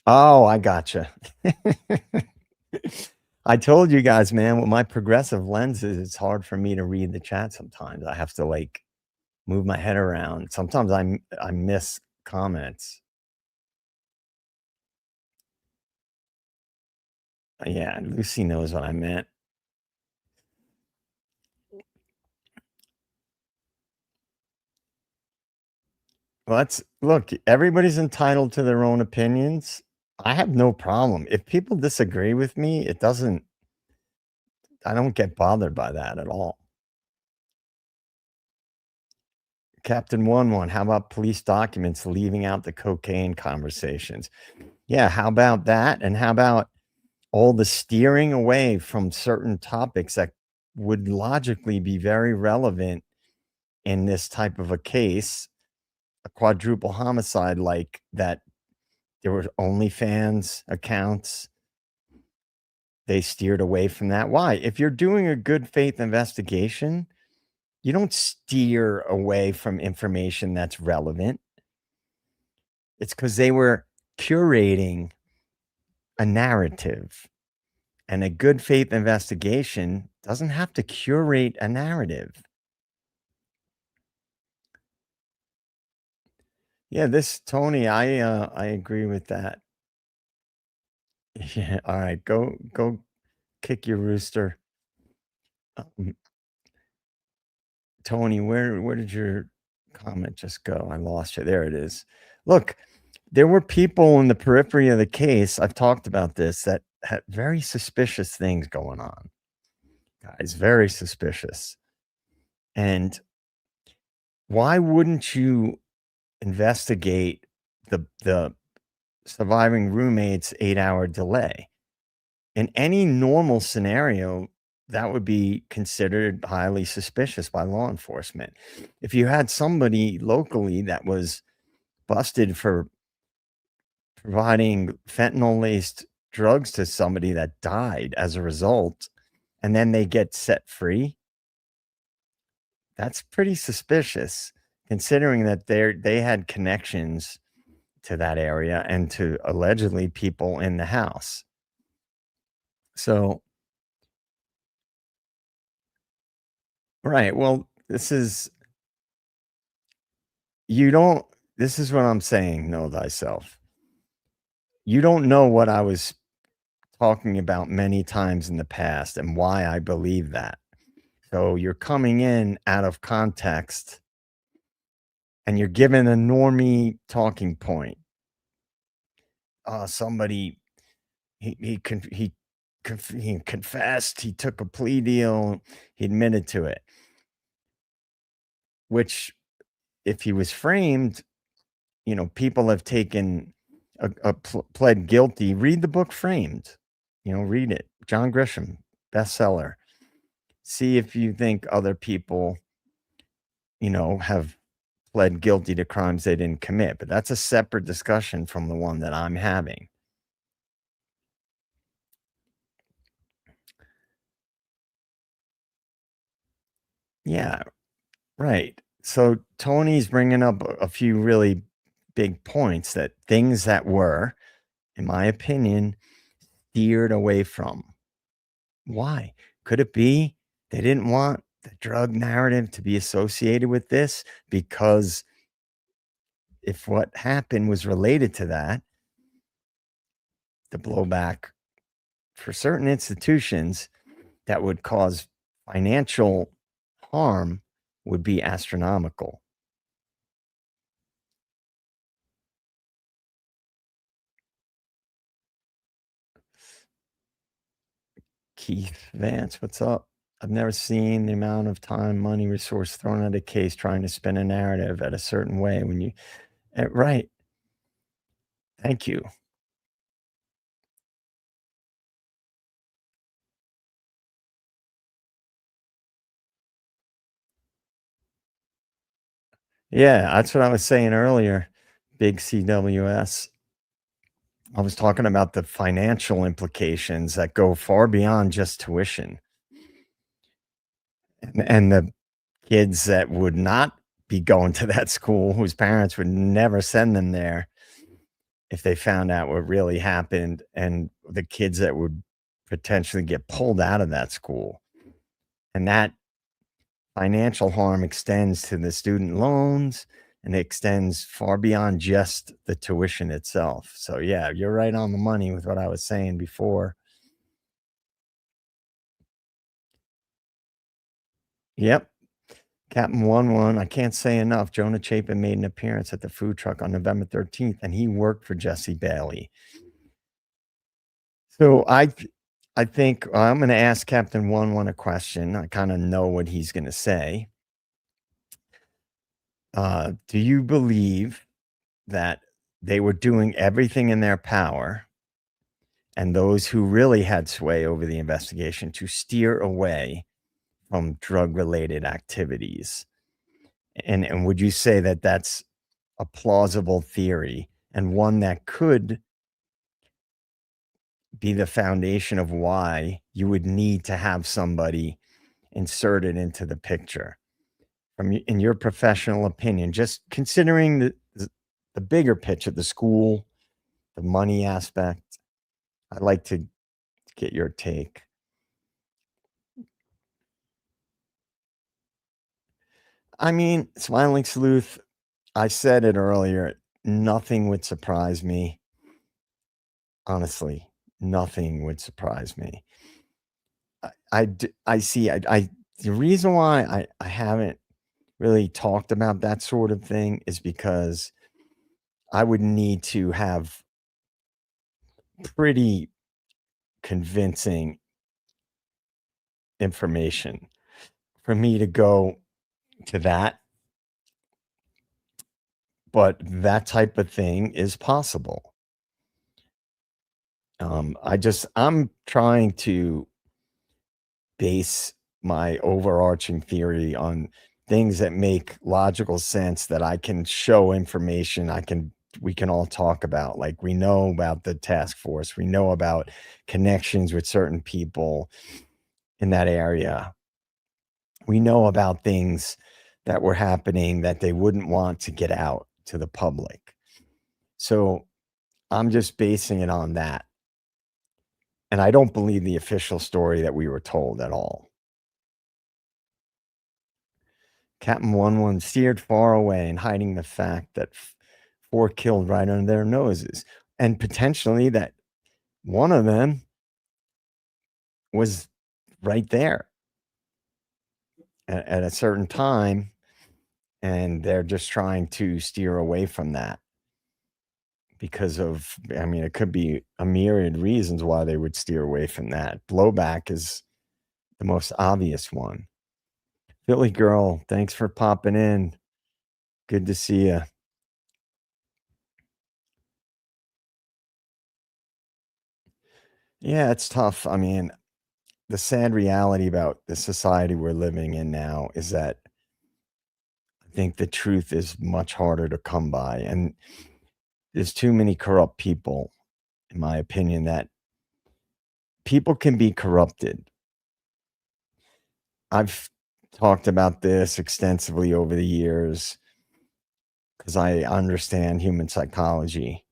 Oh, I gotcha. I told you guys, man, with my progressive lenses, it's hard for me to read the chat sometimes. I have to like move my head around. Sometimes I miss comments. Yeah, Lucy knows what I meant. Well, look, everybody's entitled to their own opinions. I have no problem. If people disagree with me, I don't get bothered by that at all. Captain 1-1, how about police documents leaving out the cocaine conversations? Yeah, how about that? And how about all the steering away from certain topics that would logically be very relevant in this type of a case, a quadruple homicide like that? There were OnlyFans accounts. They steered away from that. Why? If you're doing a good faith investigation, you don't steer away from information that's relevant. It's because they were curating a narrative. And a good faith investigation doesn't have to curate a narrative. Yeah, this Tony, I agree with that. Yeah, all right, go kick your rooster. Um, Tony, where did your comment just go? I lost you. There it is. Look, there were people in the periphery of the case, I've talked about this, that had very suspicious things going on. Guys, very suspicious. And why wouldn't you investigate the surviving roommate's 8-hour delay? In any normal scenario, that would be considered highly suspicious by law enforcement. If you had somebody locally that was busted for providing fentanyl-laced drugs to somebody that died as a result, and then they get set free, that's pretty suspicious, considering that they had connections to that area and to allegedly people in the house. So, right. Well, this is what I'm saying, know thyself. You don't know what I was talking about many times in the past and why I believe that. So you're coming in out of context and you're given a normie talking point. Somebody he confessed, he took a plea deal, he admitted to it. Which, if he was framed, people have taken pled guilty. Read the book Framed. Read it. John Grisham, bestseller. See if you think other people, have pled guilty to crimes they didn't commit. But that's a separate discussion from the one that I'm having. Yeah, right. So Tony's bringing up a few really big points, that things that were, in my opinion, steered away from. Why? Could it be they didn't want the drug narrative to be associated with this, because if what happened was related to that, the blowback for certain institutions that would cause financial harm would be astronomical. Keith Vance, what's up? I've never seen the amount of time, money, resource thrown at a case trying to spin a narrative at a certain way when you, right. Thank you. Yeah, that's what I was saying earlier. Big CWS. I was talking about the financial implications that go far beyond just tuition. And the kids that would not be going to that school, whose parents would never send them there if they found out what really happened, and the kids that would potentially get pulled out of that school. And that financial harm extends to the student loans, and it extends far beyond just the tuition itself. So yeah, you're right on the money with what I was saying before. Yep. Captain 1-1. I can't say enough. Jonah Chapin made an appearance at the food truck on November 13th, and he worked for Jesse Bailey. So I think I'm going to ask Captain 1-1 a question. I kind of know what he's going to say. Do you believe that they were doing everything in their power, and those who really had sway over the investigation, to steer away from drug-related activities? And would you say that that's a plausible theory, and one that could be the foundation of why you would need to have somebody inserted into the picture? In your professional opinion, just considering the bigger picture, the school, the money aspect, I'd like to get your take. I mean, Smiling Sleuth, I said it earlier, nothing would surprise me. Honestly, nothing would surprise me. I see, the reason why I haven't really talked about that sort of thing is because I would need to have pretty convincing information for me to go to that. But that type of thing is possible. I'm trying to base my overarching theory on things that make logical sense, that I can show information we can all talk about. Like, we know about the task force, we know about connections with certain people in that area, we know about things that were happening that they wouldn't want to get out to the public. So I'm just basing it on that. And I don't believe the official story that we were told at all. Captain 1-1 steered far away and hiding the fact that 4 killed right under their noses, and potentially that one of them was right there at a certain time, and they're just trying to steer away from that because of, I mean, it could be a myriad reasons why they would steer away from that. Blowback is the most obvious one. Philly girl, thanks for popping in. Good to see you. Yeah, it's tough. I mean, the sad reality about the society we're living in now is that I think the truth is much harder to come by. And there's too many corrupt people, in my opinion, that people can be corrupted. I've talked about this extensively over the years because I understand human psychology.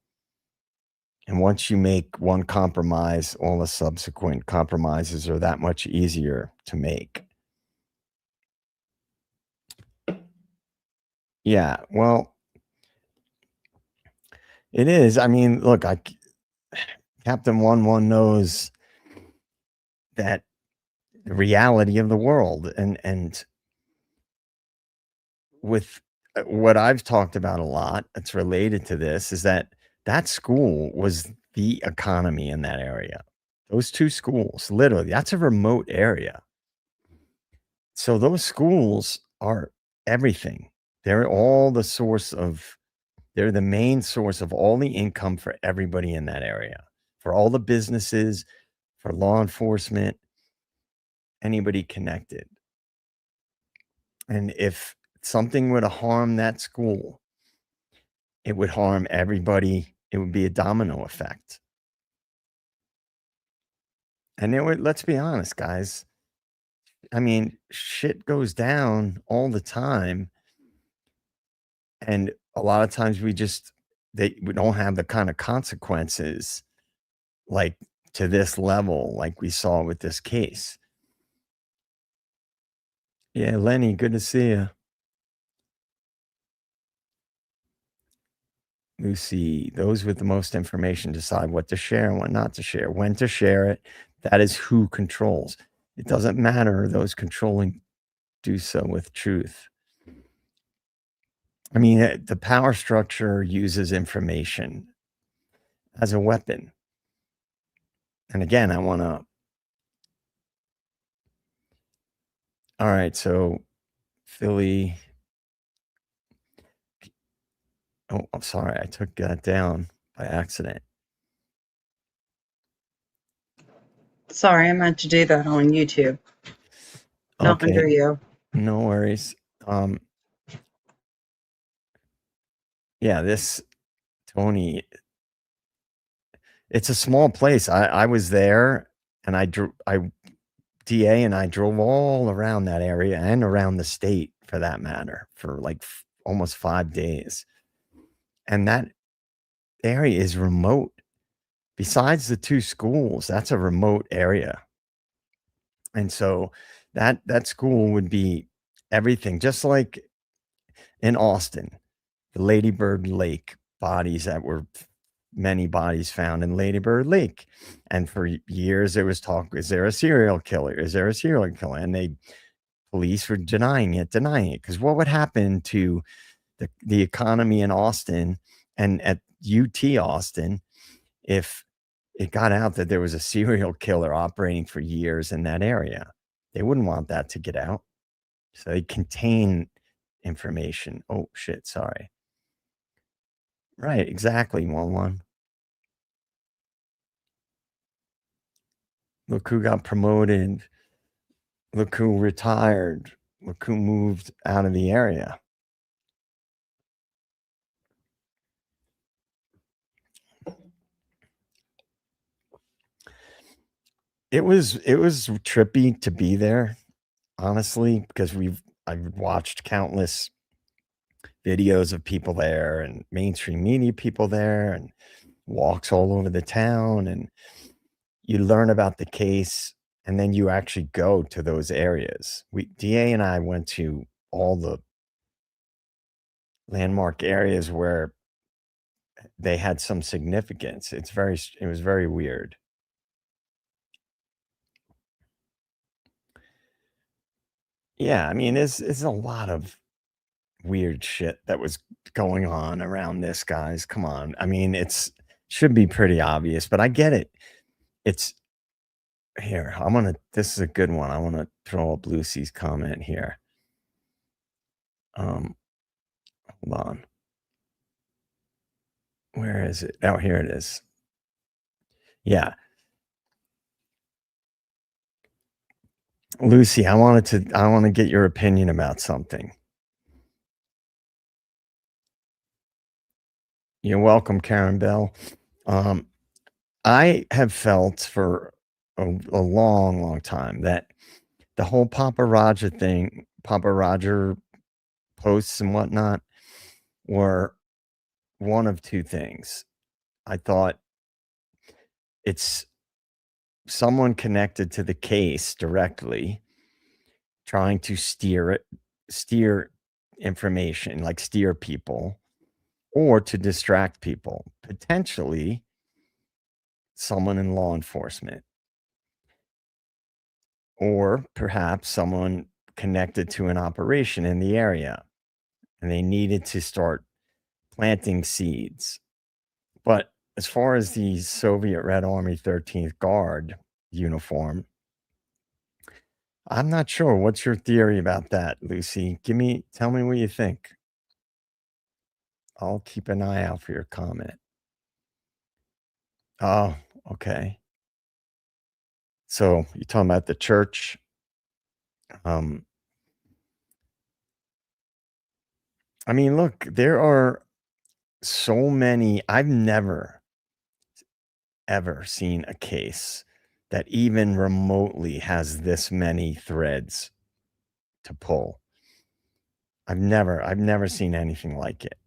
And once you make one compromise, all the subsequent compromises are that much easier to make. Yeah, well, it is. I mean, look, Captain 1-1 knows that the reality of the world, and with what I've talked about a lot that's related to this is that that school was the economy in that area. Those two schools, literally, that's a remote area. So those schools are everything. They're all the source of they're the main source of all the income for everybody in that area, for all the businesses, for law enforcement, anybody connected. And if something were to harm that school, it would harm everybody. It would be a domino effect. And it would, let's be honest, guys. I mean, shit goes down all the time. And a lot of times we don't have the kind of consequences like to this level, like we saw with this case. Yeah, Lenny, good to see you. Lucy, those with the most information decide what to share and what not to share, when to share it. That is who controls. It doesn't matter, those controlling do so with truth. I mean, the power structure uses information as a weapon. And again, I want to. All right, so Philly. Oh, I'm sorry. I took that down by accident. Sorry, I meant to do that on YouTube. Not under Okay, you. no worries. Yeah, this Tony, it's a small place. I was there, and DA and I drove all around that area and around the state for that matter for like almost 5 days. And that area is remote. Besides the two schools, that's a remote area. And so that school would be everything, just like in Austin, the Lady Bird Lake bodies that were many bodies found in Lady Bird Lake. And for years there was talk, is there a serial killer? Is there a serial killer? And police were denying it. Because what would happen to the economy in Austin and at UT Austin if it got out that there was a serial killer operating for years in that area? They wouldn't want that to get out. So they contain information. Oh, shit. Sorry. Right. Exactly. 1-1. Look who got promoted. Look who retired. Look who moved out of the area. It was trippy to be there, honestly, because I've watched countless videos of people there and mainstream media people there and walks all over the town, and you learn about the case, and then you actually go to those areas. DA and I went to all the landmark areas where they had some significance. It was very weird. Yeah, I mean, it's a lot of weird shit that was going on around this, guys. Come on. I mean, should be pretty obvious, but I get it. It's here. This is a good one. I want to throw up Lucy's comment here. Hold on. Where is it? Oh, here it is. Yeah. Lucy, I want to get your opinion about something. You're welcome, Karen Bell. I have felt for a long, long time that the whole Papa Roger thing, Papa Roger posts and whatnot, were one of two things. I thought it's someone connected to the case directly trying to steer information, like steer people, or to distract people, potentially someone in law enforcement, or perhaps someone connected to an operation in the area, and they needed to start planting seeds. But as far as the Soviet Red Army 13th Guard uniform, I'm not sure. What's your theory about that, Lucy? Tell me what you think. I'll keep an eye out for your comment. Oh, okay. So you're talking about the church. I mean, look, there are so many. I've never, ever seen a case that even remotely has this many threads to pull. I've never seen anything like it.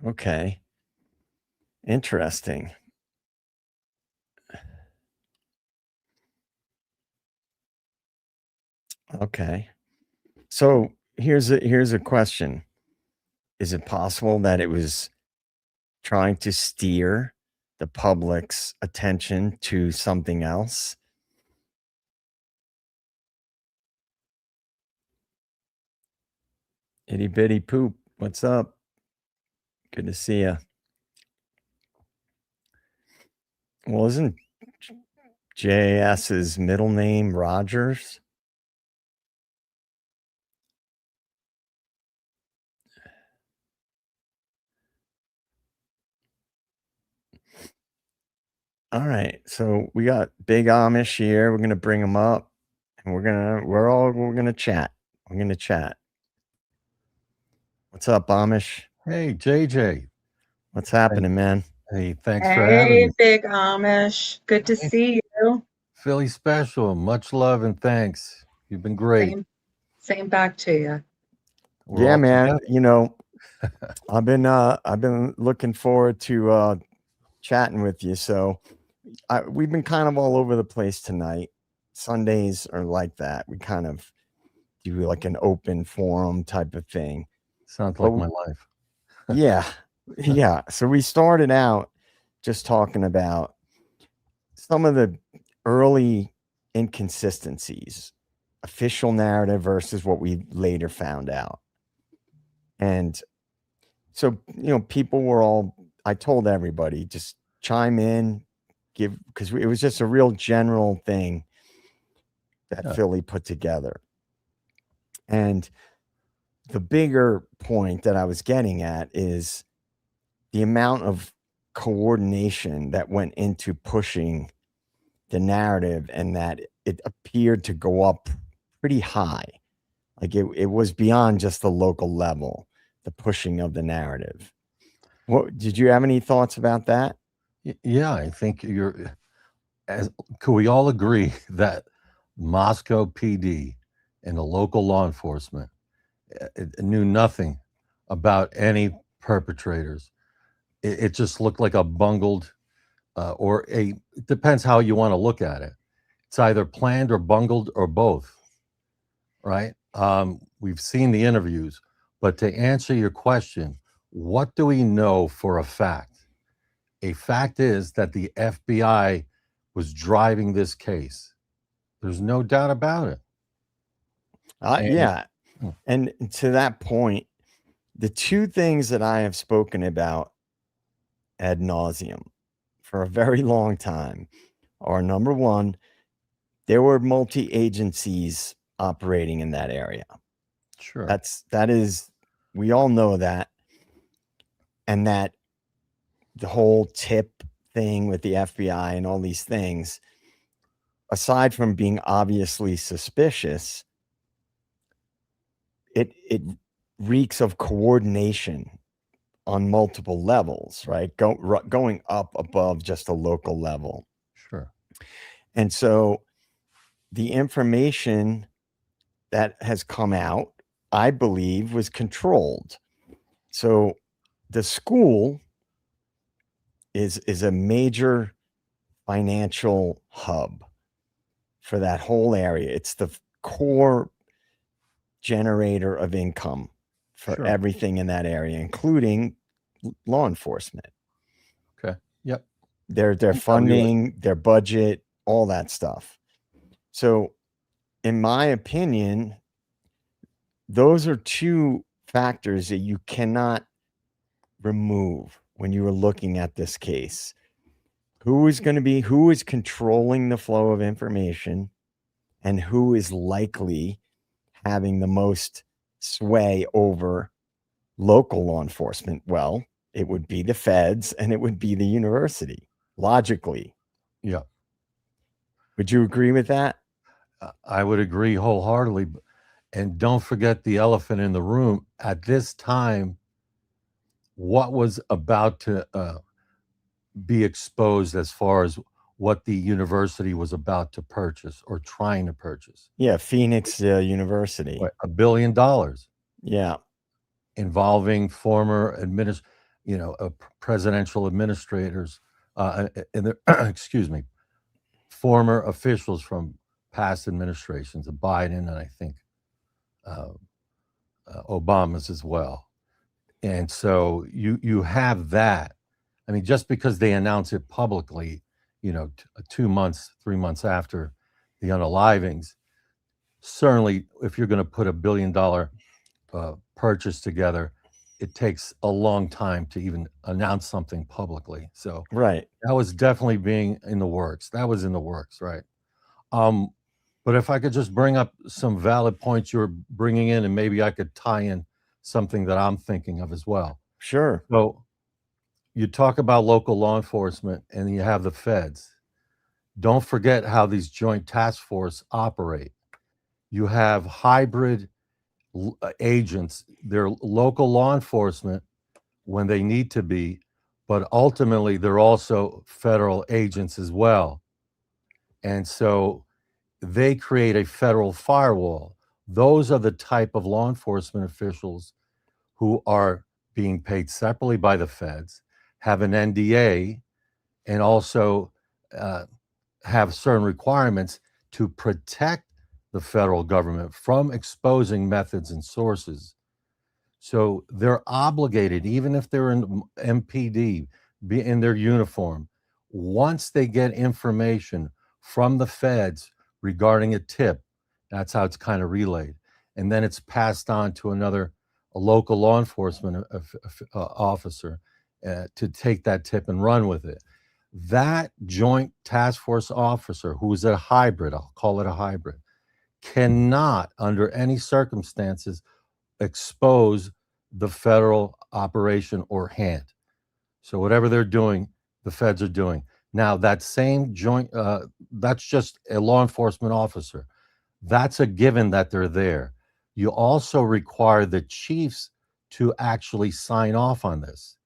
Okay. Interesting. Okay. So here's a question. Is it possible that it was trying to steer the public's attention to something else? Itty bitty poop. What's up? Good to see you. Well, isn't JS's middle name Rogers? All right. So we got Big Amish here. We're gonna bring him up, and we're gonna chat. We're gonna chat. What's up, Amish? Hey, JJ. What's happening, man? Hey, thanks for having me. Hey, Big Amish. Good to see you. Philly Special. Much love and thanks. You've been great. Same back to you. We're Yeah, all man. together. You know, I've been looking forward to chatting with you. So we've been kind of all over the place tonight. Sundays are like that. We kind of do like an open forum type of thing. Sounds like my life. Yeah. Yeah. So we started out just talking about some of the early inconsistencies, official narrative versus what we later found out. And so, people were all, I told everybody, just chime in, because it was just a real general thing that Philly put together. And the bigger point that I was getting at is the amount of coordination that went into pushing the narrative, and that it appeared to go up pretty high. Like it was beyond just the local level, the pushing of the narrative. What did you have any thoughts about that? Yeah, I think could we all agree that Moscow PD and the local law enforcement knew nothing about any perpetrators? It just looked like a bungled, it depends how you want to look at it. It's either planned or bungled or both, right? We've seen the interviews, but to answer your question, what do we know for a fact? A fact is that the FBI was driving this case. There's no doubt about it. Yeah. And to that point, the two things that I have spoken about ad nauseum for a very long time are, number one, there were multi agencies operating in that area. Sure. We all know that. And that the whole tip thing with the FBI and all these things, aside from being obviously suspicious, it reeks of coordination on multiple levels, right? Going up above just a local level. Sure. And so the information that has come out, I believe, was controlled. So the school is a major financial hub for that whole area. It's the core generator of income for Sure. everything in that area, including law enforcement. Okay. Yep. Their Evaluate. funding, their budget, all that stuff. So, in my opinion, those are two factors that you cannot remove when you are looking at this case. Who is controlling the flow of information, and who is likely having the most sway over local law enforcement? Well, it would be the feds and it would be the university, logically. Yeah. Would you agree with that? I would agree wholeheartedly. And don't forget the elephant in the room. At this time, what was about to be exposed as far as what the university was about to purchase or trying to purchase? Yeah, Phoenix University. What, $1 billion Yeah, involving former presidential administrators, excuse me, former officials from past administrations, of Biden and I think Obama's as well. And so you have that. I mean, just because they announce it publicly, 2 months, 3 months after the unalivings, certainly if you're going to put $1 billion purchase together, it takes a long time to even announce something publicly. So right. that was definitely being in the works. That was in the works, right? But if I could just bring up some valid points you're bringing in, and maybe I could tie in something that I'm thinking of as well. Sure. So you talk about local law enforcement and you have the feds. Don't forget how these joint task force operate. You have hybrid agents. They're local law enforcement when they need to be, but ultimately they're also federal agents as well. And so they create a federal firewall. Those are the type of law enforcement officials who are being paid separately by the feds, have an NDA, and also have certain requirements to protect the federal government from exposing methods and sources. So they're obligated, even if they're in MPD, be in their uniform, once they get information from the feds regarding a tip, that's how it's kind of relayed. And then it's passed on to a local law enforcement officer to take that tip and run with it. That joint task force officer, who is a hybrid, I'll call it a hybrid, cannot, under any circumstances, expose the federal operation or hand. So whatever they're doing, the feds are doing. Now, that same joint, that's just a law enforcement officer. That's a given that they're there. You also require the chiefs to actually sign off on this.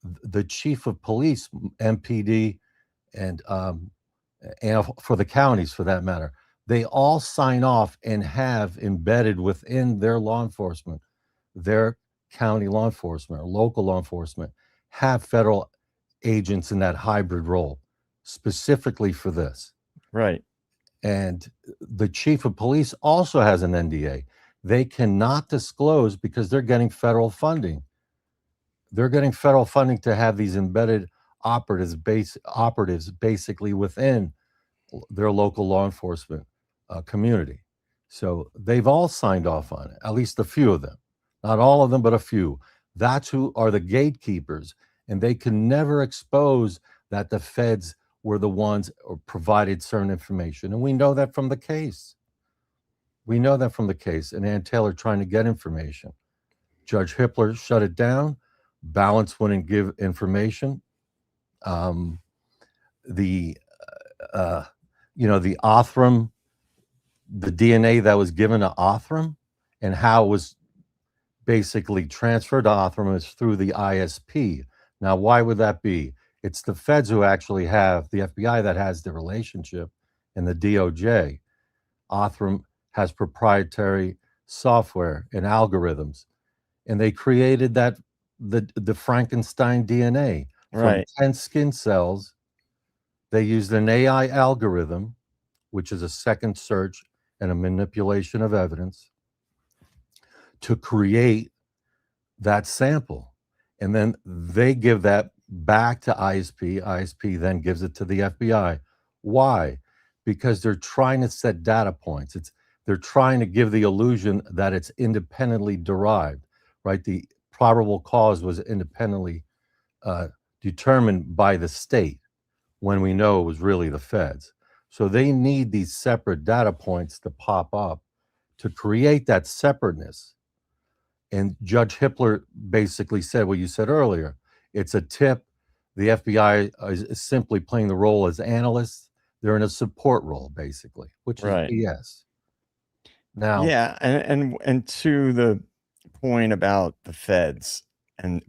The chief of police, MPD, and for the counties, for that matter, they all sign off and have embedded within their law enforcement, their county law enforcement or local law enforcement, have federal agents in that hybrid role specifically for this. Right. And the chief of police also has an NDA. They cannot disclose because they're getting federal funding. They're getting federal funding to have these embedded operatives basically within their local law enforcement community. So they've all signed off on it, at least a few of them. Not all of them, but a few. That's who are the gatekeepers, and they can never expose that the feds were the ones who provided certain information. And we know that from the case. We know that from the case. And Ann Taylor trying to get information. Judge Hippler shut it down. Balance wouldn't give information. The Othram, the DNA that was given to Othram and how it was basically transferred to Othram is through the ISP. Now, why would that be? It's the feds who actually have, the FBI that has the relationship, and the DOJ. Othram has proprietary software and algorithms, and they created the Frankenstein DNA from Right. 10 skin cells. They used an AI algorithm, which is a second search and a manipulation of evidence, to create that sample. And then they give that back to ISP. ISP then gives it to the FBI. Why? Because they're trying to set data points. They're trying to give the illusion that it's independently derived, right? The probable cause was independently determined by the state when we know it was really the feds. So they need these separate data points to pop up to create that separateness. And Judge Hippler basically said what you said earlier. It's a tip. The FBI is simply playing the role as analysts. They're in a support role, basically, which is Right. BS. Now, Yeah, and to the point about the feds and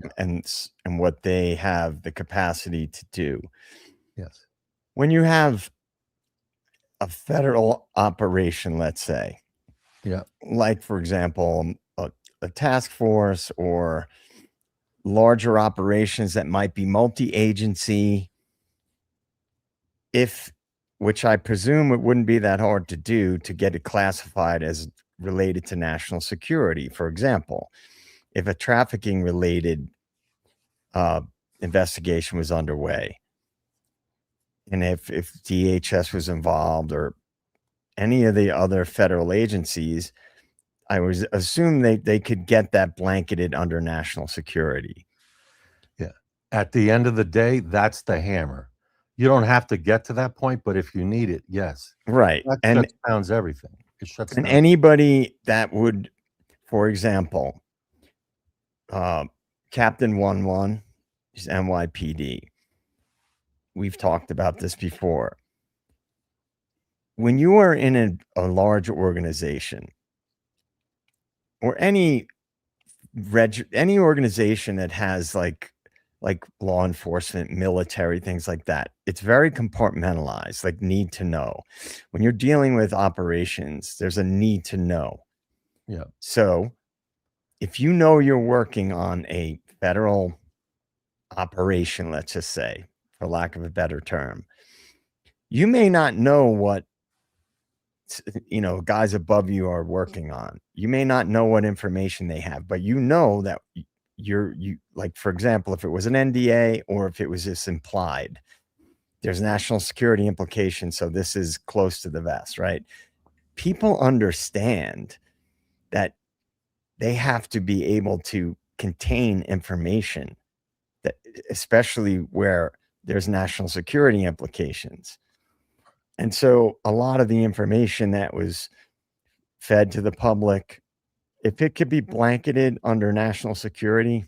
what they have the capacity to do. yes, When you have a federal operation, let's say, yeah, like for example, a task force or larger operations that might be multi-agency, which I presume it wouldn't be that hard to do to get it classified as related to national security. For example, if a trafficking related investigation was underway, and if DHS was involved or any of the other federal agencies, I was assume they could get that blanketed under national security. yeah. At the end of the day, that's the hammer. You don't have to get to that point, but if you need it, yes. Right. That And shuts down everything. It shuts down. anybody that would, for example, Captain 11 is NYPD. We've talked about this before. When you are in a large organization or any organization that has like law enforcement, military, things like that, it's very compartmentalized, like need to know. When you're dealing with operations, there's a need to know. Yeah. So if you know you're working on a federal operation, let's just say, for lack of a better term, you may not know what guys above you are working on. You may not know what information they have, but you know that you like, for example, if it was an NDA or if it was just implied, there's national security implications. So this is close to the vest, right? People understand that they have to be able to contain information, that especially where there's national security implications. And so a lot of the information that was fed to the public, if it could be blanketed under national security,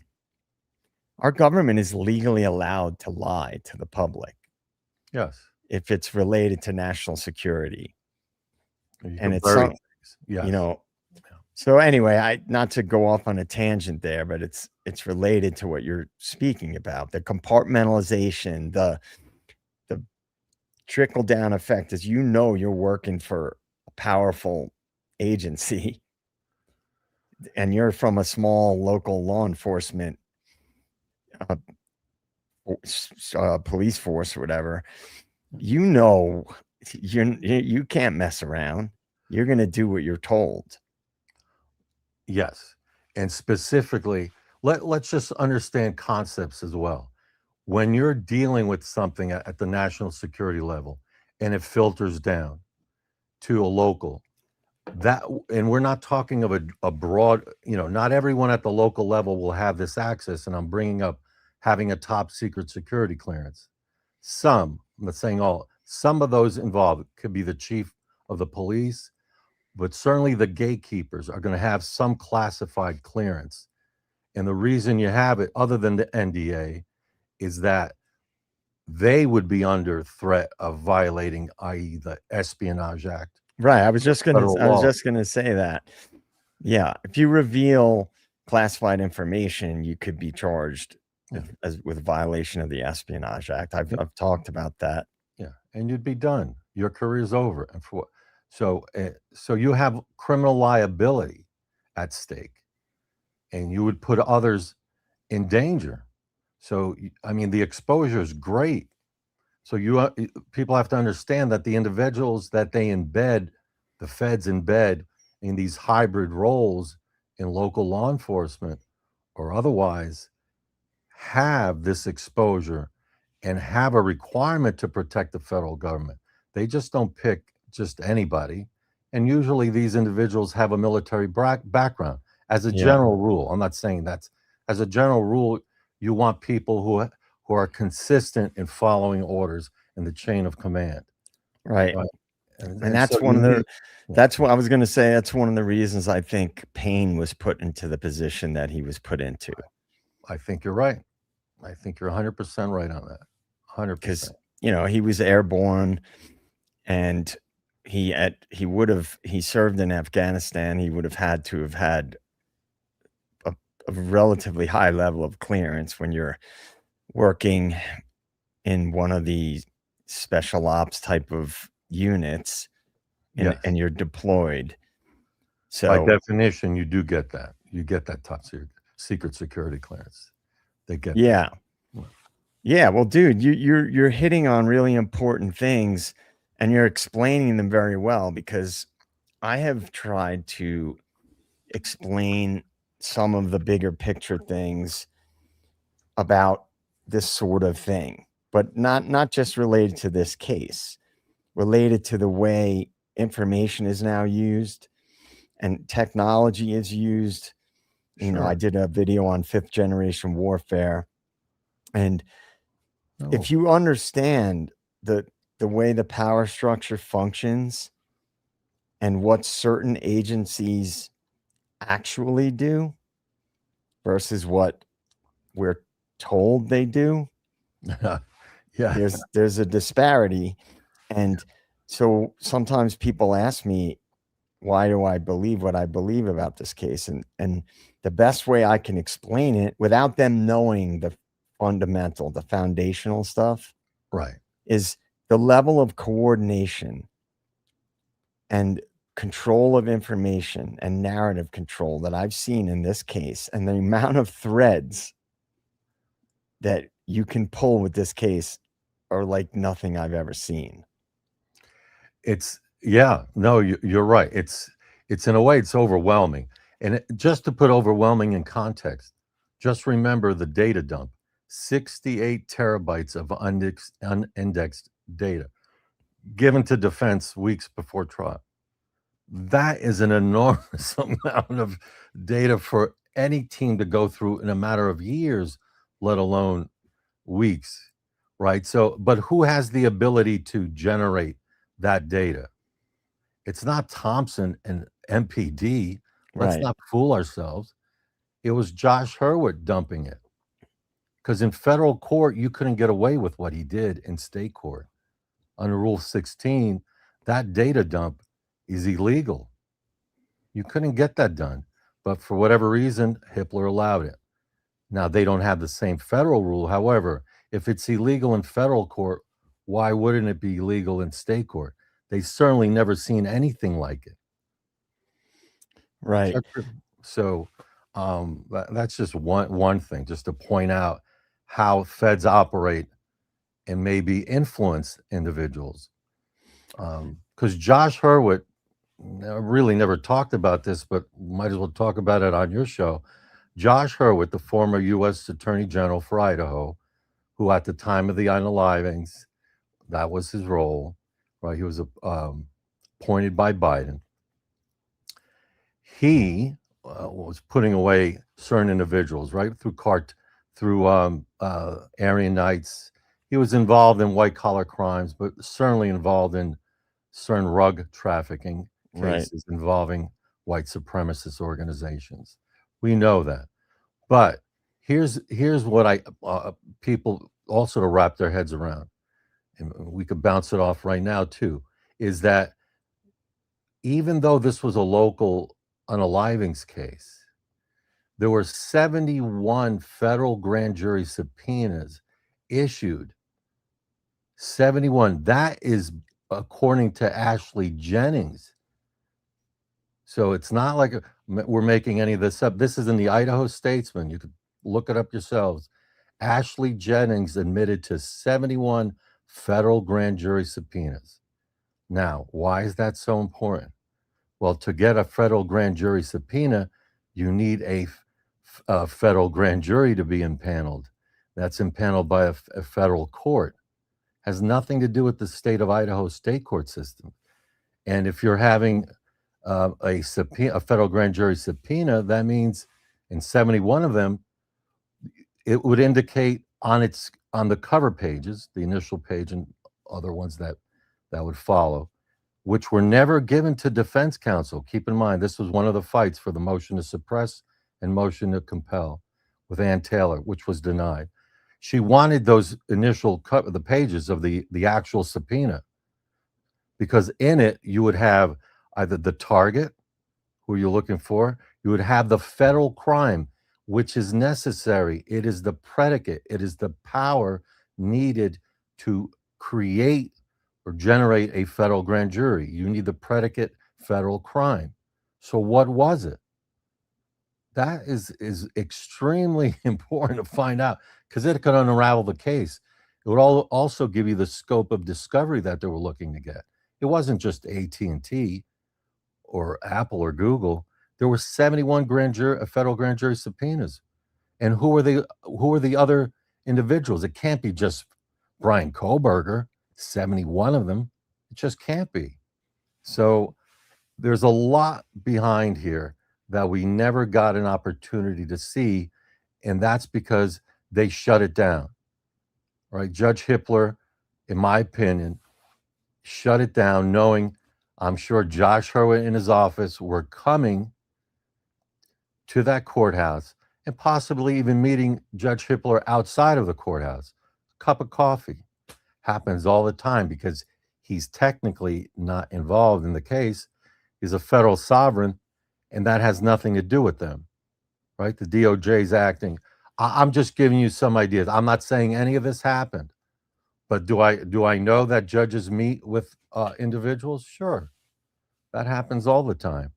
our government is legally allowed to lie to the public Yes. if it's related to national security. You And can it's bury some, things. Yes. so anyway, not to go off on a tangent there, but it's related to what you're speaking about, the compartmentalization, the trickle down effect, as you're working for a powerful agency and you're from a small local law enforcement police force or whatever, you can't mess around. You're going to do what you're told. Yes. And specifically, let's just understand concepts as well. When you're dealing with something at the national security level and it filters down to a local, and we're not talking of a broad, not everyone at the local level will have this access. And I'm bringing up having a top secret security clearance. I'm not saying all, some of those involved could be the chief of the police, but certainly the gatekeepers are going to have some classified clearance. And the reason you have it, other than the NDA, is that they would be under threat of violating, i.e., the Espionage Act. Right. I was just Federal law. gonna say that. Yeah. If you reveal classified information, you could be charged with violation of the Espionage Act. I've talked about that. Yeah, and you'd be done. Your career's over. And so you have criminal liability at stake. and you would put others in danger. So, I mean, the exposure is great. So people have to understand that the individuals that they embed, the feds embed in these hybrid roles in local law enforcement or otherwise, have this exposure and have a requirement to protect the federal government. They just don't pick just anybody. And usually these individuals have a military background. As a Yeah. general rule, I'm not saying that's, as a general rule, you want people who are consistent in following orders in the chain of command. Right. Right. And that's so one you of the, need- that's what I was going to say. That's one of the reasons I think Payne was put into the position that he was put into. I think you're right. I think you're 100% right on that. 100%. Because, you know, he was airborne, and he served in Afghanistan. He would have had to have had a relatively high level of clearance when you're working in one of the special ops type of units, Yes. and you're deployed. By So definition, you do get that. You get that top secret security clearance. They get yeah. that. Yeah, well, dude, you're hitting on really important things, and you're explaining them very well, because I have tried to explain some of the bigger picture things about this sort of thing, but not just related to this case, related to the way information is now used and technology is used. You know, I Sure. did a video on 5th generation warfare, and Oh, if you understand the way the power structure functions and what certain agencies actually do versus what we're told they do, yeah. there's a disparity. And so sometimes people ask me, why do I believe what I believe about this case? And the best way I can explain it without them knowing the fundamental, the foundational stuff, Right. is the level of coordination and control of information and narrative control that I've seen in this case, and the amount of threads that you can pull with this case are like nothing I've ever seen. No, you're right. It's in a way, it's overwhelming. And just to put overwhelming in context, just remember the data dump, 68 terabytes of unindexed data given to defense weeks before trial. That is an enormous amount of data for any team to go through in a matter of years, let alone weeks, right? So, but who has the ability to generate that data? It's not Thompson and MPD. Let's Right. not fool ourselves. It was Josh Hurwitz dumping it. Because in federal court, you couldn't get away with what he did in state court. Under Rule 16, that data dump is illegal. You couldn't get that done. But for whatever reason, Hitler allowed it. Now, they don't have the same federal rule. However, if it's illegal in federal court, why wouldn't it be illegal in state court? They certainly never seen anything like it. Right. So that's just one thing, just to point out how feds operate and maybe influence individuals. Because Josh Hurwitz really never talked about this, but might as well talk about it on your show. Josh Hurwitz, the former U.S. Attorney General for Idaho, who at the time of the unalivings, that was his role, right? He was appointed by Biden. He was putting away certain individuals, right, through Aryan Nights. He was involved in white collar crimes, but certainly involved in certain rug trafficking cases involving white supremacist organizations. We know that. But here's what I people also to wrap their heads around, and we could bounce it off right now too, is that even though this was a local unalivings case, there were 71 federal grand jury subpoenas issued. 71. That is according to Ashley Jennings. So it's not like we're making any of this up. This is in the Idaho Statesman. You could look it up yourselves. Ashley Jennings admitted to 71 federal grand jury subpoenas. Now, why is that so important? Well, to get a federal grand jury subpoena, you need a federal grand jury to be impaneled. That's impaneled by a federal court. Has nothing to do with the state of Idaho state court system. And if you're having a federal grand jury subpoena, that means in 71 of them, it would indicate on the cover pages, the initial page and other ones that would follow, which were never given to defense counsel. Keep in mind, this was one of the fights for the motion to suppress and motion to compel with Ann Taylor, which was denied. She wanted those initial the pages of the actual subpoena, because in it you would have either the target, who you're looking for, you would have the federal crime, which is necessary. It is the predicate. It is the power needed to create or generate a federal grand jury. You need the predicate federal crime. So what was it? That is extremely important to find out, because it could unravel the case. It would also give you the scope of discovery that they were looking to get. It wasn't just AT&T or Apple or Google. There were 71 federal grand jury subpoenas. And who are the other individuals? It can't be just Brian Kohlberger, 71 of them. It just can't be. So there's a lot behind here that we never got an opportunity to see, and that's because they shut it down, right? Judge Hippler, in my opinion, shut it down, knowing, I'm sure Josh Hurwitz in his office were coming to that courthouse and possibly even meeting Judge Hippler outside of the courthouse. A cup of coffee happens all the time because he's technically not involved in the case. He's a federal sovereign, and that has nothing to do with them, right? The DOJ is acting. I'm just giving you some ideas. I'm not saying any of this happened, but do I know that judges meet with individuals? Sure, that happens all the time.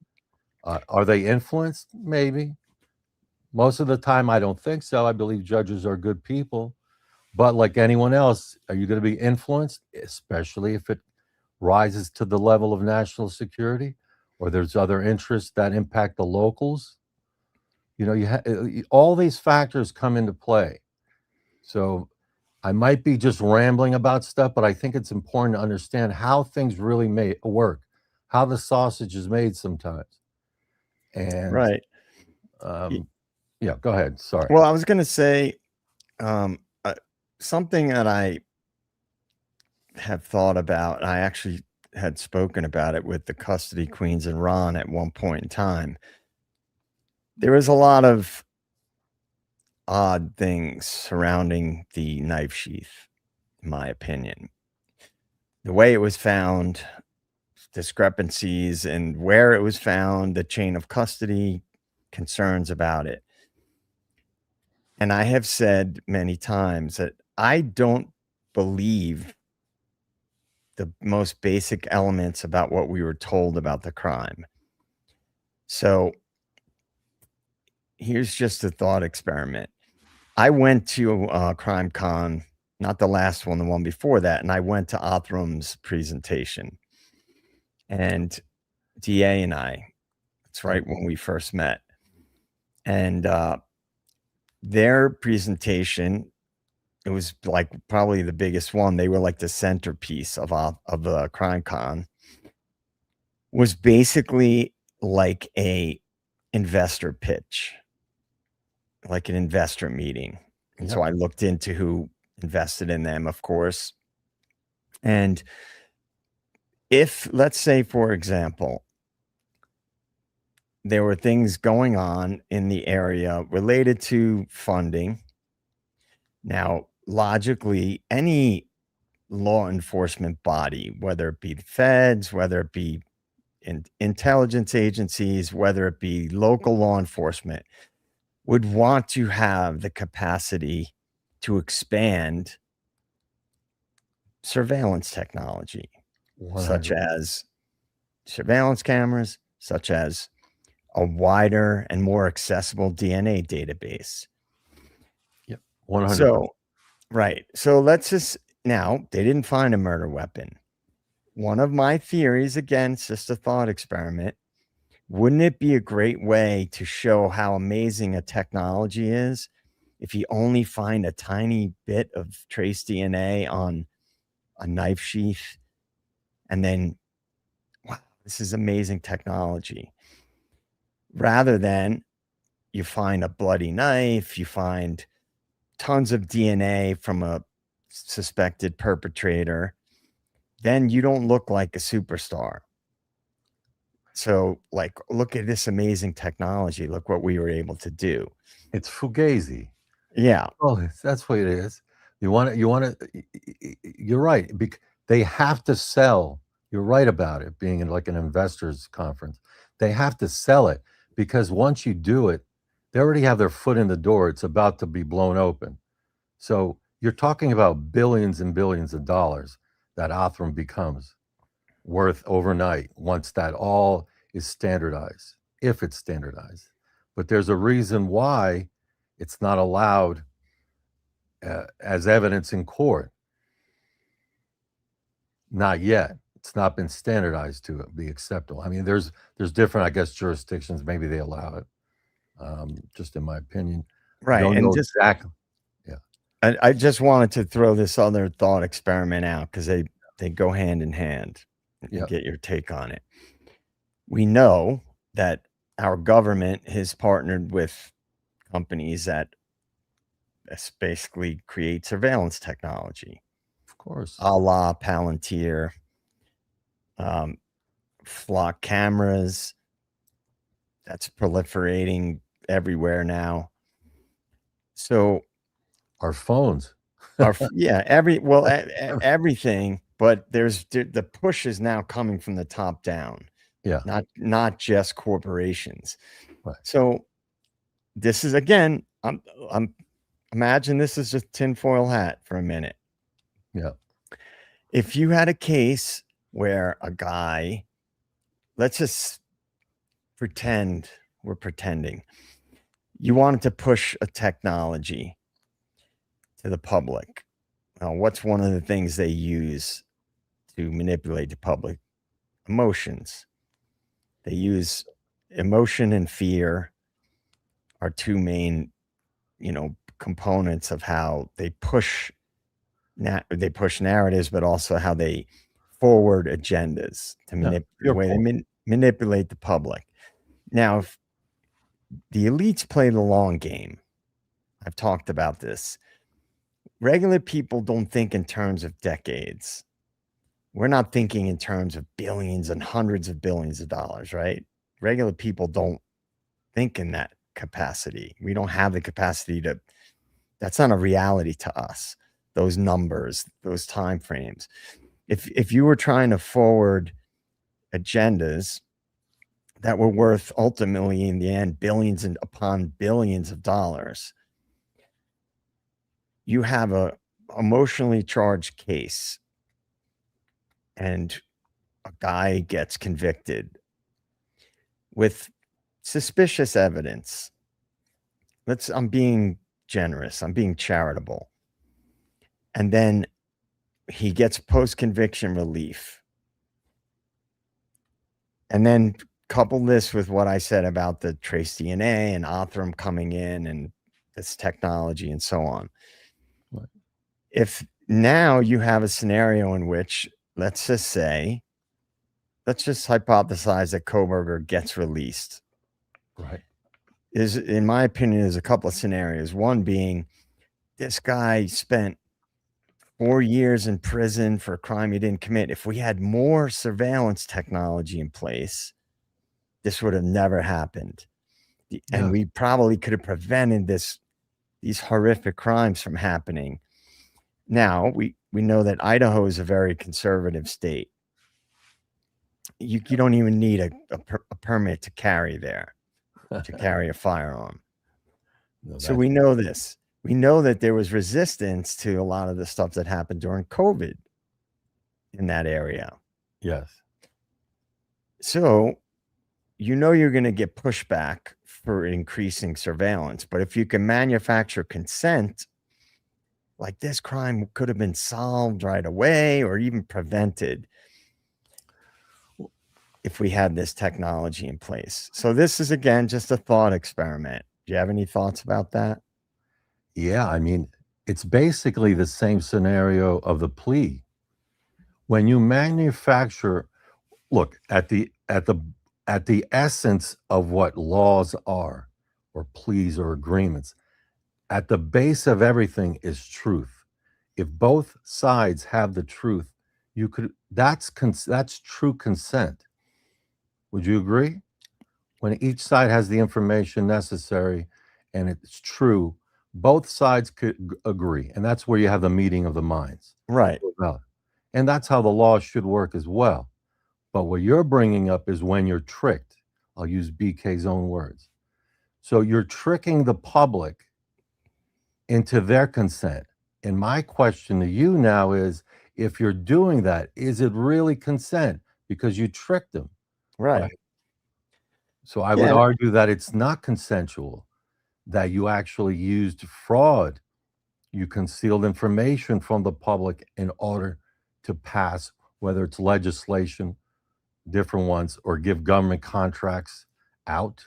Are they influenced? Maybe. Most of the time, I don't think so. I believe judges are good people. But like anyone else, are you going to be influenced, especially if it rises to the level of national security, or there's other interests that impact the locals? You know, all these factors come into play. So I might be just rambling about stuff, but I think it's important to understand how things really work, how the sausage is made sometimes. And Right. Yeah, go ahead. Sorry. Well, I was going to say something that I have thought about. I actually had spoken about it with the custody queens and Ron at one point in time. There was a lot of odd things surrounding the knife sheath, in my opinion. The way it was found, discrepancies in where it was found, the chain of custody, concerns about it. And I have said many times that I don't believe the most basic elements about what we were told about the crime. So here's just a thought experiment. I went to Crime Con, not the last one, the one before that, and I went to Othrum's presentation. And DA and I, that's right, when we first met. And their presentation, it was like probably the biggest one. They were like the centerpiece of the Crime Con. Was basically like a investor pitch, like an investor meeting. And so I looked into who invested in them, of course. And if, let's say, for example, there were things going on in the area related to funding. Now, logically, any law enforcement body, whether it be the feds, whether it be intelligence agencies, whether it be local law enforcement, would want to have the capacity to expand surveillance technology, such as surveillance cameras, such as a wider and more accessible DNA database. Yep. 100%. So, right. So let's just, now they didn't find a murder weapon. One of my theories, again, it's just a thought experiment. Wouldn't it be a great way to show how amazing a technology is if you only find a tiny bit of trace DNA on a knife sheath, and then, wow, this is amazing technology, rather than you find a bloody knife, you find tons of DNA from a suspected perpetrator, then you don't look like a superstar. So, like, look at this amazing technology. Look what we were able to do. It's fugazi. Yeah. Oh, that's what it is. You're right. They have to sell. You're right about it being in like an investors conference. They have to sell it, because once you do it, they already have their foot in the door. It's about to be blown open. So you're talking about billions and billions of dollars that Othram becomes worth overnight once that all is standardized, if it's standardized. But there's a reason why it's not allowed as evidence in court. Not yet. It's not been standardized to be acceptable. I mean, there's different, I guess, jurisdictions. Maybe they allow it. Just in my opinion, Right. Don't And know just, exactly. I just wanted to throw this other thought experiment out because they go hand in hand. Yeah. Get your take on it. We know that our government has partnered with companies that basically create surveillance technology, Of course. a la Palantir, flock cameras. That's proliferating everywhere now. So Our phones. yeah, everything, but the push is now coming from the top down. Yeah. Not just corporations. Right. So this is, again, I'm imagine this is just tinfoil hat for a minute. Yeah. If you had a case where a guy, let's just pretend we're pretending, you wanted to push a technology to the public. What's one of the things they use to manipulate the public? Emotions. They use emotion and fear are two main, components of how they push narratives, but also how they forward agendas to manipulate the public. Now, if the elites play the long game, I've talked about this. Regular people don't think in terms of decades. We're not thinking in terms of billions and hundreds of billions of dollars, right? Regular people don't think in that capacity. We don't have the capacity that's not a reality to us. Those numbers, those time frames. If you were trying to forward agendas that were worth ultimately in the end billions and upon billions of dollars, you have a emotionally charged case and a guy gets convicted with suspicious evidence. I'm being generous. I'm being charitable. And then he gets post-conviction relief. And then couple this with what I said about the trace DNA and Othram coming in and this technology and so on. Right. If now you have a scenario in which, let's just hypothesize that Kohberger gets released. Right. In my opinion, there's a couple of scenarios. One being this guy spent 4 years in prison for a crime he didn't commit. If we had more surveillance technology in place, this would have never happened. And we probably could have prevented these horrific crimes from happening. Now, we know that Idaho is a very conservative state. You don't even need a permit to carry there, to carry a firearm. So we know this. We know that there was resistance to a lot of the stuff that happened during COVID in that area. Yes. So you know you're going to get pushback for increasing surveillance, but if you can manufacture consent, like this crime could have been solved right away or even prevented if we had this technology in place. So this is, again, just a thought experiment. Do you have any thoughts about that? Yeah, I mean, it's basically the same scenario of the plea. When you manufacture, look at the essence of what laws are, or pleas or agreements. At the base of everything is truth. If both sides have the truth, that's true consent. Would you agree? When each side has the information necessary and it's true, both sides could agree. And that's where you have the meeting of the minds. Right. And that's how the law should work as well. But what you're bringing up is when you're tricked. I'll use BK's own words. So you're tricking the public into their consent. And my question to you now is, if you're doing that, is it really consent? Because you tricked them. Right. So I would argue that it's not consensual, that you actually used fraud. You concealed information from the public in order to pass, whether it's legislation, different ones, or give government contracts out,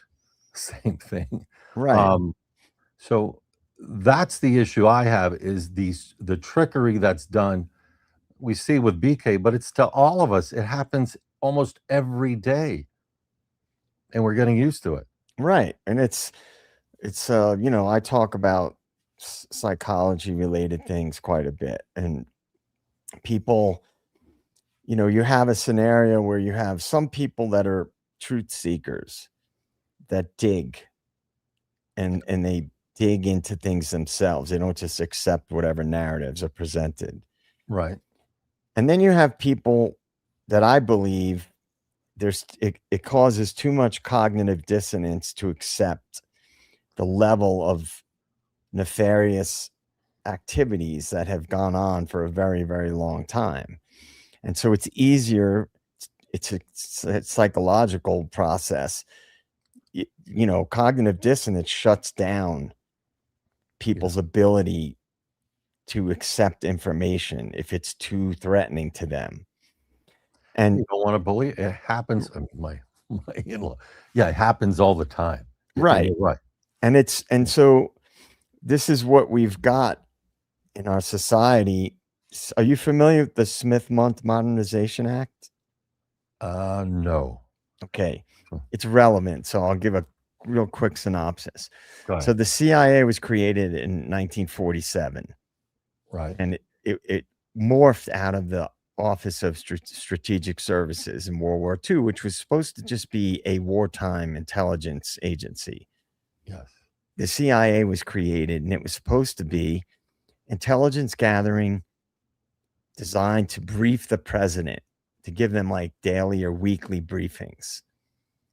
same thing. Right. So that's the issue I have, is the trickery that's done. We see with BK, but it's to all of us. It happens almost every day, and we're getting used to it. Right. And it's I talk about psychology related things quite a bit, and people, you have a scenario where you have some people that are truth seekers that dig and they dig into things themselves. They don't just accept whatever narratives are presented. Right. And then you have people that I believe it causes too much cognitive dissonance to accept the level of nefarious activities that have gone on for a very, very long time. And so it's easier. It's a psychological process. Cognitive dissonance shuts down people's ability to accept information if it's too threatening to them. And you don't want to believe it happens. My in-law. Yeah, it happens all the time. Right. You're right. And so this is what we've got in our society. Are you familiar with the Smith-Mundt Modernization Act? No. Okay. It's relevant, so I'll give a real quick synopsis. Go ahead. So the CIA was created in 1947. Right. And it morphed out of the Office of Strategic Services in World War II, which was supposed to just be a wartime intelligence agency. Yes. The CIA was created, and it was supposed to be intelligence gathering designed to brief the president, to give them like daily or weekly briefings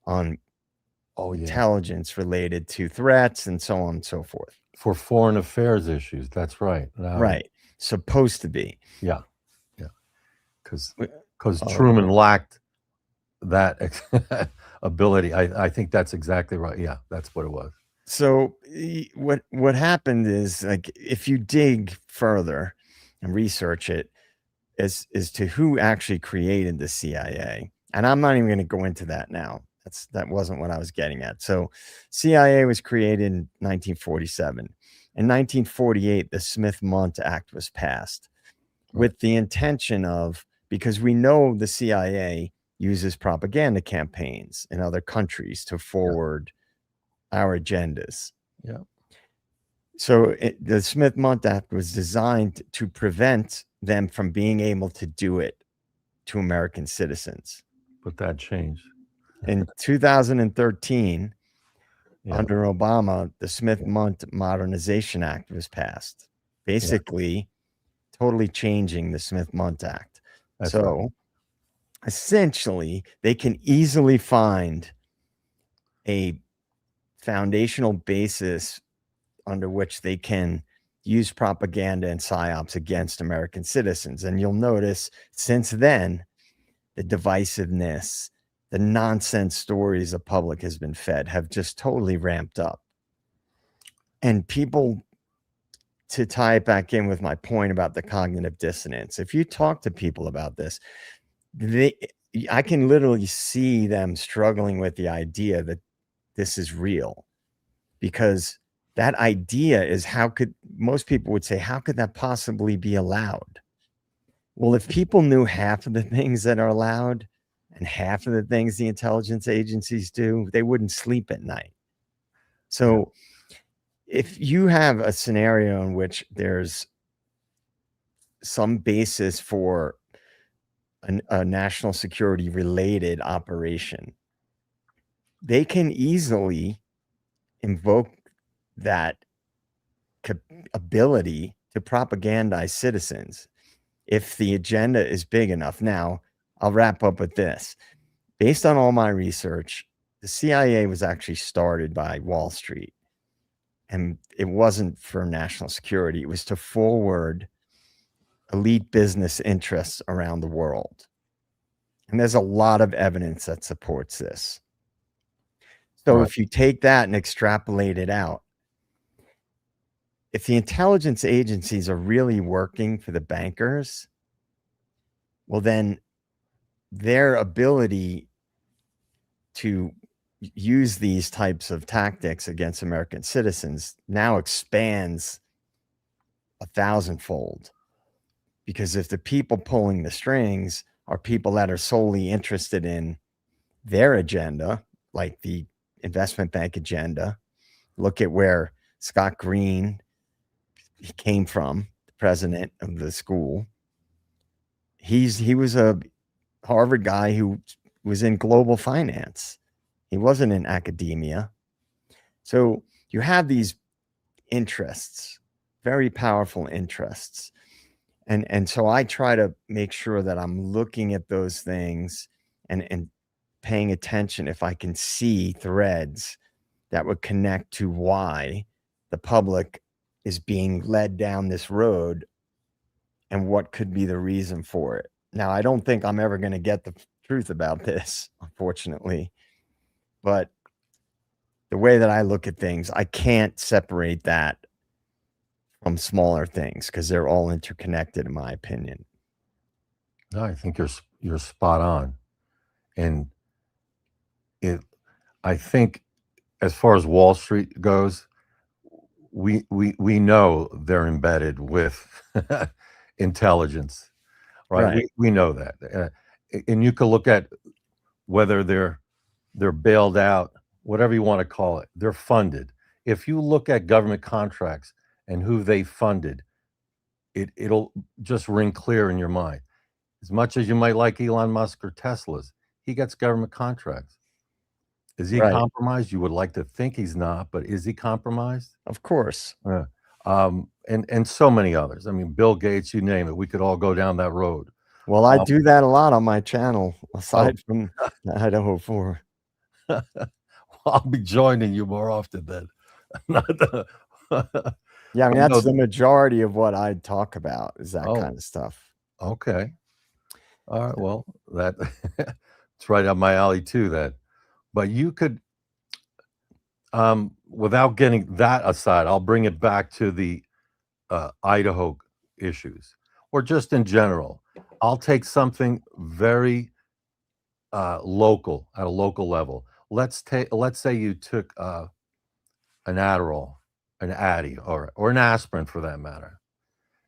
on intelligence related to threats and so on and so forth. For foreign affairs issues. That's right. Right. Supposed to be. Yeah. Yeah. Because Truman lacked that ability. I think that's exactly right. Yeah, that's what it was. So what happened is, like, if you dig further and research it as to who actually created the CIA, and I'm not even going to go into that now. That wasn't what I was getting at. So CIA was created in 1947. In 1948, the Smith-Mundt Act was passed with the intention of, because we know the CIA uses propaganda campaigns in other countries to forward our agendas. Yeah. So the Smith-Mundt Act was designed to prevent them from being able to do it to American citizens. But that changed. In 2013, under Obama, the Smith-Mundt Modernization Act was passed, basically totally changing the Smith-Mundt Act. Essentially, they can easily find a foundational basis under which they can use propaganda and psyops against American citizens. And you'll notice since then, the divisiveness the nonsense stories the public has been fed have just totally ramped up. And people, to tie it back in with my point about the cognitive dissonance, if you talk to people about this, I can literally see them struggling with the idea that this is real, because that idea is, most people would say, how could that possibly be allowed? Well, if people knew half of the things that are allowed and half of the things the intelligence agencies do, they wouldn't sleep at night. So if you have a scenario in which there's some basis for a national security related operation, they can easily invoke that ability to propagandize citizens if the agenda is big enough. Now, I'll wrap up with this. Based on all my research, the CIA was actually started by Wall Street, and it wasn't for national security. It was to forward elite business interests around the world. And there's a lot of evidence that supports this. So if you take that and extrapolate it out, if the intelligence agencies are really working for the bankers, well, then their ability to use these types of tactics against American citizens now expands 1,000-fold. Because if the people pulling the strings are people that are solely interested in their agenda, like the investment bank agenda, look at where Scott Green came from, the president of the school. He was a Harvard guy who was in global finance. He wasn't in academia. So you have these interests, very powerful interests. And so I try to make sure that I'm looking at those things and paying attention if I can see threads that would connect to why the public is being led down this road and what could be the reason for it. Now, I don't think I'm ever going to get the truth about this, unfortunately, but the way that I look at things, I can't separate that from smaller things because they're all interconnected, in my opinion. No, I think you're spot on, and I think as far as Wall Street goes, we know they're embedded with intelligence, right? We know that, and you can look at whether they're bailed out, whatever you want to call it. They're funded. If you look at government contracts and who they funded, it'll just ring clear in your mind. As much as you might like Elon Musk or Tesla's, he gets government contracts. Is he compromised? You would like to think he's not, but is he compromised? Of course. And so many others. I mean, Bill Gates, you name it. We could all go down that road. Well, I do that a lot on my channel, aside from Idaho 4. Well, I'll be joining you more often then. Yeah, I mean, that's the majority of what I talk about is that kind of stuff. Okay. All right. Well, it's right up my alley too, that. But you could, without getting that aside, I'll bring it back to the Idaho issues, or just in general. I'll take something very local, at a local level. Let's say you took an Adderall, an Addy, or an aspirin for that matter.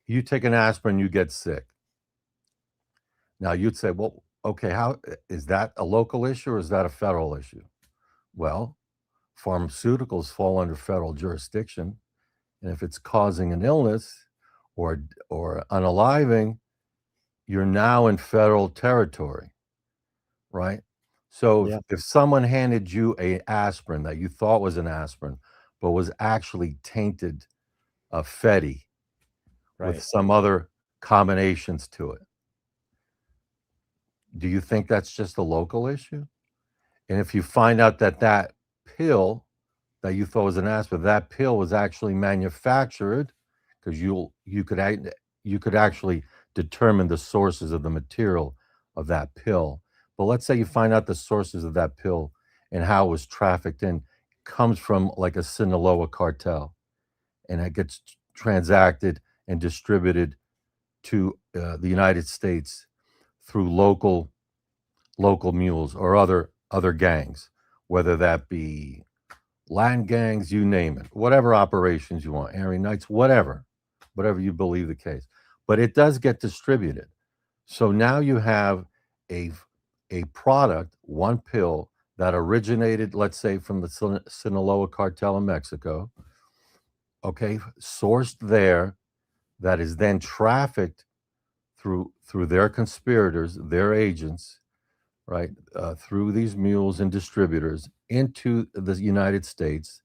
You take an aspirin, you get sick. Now you'd say, well, okay, how is that a local issue or is that a federal issue? Well, pharmaceuticals fall under federal jurisdiction, and if it's causing an illness or unaliving, you're now in federal territory, right? So if someone handed you a aspirin that you thought was an aspirin, but was actually tainted Fetty with some other combinations to it, do you think that's just a local issue? And if you find out that pill that you thought was an aspirin, that pill was actually manufactured, because you could actually determine the sources of the material of that pill. But let's say you find out the sources of that pill and how it was trafficked in, comes from like a Sinaloa cartel, and it gets transacted and distributed to the United States through local mules or other gangs, whether that be land gangs, you name it, whatever operations you want, Aryan Knights, whatever you believe the case. But it does get distributed. So now you have a product, one pill that originated, let's say, from the Sinaloa cartel in Mexico, okay, sourced there, that is then trafficked through their conspirators, their agents, right, through these mules and distributors into the United States,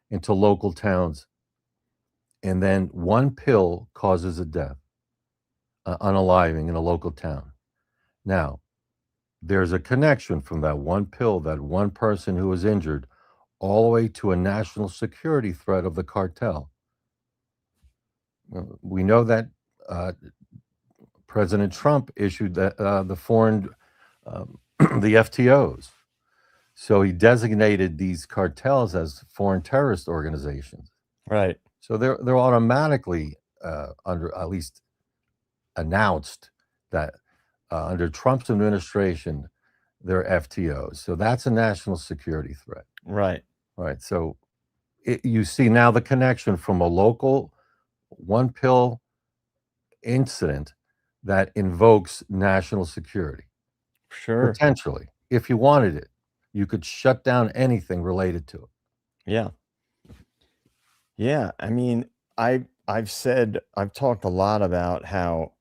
into local towns. And then one pill causes a death, unaliving in a local town. Now, there's a connection from that one pill, that one person who was injured, all the way to a national security threat of the cartel. We know that President Trump issued the foreign, the FTOs. So he designated these cartels as foreign terrorist organizations. Right. So they're automatically under, at least announced that under Trump's administration, they're FTOs. So that's a national security threat. Right. Right. So you see now the connection from a local one pill incident that invokes national security. Sure. Potentially, if you wanted it, you could shut down anything related to it. Yeah. Yeah. I mean, I've talked a lot about how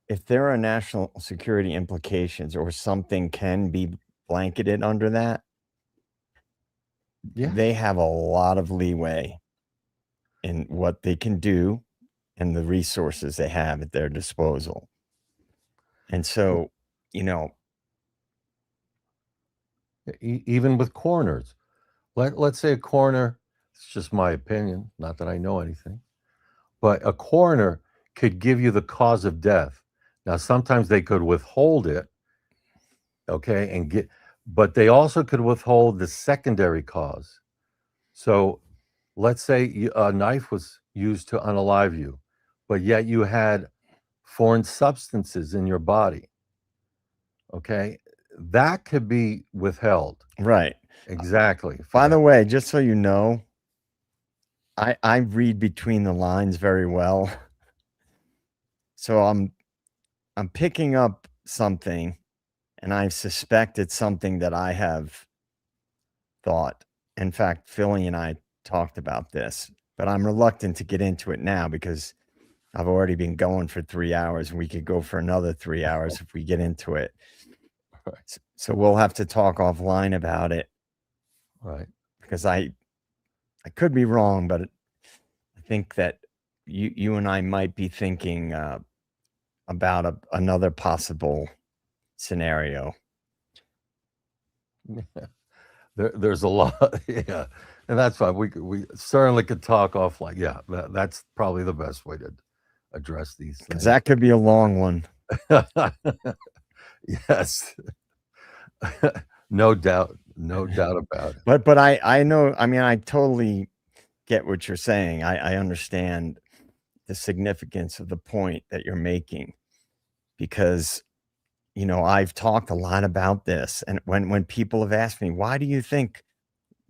if there are national security implications or something can be blanketed under that, Yeah. they have a lot of leeway in what they can do and the resources they have at their disposal. And so, you know, Even with coroners, let's say a coroner, it's just my opinion, not that I know anything, but a coroner could give you the cause of death. Now, sometimes they could withhold it, okay, but they also could withhold the secondary cause. So let's say a knife was used to unalive you, but yet you had foreign substances in your body, okay? That could be withheld. right. Exactly. By the way, just so you know, I read between the lines very well. So I'm picking up something, and I suspect it's something that I have thought. In fact, Philly and I talked about this, but I'm reluctant to get into it now because I've already been going for 3 hours, and we could go for another 3 hours if we get into it. Right. So we'll have to talk offline about it. Right. Because I could be wrong, but I think that you and I might be thinking about another possible scenario. There's a lot, yeah, and that's fine. We certainly could talk offline. Yeah, that's probably the best way to address these things. Because that could be a long one. Yes, no doubt about it. But I know. I mean, I totally get what you're saying. I understand the significance of the point that you're making, because you know I've talked a lot about this, and when people have asked me, why do you think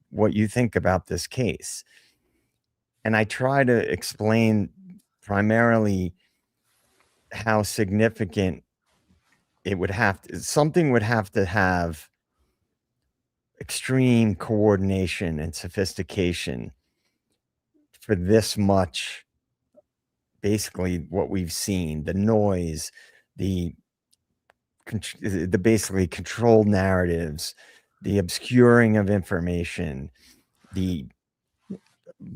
what you think about this case, and I try to explain primarily how significant something would have to have extreme coordination and sophistication for this much. Basically what we've seen, the noise, the basically controlled narratives, the obscuring of information, the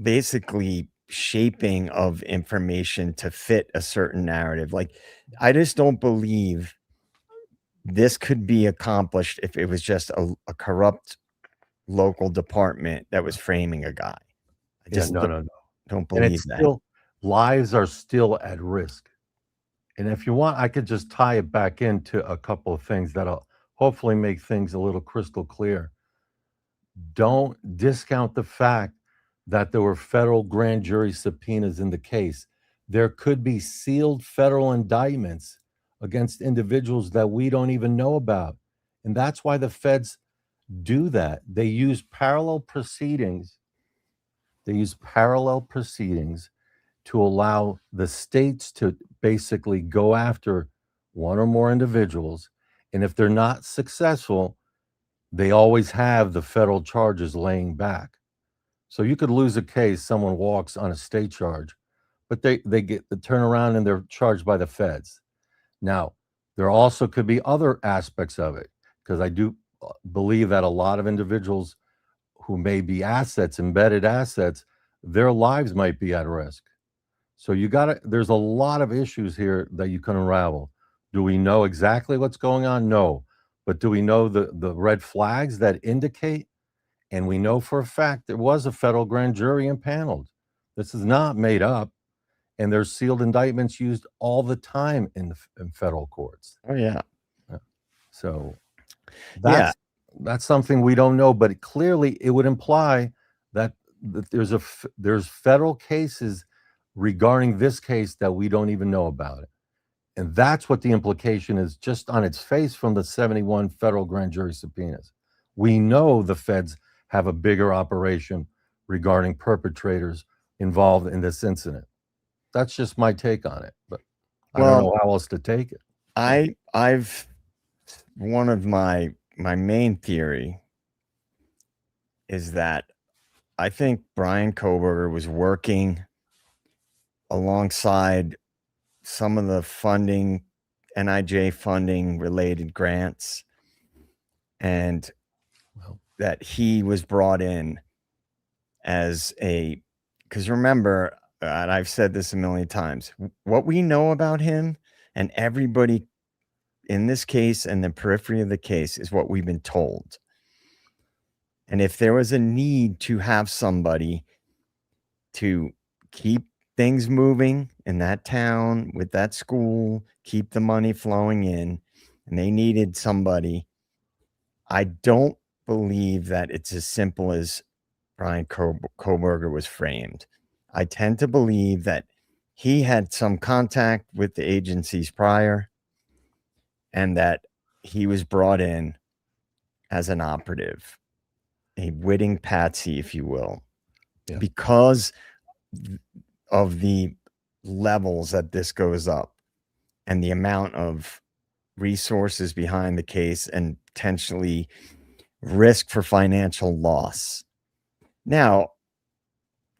basically shaping of information to fit a certain narrative. Like, I just don't believe this could be accomplished if it was just a corrupt local department that was framing a guy. I just no. don't And believe it's that. still, lives are still at risk. And if you want, I could just tie it back into a couple of things that'll hopefully make things a little crystal clear. Don't discount the fact that there were federal grand jury subpoenas in the case. There could be sealed federal indictments against individuals that we don't even know about. And that's why the feds do that. They use parallel proceedings. They use parallel proceedings to allow the states to basically go after one or more individuals. And if they're not successful, they always have the federal charges laying back. So you could lose a case, someone walks on a state charge, but they get the turnaround and they're charged by the feds. Now, there also could be other aspects of it, because I do believe that a lot of individuals who may be assets, embedded assets, their lives might be at risk. So there's a lot of issues here that you can unravel. Do we know exactly what's going on? No. But do we know the red flags that indicate? And we know for a fact there was a federal grand jury impaneled. This is not made up. And there's sealed indictments used all the time in federal courts. Oh, yeah. So that's something we don't know, but clearly it would imply that there's federal cases regarding this case that we don't even know about it. And that's what the implication is, just on its face, from the 71 federal grand jury subpoenas. We know the feds have a bigger operation regarding perpetrators involved in this incident. That's just my take on it, but I don't know how else to take it. I've one of my main theory is that I think Brian Kohberger was working alongside some of the funding, NIJ funding related grants, and that he was brought in as because remember, and I've said this a million times, what we know about him and everybody in this case and the periphery of the case is what we've been told. And if there was a need to have somebody to keep things moving in that town with that school, keep the money flowing in, and they needed somebody, I don't believe that it's as simple as Brian Kohberger was framed. I tend to believe that he had some contact with the agencies prior, and that he was brought in as an operative, a witting patsy, if you will, because of the levels that this goes up and the amount of resources behind the case and potentially risk for financial loss. Now,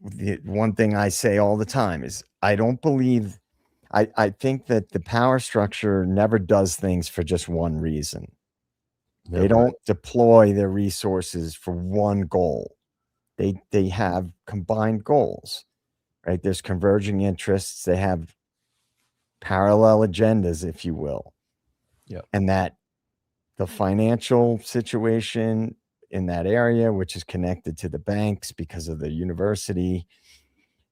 the one thing I say all the time is I think that the power structure never does things for just one reason. They don't deploy their resources for one goal. They have combined goals, right? There's converging interests. They have parallel agendas, if you will. Yeah. And that the financial situation in that area, which is connected to the banks because of the university,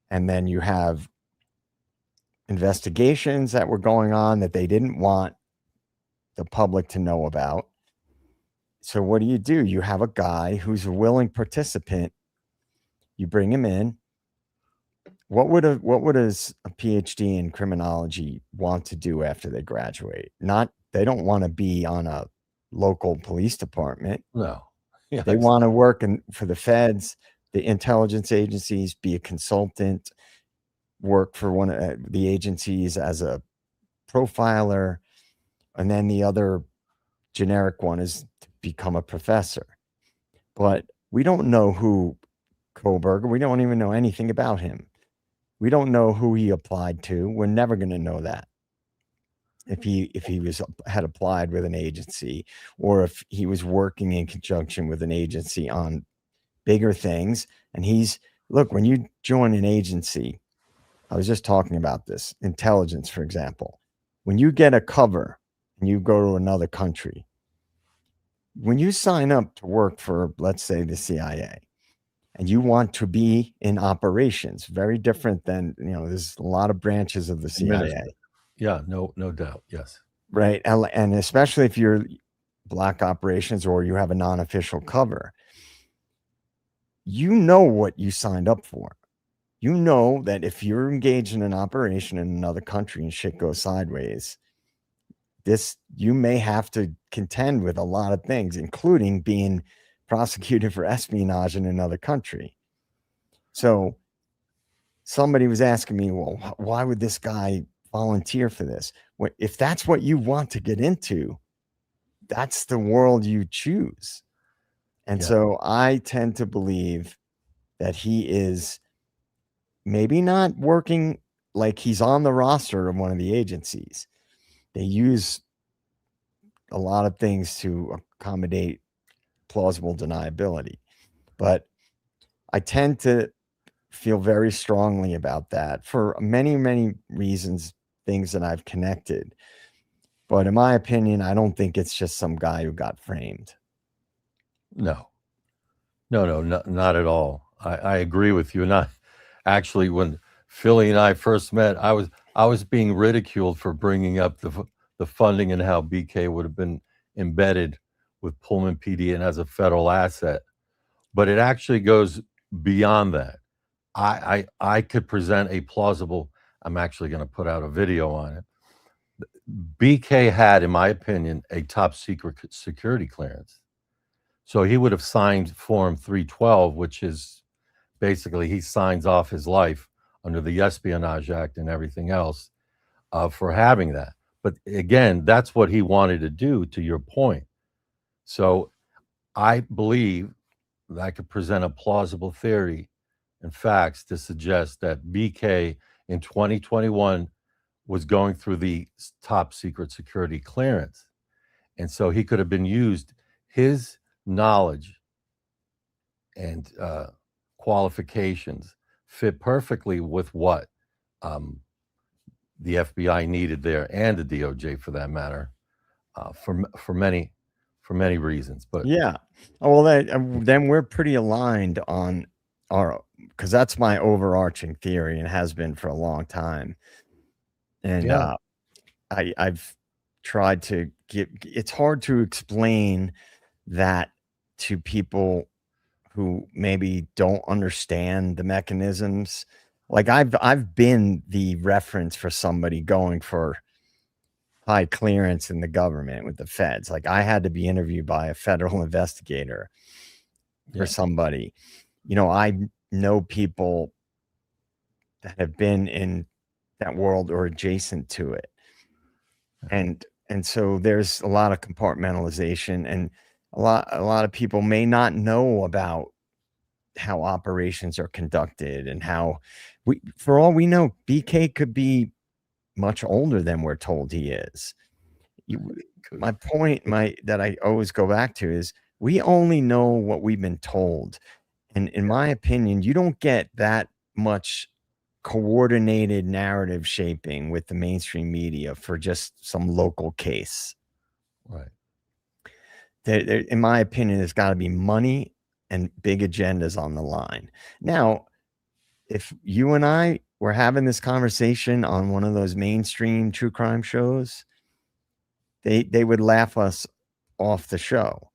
and then you have investigations that were going on that they didn't want the public to know about. So what do? You have a guy who's a willing participant. You bring him in. What would a PhD in criminology want to do after they graduate? They don't want to be on a local police department. No. Yeah, they want to work for the feds, the intelligence agencies, be a consultant, work for one of the agencies as a profiler, and then the other generic one is to become a professor. But we don't know who Kohberger, we don't even know anything about him. We don't know who he applied to. We're never going to know that. If he had applied with an agency, or if he was working in conjunction with an agency on bigger things. And look, when you join an agency, I was just talking about this, intelligence, for example, when you get a cover and you go to another country, when you sign up to work for, let's say, the CIA, and you want to be in operations, very different than, there's a lot of branches of the CIA. Yeah, no doubt. Yes. Right. And especially if you're black operations or you have a non-official cover, you know what you signed up for. You know that if you're engaged in an operation in another country and shit goes sideways, you may have to contend with a lot of things, including being prosecuted for espionage in another country. So somebody was asking me, well, why would this guy volunteer for this? If that's what you want to get into, that's the world you choose. And so I tend to believe that he is maybe not working like he's on the roster of one of the agencies. They use a lot of things to accommodate plausible deniability. But I tend to feel very strongly about that for many, many reasons, things that I've connected. But in my opinion, I don't think it's just some guy who got framed. No, not at all. I agree with you. And actually, when Philly and I first met, I was being ridiculed for bringing up the funding and how BK would have been embedded with Pullman PD and as a federal asset. But it actually goes beyond that. I could present a plausible. I'm actually going to put out a video on it. BK had, in my opinion, a top secret security clearance. So he would have signed Form 312, which is basically he signs off his life under the Espionage Act and everything else for having that. But again, that's what he wanted to do, to your point. So I believe that I could present a plausible theory and facts to suggest that BK in 2021 was going through the top secret security clearance. And so he could have been used, his knowledge and qualifications fit perfectly with what the FBI needed there, and the DOJ for that matter, for many reasons. But yeah, well, then we're pretty aligned on our, because that's my overarching theory and has been for a long time. And I've tried to it's hard to explain that to people who maybe don't understand the mechanisms. Like I've been the reference for somebody going for high clearance in the government with the feds. Like I had to be interviewed by a federal investigator for somebody. I know people that have been in that world or adjacent to it. And so there's a lot of compartmentalization, and a lot of people may not know about how operations are conducted and how for all we know, BK could be much older than we're told he is. My point, that I always go back to is we only know what we've been told. And in my opinion, you don't get that much coordinated narrative shaping with the mainstream media for just some local case. Right. In my opinion, there's got to be money and big agendas on the line. Now, if you and I were having this conversation on one of those mainstream true crime shows, they would laugh us off the show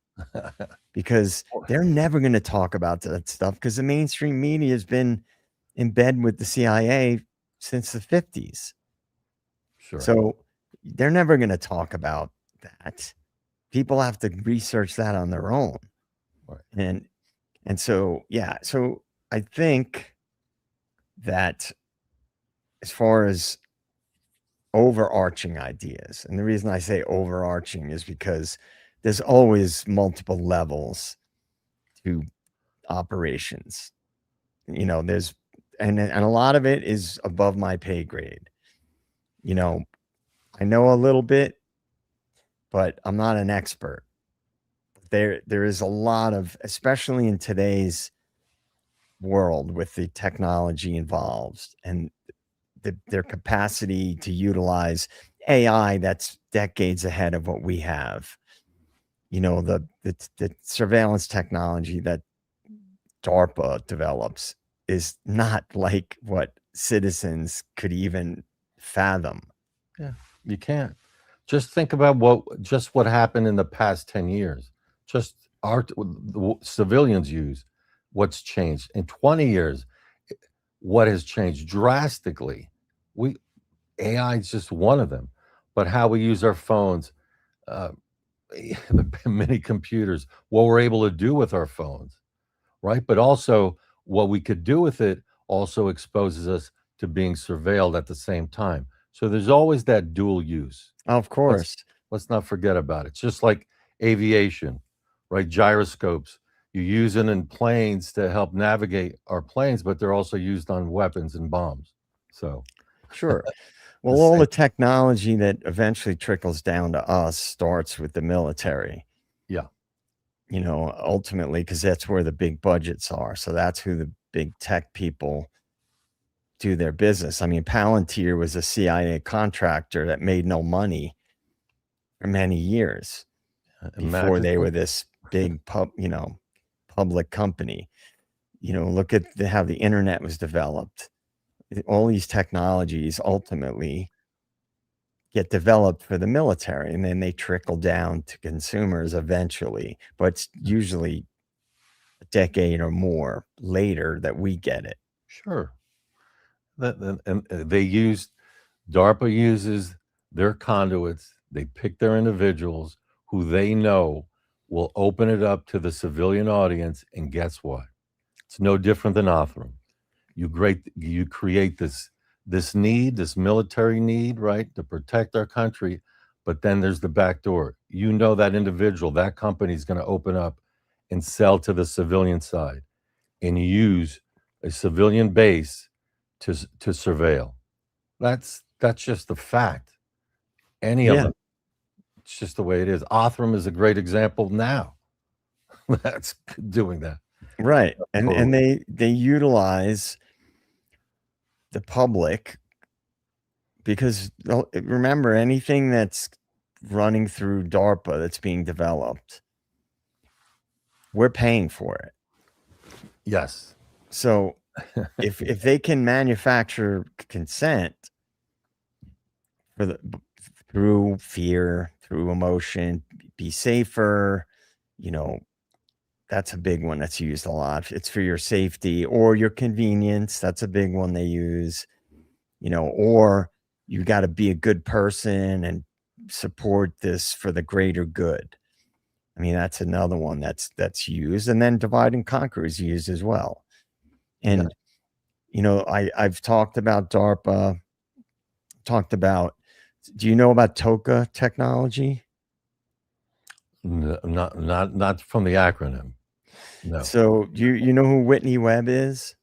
because they're never going to talk about that stuff, because the mainstream media has been in bed with the CIA since the 50s. Sure. So they're never going to talk about that. People have to research that on their own. Right. And so, yeah. So I think that as far as overarching ideas, and the reason I say overarching is because there's always multiple levels to operations. There's and a lot of it is above my pay grade. I know a little bit, but I'm not an expert. There is a lot of, especially in today's world with the technology involved and their capacity to utilize AI that's decades ahead of what we have. The surveillance technology that DARPA develops is not like what citizens could even fathom. Yeah, you can't. Just think about what happened in the past 10 years. Just the civilians use what's changed in 20 years. What has changed drastically? We AI is just one of them, but how we use our phones, uh, the mini computers, what we're able to do with our phones, right? But also what we could do with it also exposes us to being surveilled at the same time. So there's always that dual use. Of Let's course. let's not forget about it. It's just like aviation, right? Gyroscopes. You use it in planes to help navigate our planes, but they're also used on weapons and bombs. So Sure. the Well, all same. the technology that eventually trickles down to us starts with the military, Yeah, ultimately, because that's where the big budgets are. So that's who the big tech people do their business. I mean, Palantir was a CIA contractor that made no money for many years before imagine. they were this big public company. Look at how the internet was developed. All these technologies ultimately get developed for the military, and then they trickle down to consumers eventually, but it's usually a decade or more later that we get it. Sure. And they used DARPA uses their conduits. They pick their individuals who they know will open it up to the civilian audience. And guess what? It's no different than Othram. You create this need, this military need, right, to protect our country. But then there's the back door. That individual, that company is going to open up and sell to the civilian side and use a civilian base to surveil. That's just the fact. Any of Yeah, them. It's just the way it is. Othram is a great example now. That's doing that. right. And Totally. they utilize the public because remember, anything that's running through DARPA that's being developed, we're paying for it. Yes. So if they can manufacture consent through fear, through emotion, be safer, that's a big one that's used a lot. It's for your safety or your convenience. That's a big one they use, or you got to be a good person and support this for the greater good. I mean, that's another one that's used. And then divide and conquer is used as well. And, I've talked about DARPA, do you know about TOCA technology? Not from the acronym. No. So you know who Whitney Webb is?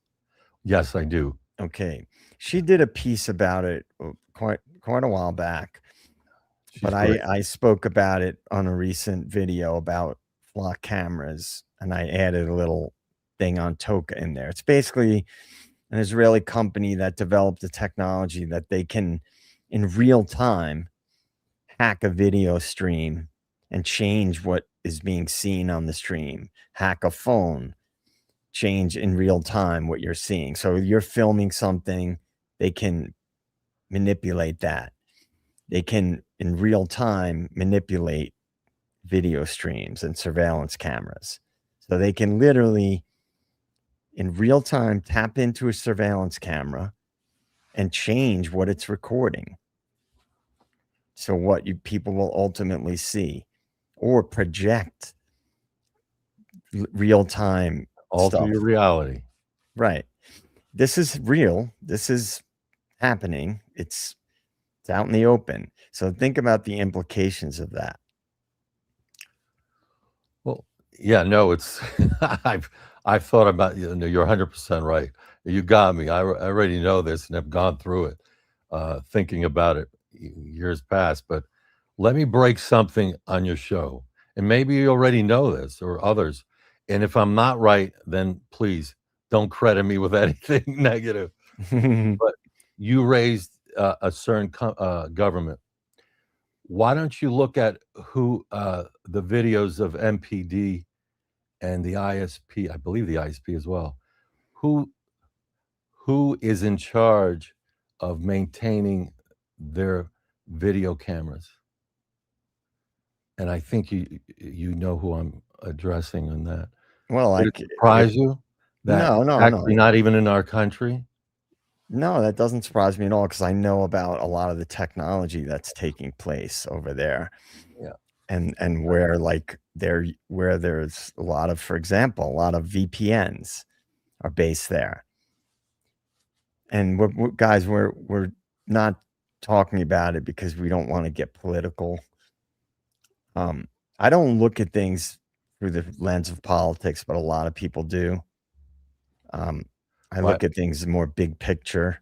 Yes, I do. Okay. She did a piece about it quite a while back, She's but great. I spoke about it on a recent video about flock cameras, and I added a little thing on TOCA in there. It's basically an Israeli company that developed a technology that they can, in real time, hack a video stream and change what is being seen on the stream, hack a phone, change in real time what you're seeing. So you're filming something, they can manipulate that. They can, in real time, manipulate video streams and surveillance cameras. So they can literally, in real time, tap into a surveillance camera and change what it's recording. So what people will ultimately see, or project real time Alter stuff. your reality. Right. This is real. This is happening. It's out in the open. So think about the implications of that. Well, yeah, no, it's I've thought about, you're 100% right. You got me. I already know this and have gone through it, thinking about it years past. But let me break something on your show, and maybe you already know this or others. And if I'm not right, then please don't credit me with anything negative. But you raised a certain government. Why don't you look at who the videos of MPD and the ISP, I believe the ISP as well, who is in charge of maintaining their video cameras? and I think you know who I'm addressing in that. Well, Would like it surprise you that no, it's no, no. actually not even in our country? No, that doesn't surprise me at all because I know about a lot of the technology that's taking place over there. Yeah. And where like where there's a lot of, for example, a lot of VPNs are based there. And guys, we're not talking about it because we don't want to get political. I don't look at things through the lens of politics, but a lot of people do. I Right. look at things more big picture.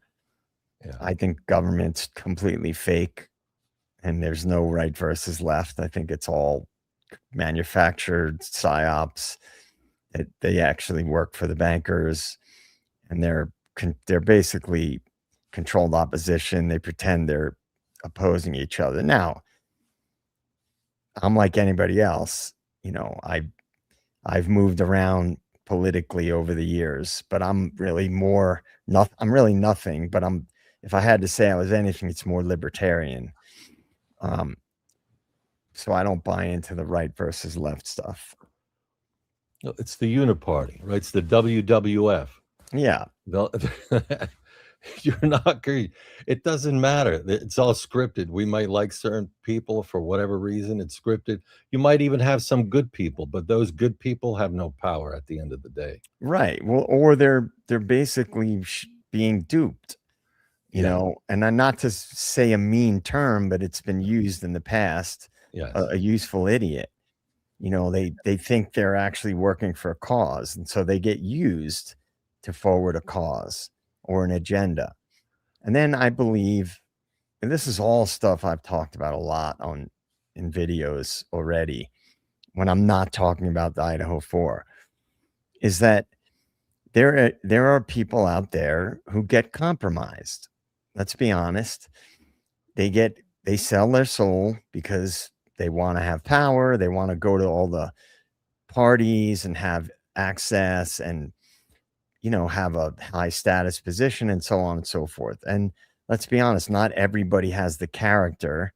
Yeah. I think government's completely fake and there's no right versus left. I think it's all manufactured psyops. They actually work for the bankers and they're basically controlled opposition. They pretend they're opposing each other. Now, I'm like anybody else, you know, I've moved around politically over the years, but I'm really I'm really nothing, but if I had to say I was anything, it's more libertarian. So I don't buy into the right versus left stuff. No, it's the uniparty, right? It's the WWF. Yeah. You're not great. It doesn't matter. It's all scripted. We might like certain people for whatever reason. It's scripted. You might even have some good people, but those good people have no power at the end of the day. Right. Well, or they're basically being duped, you know, and not to say a mean term, but it's been used in the past. Yes. A useful idiot. You know, they think they're actually working for a cause, and so they get used to forward a cause or an agenda. And then I believe, and this is all stuff I've talked about a lot in videos already, when I'm not talking about the Idaho 4, is that there are people out there who get compromised. Let's be honest. They sell their soul because they want to have power. They want to go to all the parties and have access and, you know, have a high status position and so on and so forth. And let's be honest, not everybody has the character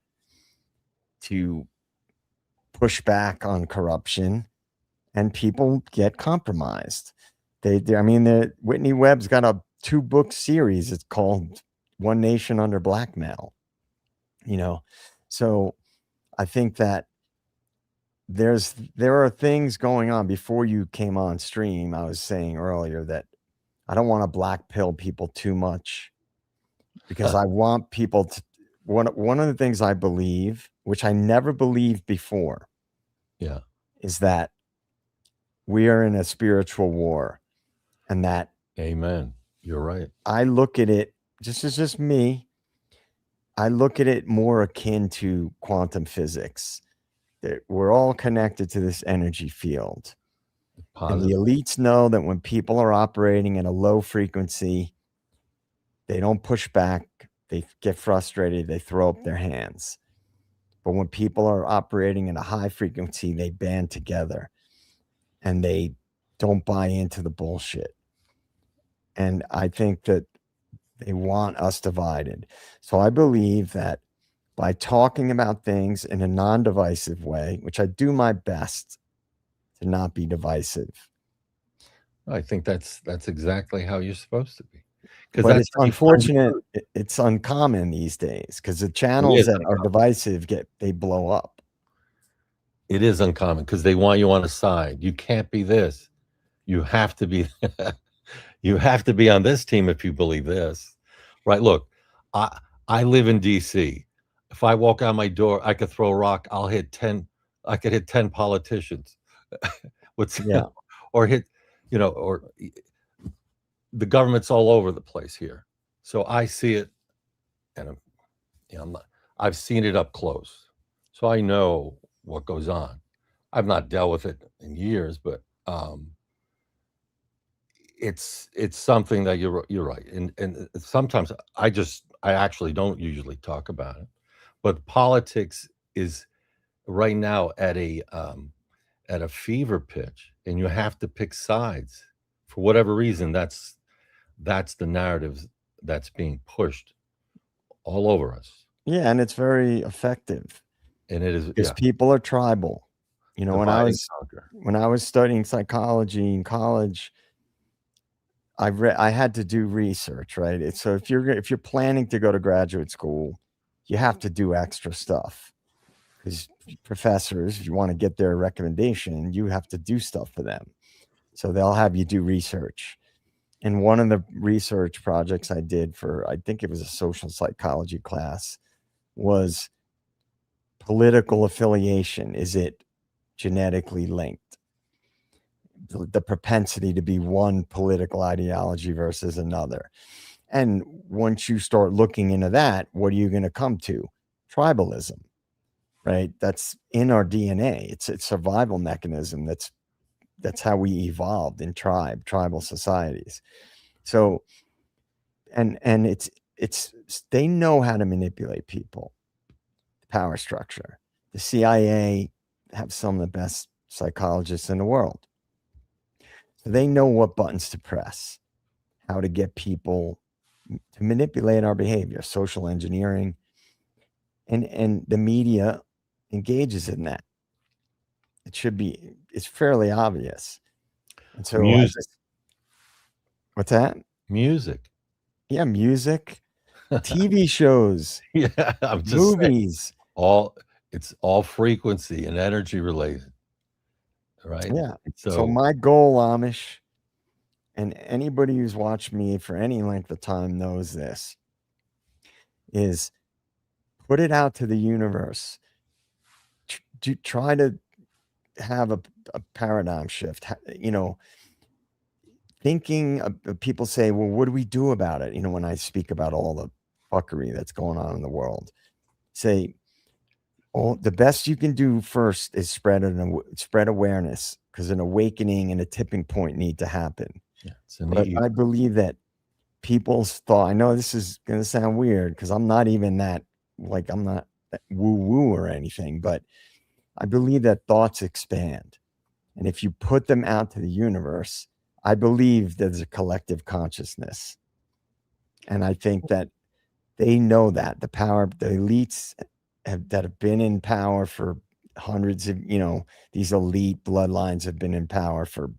to push back on corruption, and people get compromised. I mean, Whitney Webb's got a 2-book series. It's called One Nation Under Blackmail, you know? So I think that there are things going on. Before you came on stream, I was saying earlier that I don't want to black pill people too much because I want people to, one of the things I believe, which I never believed before, is that we are in a spiritual war, and that, amen, you're right. I look at it, just me, I look at it more akin to quantum physics, that we're all connected to this energy field. And the elites know that when people are operating at a low frequency, they don't push back. They get frustrated. They throw up their hands. But when people are operating at a high frequency, they band together and they don't buy into the bullshit. And I think that they want us divided. So I believe that by talking about things in a non-divisive way, which I do my best to not be divisive. I think that's exactly how you're supposed to be. But it's unfortunate. It's uncommon these days because the channels that are divisive they blow up. It is uncommon because they want you on a side. You can't be this. You have to be. You have to be on this team if you believe this, right? Look, I live in DC. If I walk out my door, I could throw a rock. I'll hit 10. I could hit 10 politicians. Or hit, you know, or the government's all over the place here. So I see it, and I've seen it up close. So I know what goes on. I've not dealt with it in years, but it's something that you're right. And sometimes I actually don't usually talk about it, but politics is right now at a fever pitch, and you have to pick sides for whatever reason. That's the narrative that's being pushed all over us. Yeah, and it's very effective. And it is, because yeah, people are tribal. You know, divide and conquer. when I was studying psychology in college, I had to do research, right? So if you're planning to go to graduate school, you have to do extra stuff because professors, if you want to get their recommendation, you have to do stuff for them. So they'll have you do research. And one of the research projects I did for, I think it was a social psychology class, was political affiliation. Is it genetically linked? The propensity to be one political ideology versus another. And once you start looking into that, what are you going to come to? Tribalism, right? That's in our DNA. It's a survival mechanism. That's how we evolved in tribal societies. So, and it's they know how to manipulate people. The power structure. The CIA have some of the best psychologists in the world. So they know what buttons to press, how to get people to manipulate our behavior, social engineering, and the media engages in that. It's fairly obvious. And so Music. What's that? Music. Yeah, music, TV shows, Yeah, I'm just saying, movies. it's all frequency and energy related, right? Yeah. So So my goal, Amish, and anybody who's watched me for any length of time knows this, is put it out to the universe. Try to have a paradigm shift. You know, thinking people say, well, what do we do about it? You know, when I speak about all the fuckery that's going on in the world, say, oh, the best you can do first is spread awareness, because an awakening and a tipping point need to happen. yeah, it's But I believe that people's thought, I know this is going to sound weird because I'm not even that, like, I'm not woo woo or anything, but I believe that thoughts expand. And if you put them out to the universe, I believe there's a collective consciousness. And I think that they know that the elites that have been in power for hundreds of, these elite bloodlines have been in power for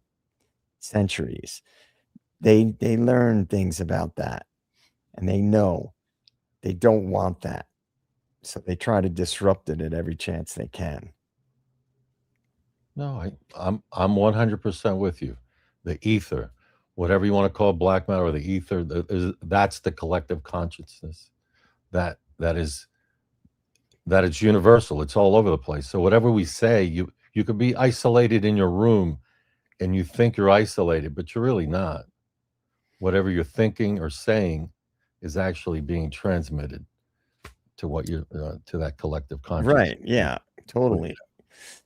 centuries. They learn things about that, and they know they don't want that. So they try to disrupt it at every chance they can. No, I'm 100% with you. The ether, whatever you want to call black matter or the ether, that's the collective consciousness. That is universal. It's all over the place. So whatever we say, you could be isolated in your room and you think you're isolated, but you're really not. Whatever you're thinking or saying is actually being transmitted to what you're to that collective consciousness. Right. Yeah, totally.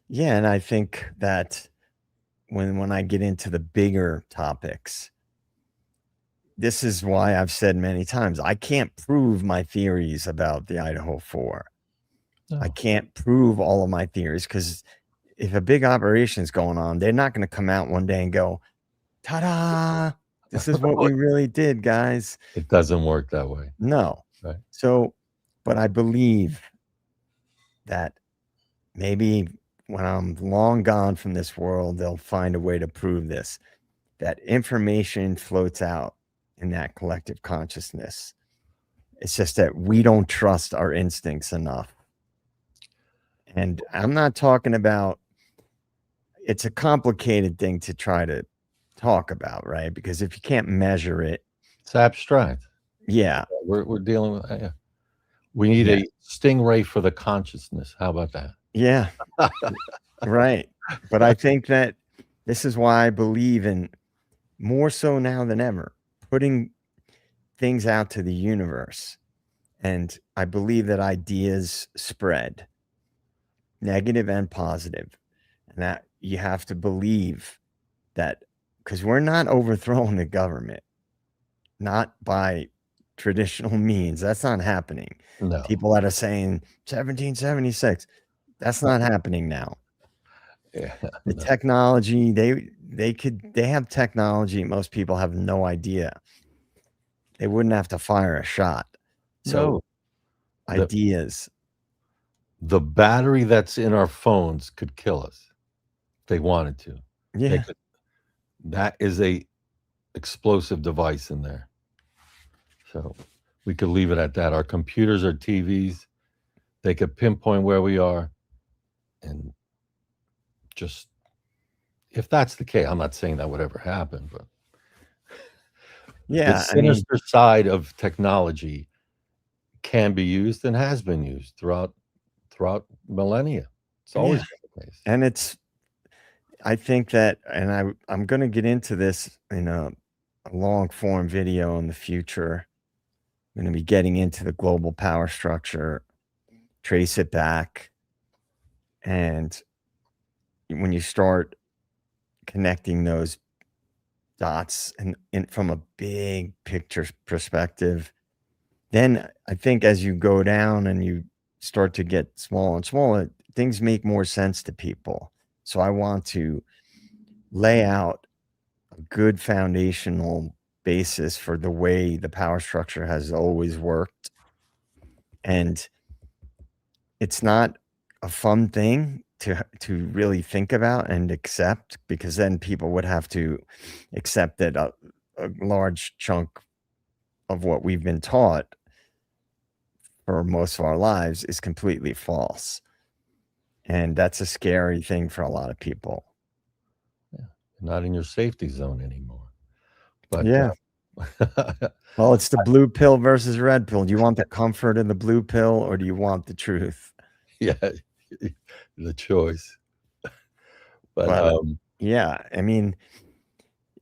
Yeah. And I think that when I get into the bigger topics, this is why I've said many times, I can't prove my theories about the Idaho 4. No. I can't prove all of my theories, because if a big operation is going on, they're not going to come out one day and go, ta-da, this is what we really did, guys. It doesn't work that way. No. Right. So, but I believe that maybe when I'm long gone from this world, they'll find a way to prove this, that information floats out in that collective consciousness. It's just that we don't trust our instincts enough. And I'm not talking about, it's a complicated thing to try to talk about, right? Because if you can't measure it, it's abstract. Yeah. We're dealing with that. Yeah. We need a stingray for the consciousness. How about that? Yeah. Right. But I think that this is why I believe in, more so now than ever, putting things out to the universe. And I believe that ideas spread, negative and positive, and that you have to believe that, because we're not overthrowing the government, not by traditional means. That's not happening. No. People that are saying 1776, that's not happening now. Yeah, the technology, they have technology most people have no idea. They wouldn't have to fire a shot. So ideas. the battery that's in our phones could kill us if they wanted to. They Yeah. could, that is a explosive device in there. So we could leave it at that. Our computers or TVs, they could pinpoint where we are, and just, if that's the case, I'm not saying that would ever happen, but the Yeah. I mean, sinister side of technology can be used and has been used throughout millennia. It's always yeah. been the case. And I think that, and I'm going to get into this in a long form video in the future. I'm going to be getting into the global power structure, trace it back. And when you start connecting those dots and from a big picture perspective, then I think as you go down and you start to get smaller and smaller, things make more sense to people. So I want to lay out a good foundational basis for the way the power structure has always worked. And it's not a fun thing to really think about and accept, because then people would have to accept that a large chunk of what we've been taught for most of our lives is completely false. And that's a scary thing for a lot of people. Yeah. Not in your safety zone anymore. But Yeah. Well, it's the blue pill versus red pill. Do you want the comfort of the blue pill, or do you want the truth? yeah, the choice. But But yeah, I mean,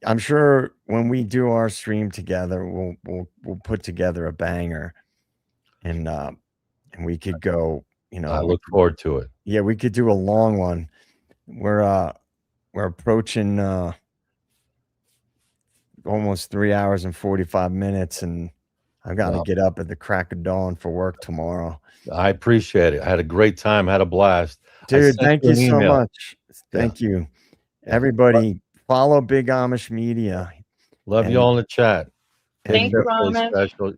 I'm sure when we do our stream together, we'll put together a banger, and we could go. I look forward to it. Yeah, we could do a long one. We're approaching almost 3 hours and 45 minutes, and I've got to Well, get up at the crack of dawn for work tomorrow. I appreciate it. I had a great time, had a blast. I Dude, sent thank you you an so email. much. Thank you. Yeah. Everybody, follow Big Amish Media. Love you all in the chat. Thanks, Big birthday Amish. special.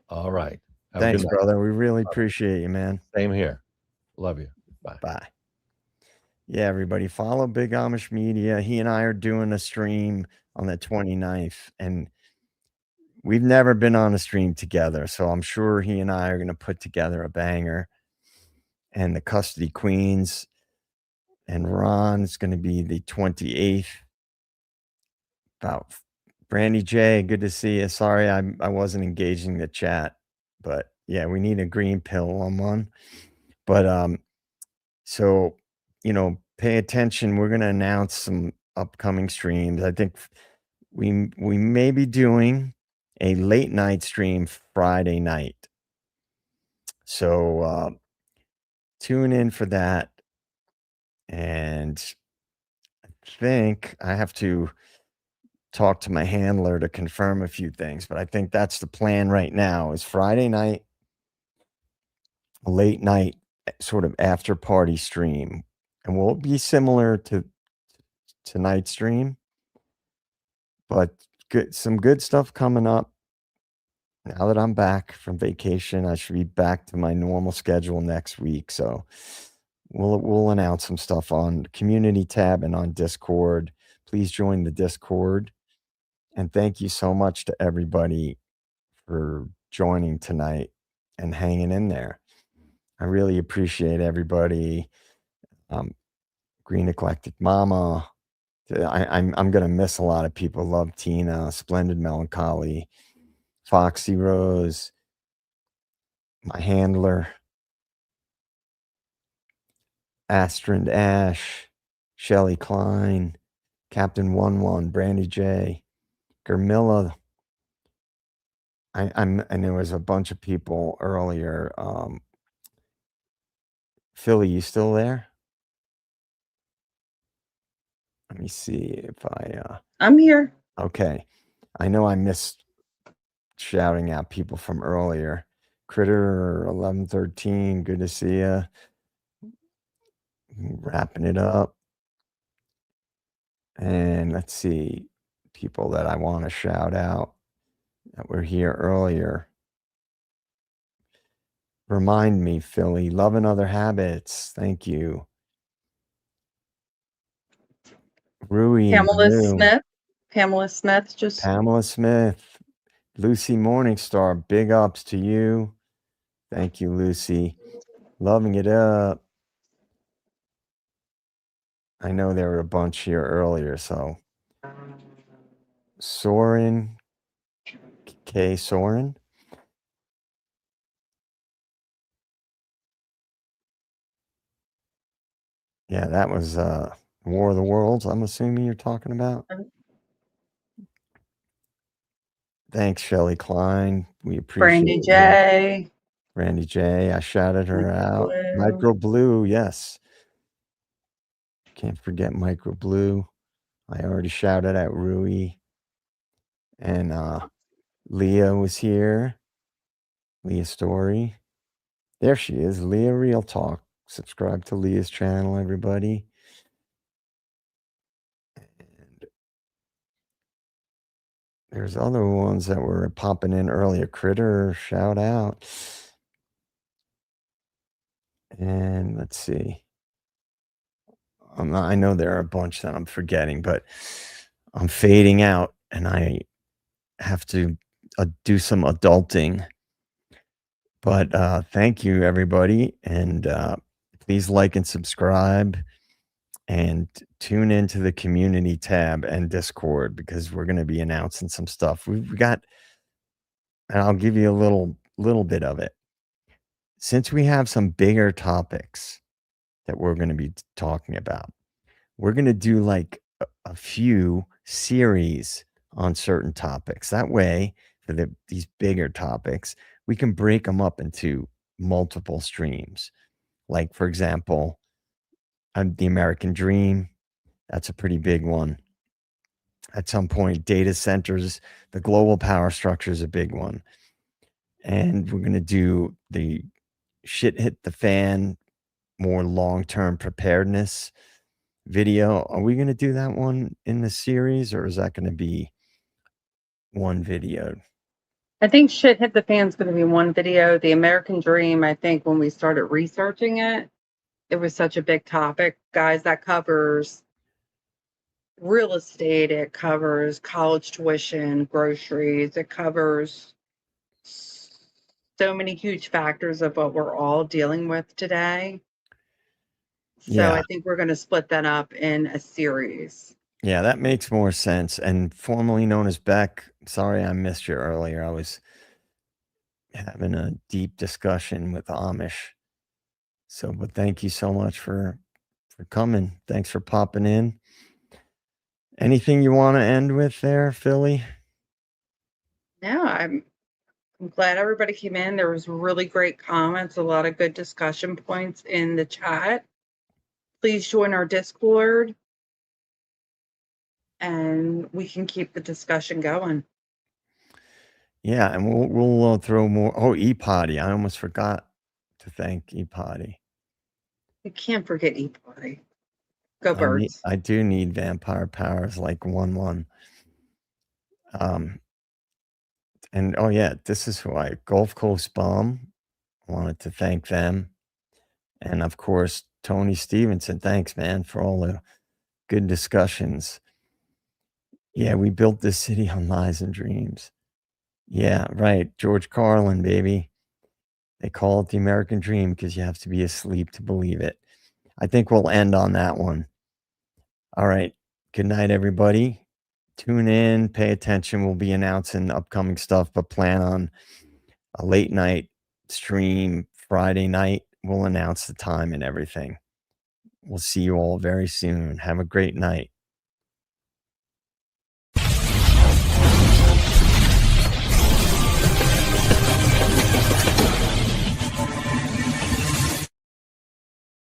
All right. Have a Thanks, good night. brother. We really appreciate you, man. Same here. Love you. Bye. Bye. Yeah, everybody, follow Big Amish Media. He and I are doing a stream on the 29th, and we've never been on a stream together, so I'm sure he and I are going to put together a banger. And the Custody Queens and Ron's going to be the 28th. About Brandy J, good to see you. Sorry, I wasn't engaging the chat, but yeah, we need a green pill on one. But so pay attention. We're going to announce some upcoming streams. I think we may be doing a late night stream Friday night. So tune in for that. And I think I have to talk to my handler to confirm a few things, but I think that's the plan right now is Friday night, late night, sort of after party stream. And will be similar to tonight's stream, but some good stuff coming up. Now that I'm back from vacation, I should be back to my normal schedule next week. So we'll announce some stuff on community tab and on Discord. Please join the Discord. And thank you so much to everybody for joining tonight and hanging in there. I really appreciate everybody. Green Eclectic Mama. I'm gonna miss a lot of people. Love Tina, Splendid Melancholy, Foxy Rose, my handler, Astrand Ash, Shelly Klein, Captain 11, Brandy J, Germilla. And there was a bunch of people earlier. Philly, you still there? Let me see if I'm here. Okay. I know I missed shouting out people from earlier. Critter 1113, good to see you. Wrapping it up. And let's see, people that I want to shout out that were here earlier. Remind me, Philly. Love and Other Habits. Thank you. Rui and Pamela Blue. Smith. Pamela Smith just Pamela Smith. Lucy Morningstar. Big ups to you. Thank you, Lucy. Loving it up. I know there were a bunch here earlier, so. Soren. K. Soren. Yeah, that was War of the Worlds, I'm assuming you're talking about. Thanks, Shelley Klein. We appreciate Brandy you. J. Randy J. I shouted her out. Blue. Micro Blue, yes. Can't forget Micro Blue. I already shouted out Rui. And Leah was here. Leah Story. There she is. Leah Real Talk. Subscribe to Leah's channel, everybody. And there's other ones that were popping in earlier. Critter, shout out. And let's see. I know there are a bunch that I'm forgetting, but I'm fading out and I have to do some adulting. But thank you, everybody. And please like and subscribe and tune into the community tab and Discord because we're going to be announcing some stuff. We've got, and I'll give you a little bit of it. Since we have some bigger topics that we're going to be talking about, we're going to do like a few series on certain topics. That way, for these bigger topics, we can break them up into multiple streams. Like, for example, the American Dream. That's a pretty big one. At some point, data centers, the global power structure is a big one. And we're going to do the shit hit the fan, more long-term preparedness video. Are we going to do that one in the series or is that going to be one video? I think Shit Hit the Fan's going to be one video. The American Dream, I think when we started researching it, it was such a big topic. Guys, that covers real estate, it covers college tuition, groceries, it covers so many huge factors of what we're all dealing with today. So Yeah. I think we're going to split that up in a series. Yeah, that makes more sense. And formerly known as Beck, sorry I missed you earlier. I was having a deep discussion with Amish. So, but thank you so much for coming. Thanks for popping in. Anything you want to end with there, Philly? No, I'm glad everybody came in. There was really great comments, a lot of good discussion points in the chat. Please join our Discord and we can keep the discussion going. Yeah, and we'll throw more. Oh, E-Potty. I almost forgot to thank E-Potty. You can't forget E-Potty. Go Birds. I do need vampire powers like 1/1. And oh yeah, this is who Gulf Coast Bomb. Wanted to thank them. And of course, Tony Stevenson. Thanks, man, for all the good discussions. Yeah, we built this city on lies and dreams. Yeah, right. George Carlin, baby. They call it the American dream because you have to be asleep to believe it. I think we'll end on that one. All right. Good night, everybody. Tune in, pay attention. We'll be announcing upcoming stuff, but plan on a late night stream Friday night. We'll announce the time and everything. We'll see you all very soon. Have a great night.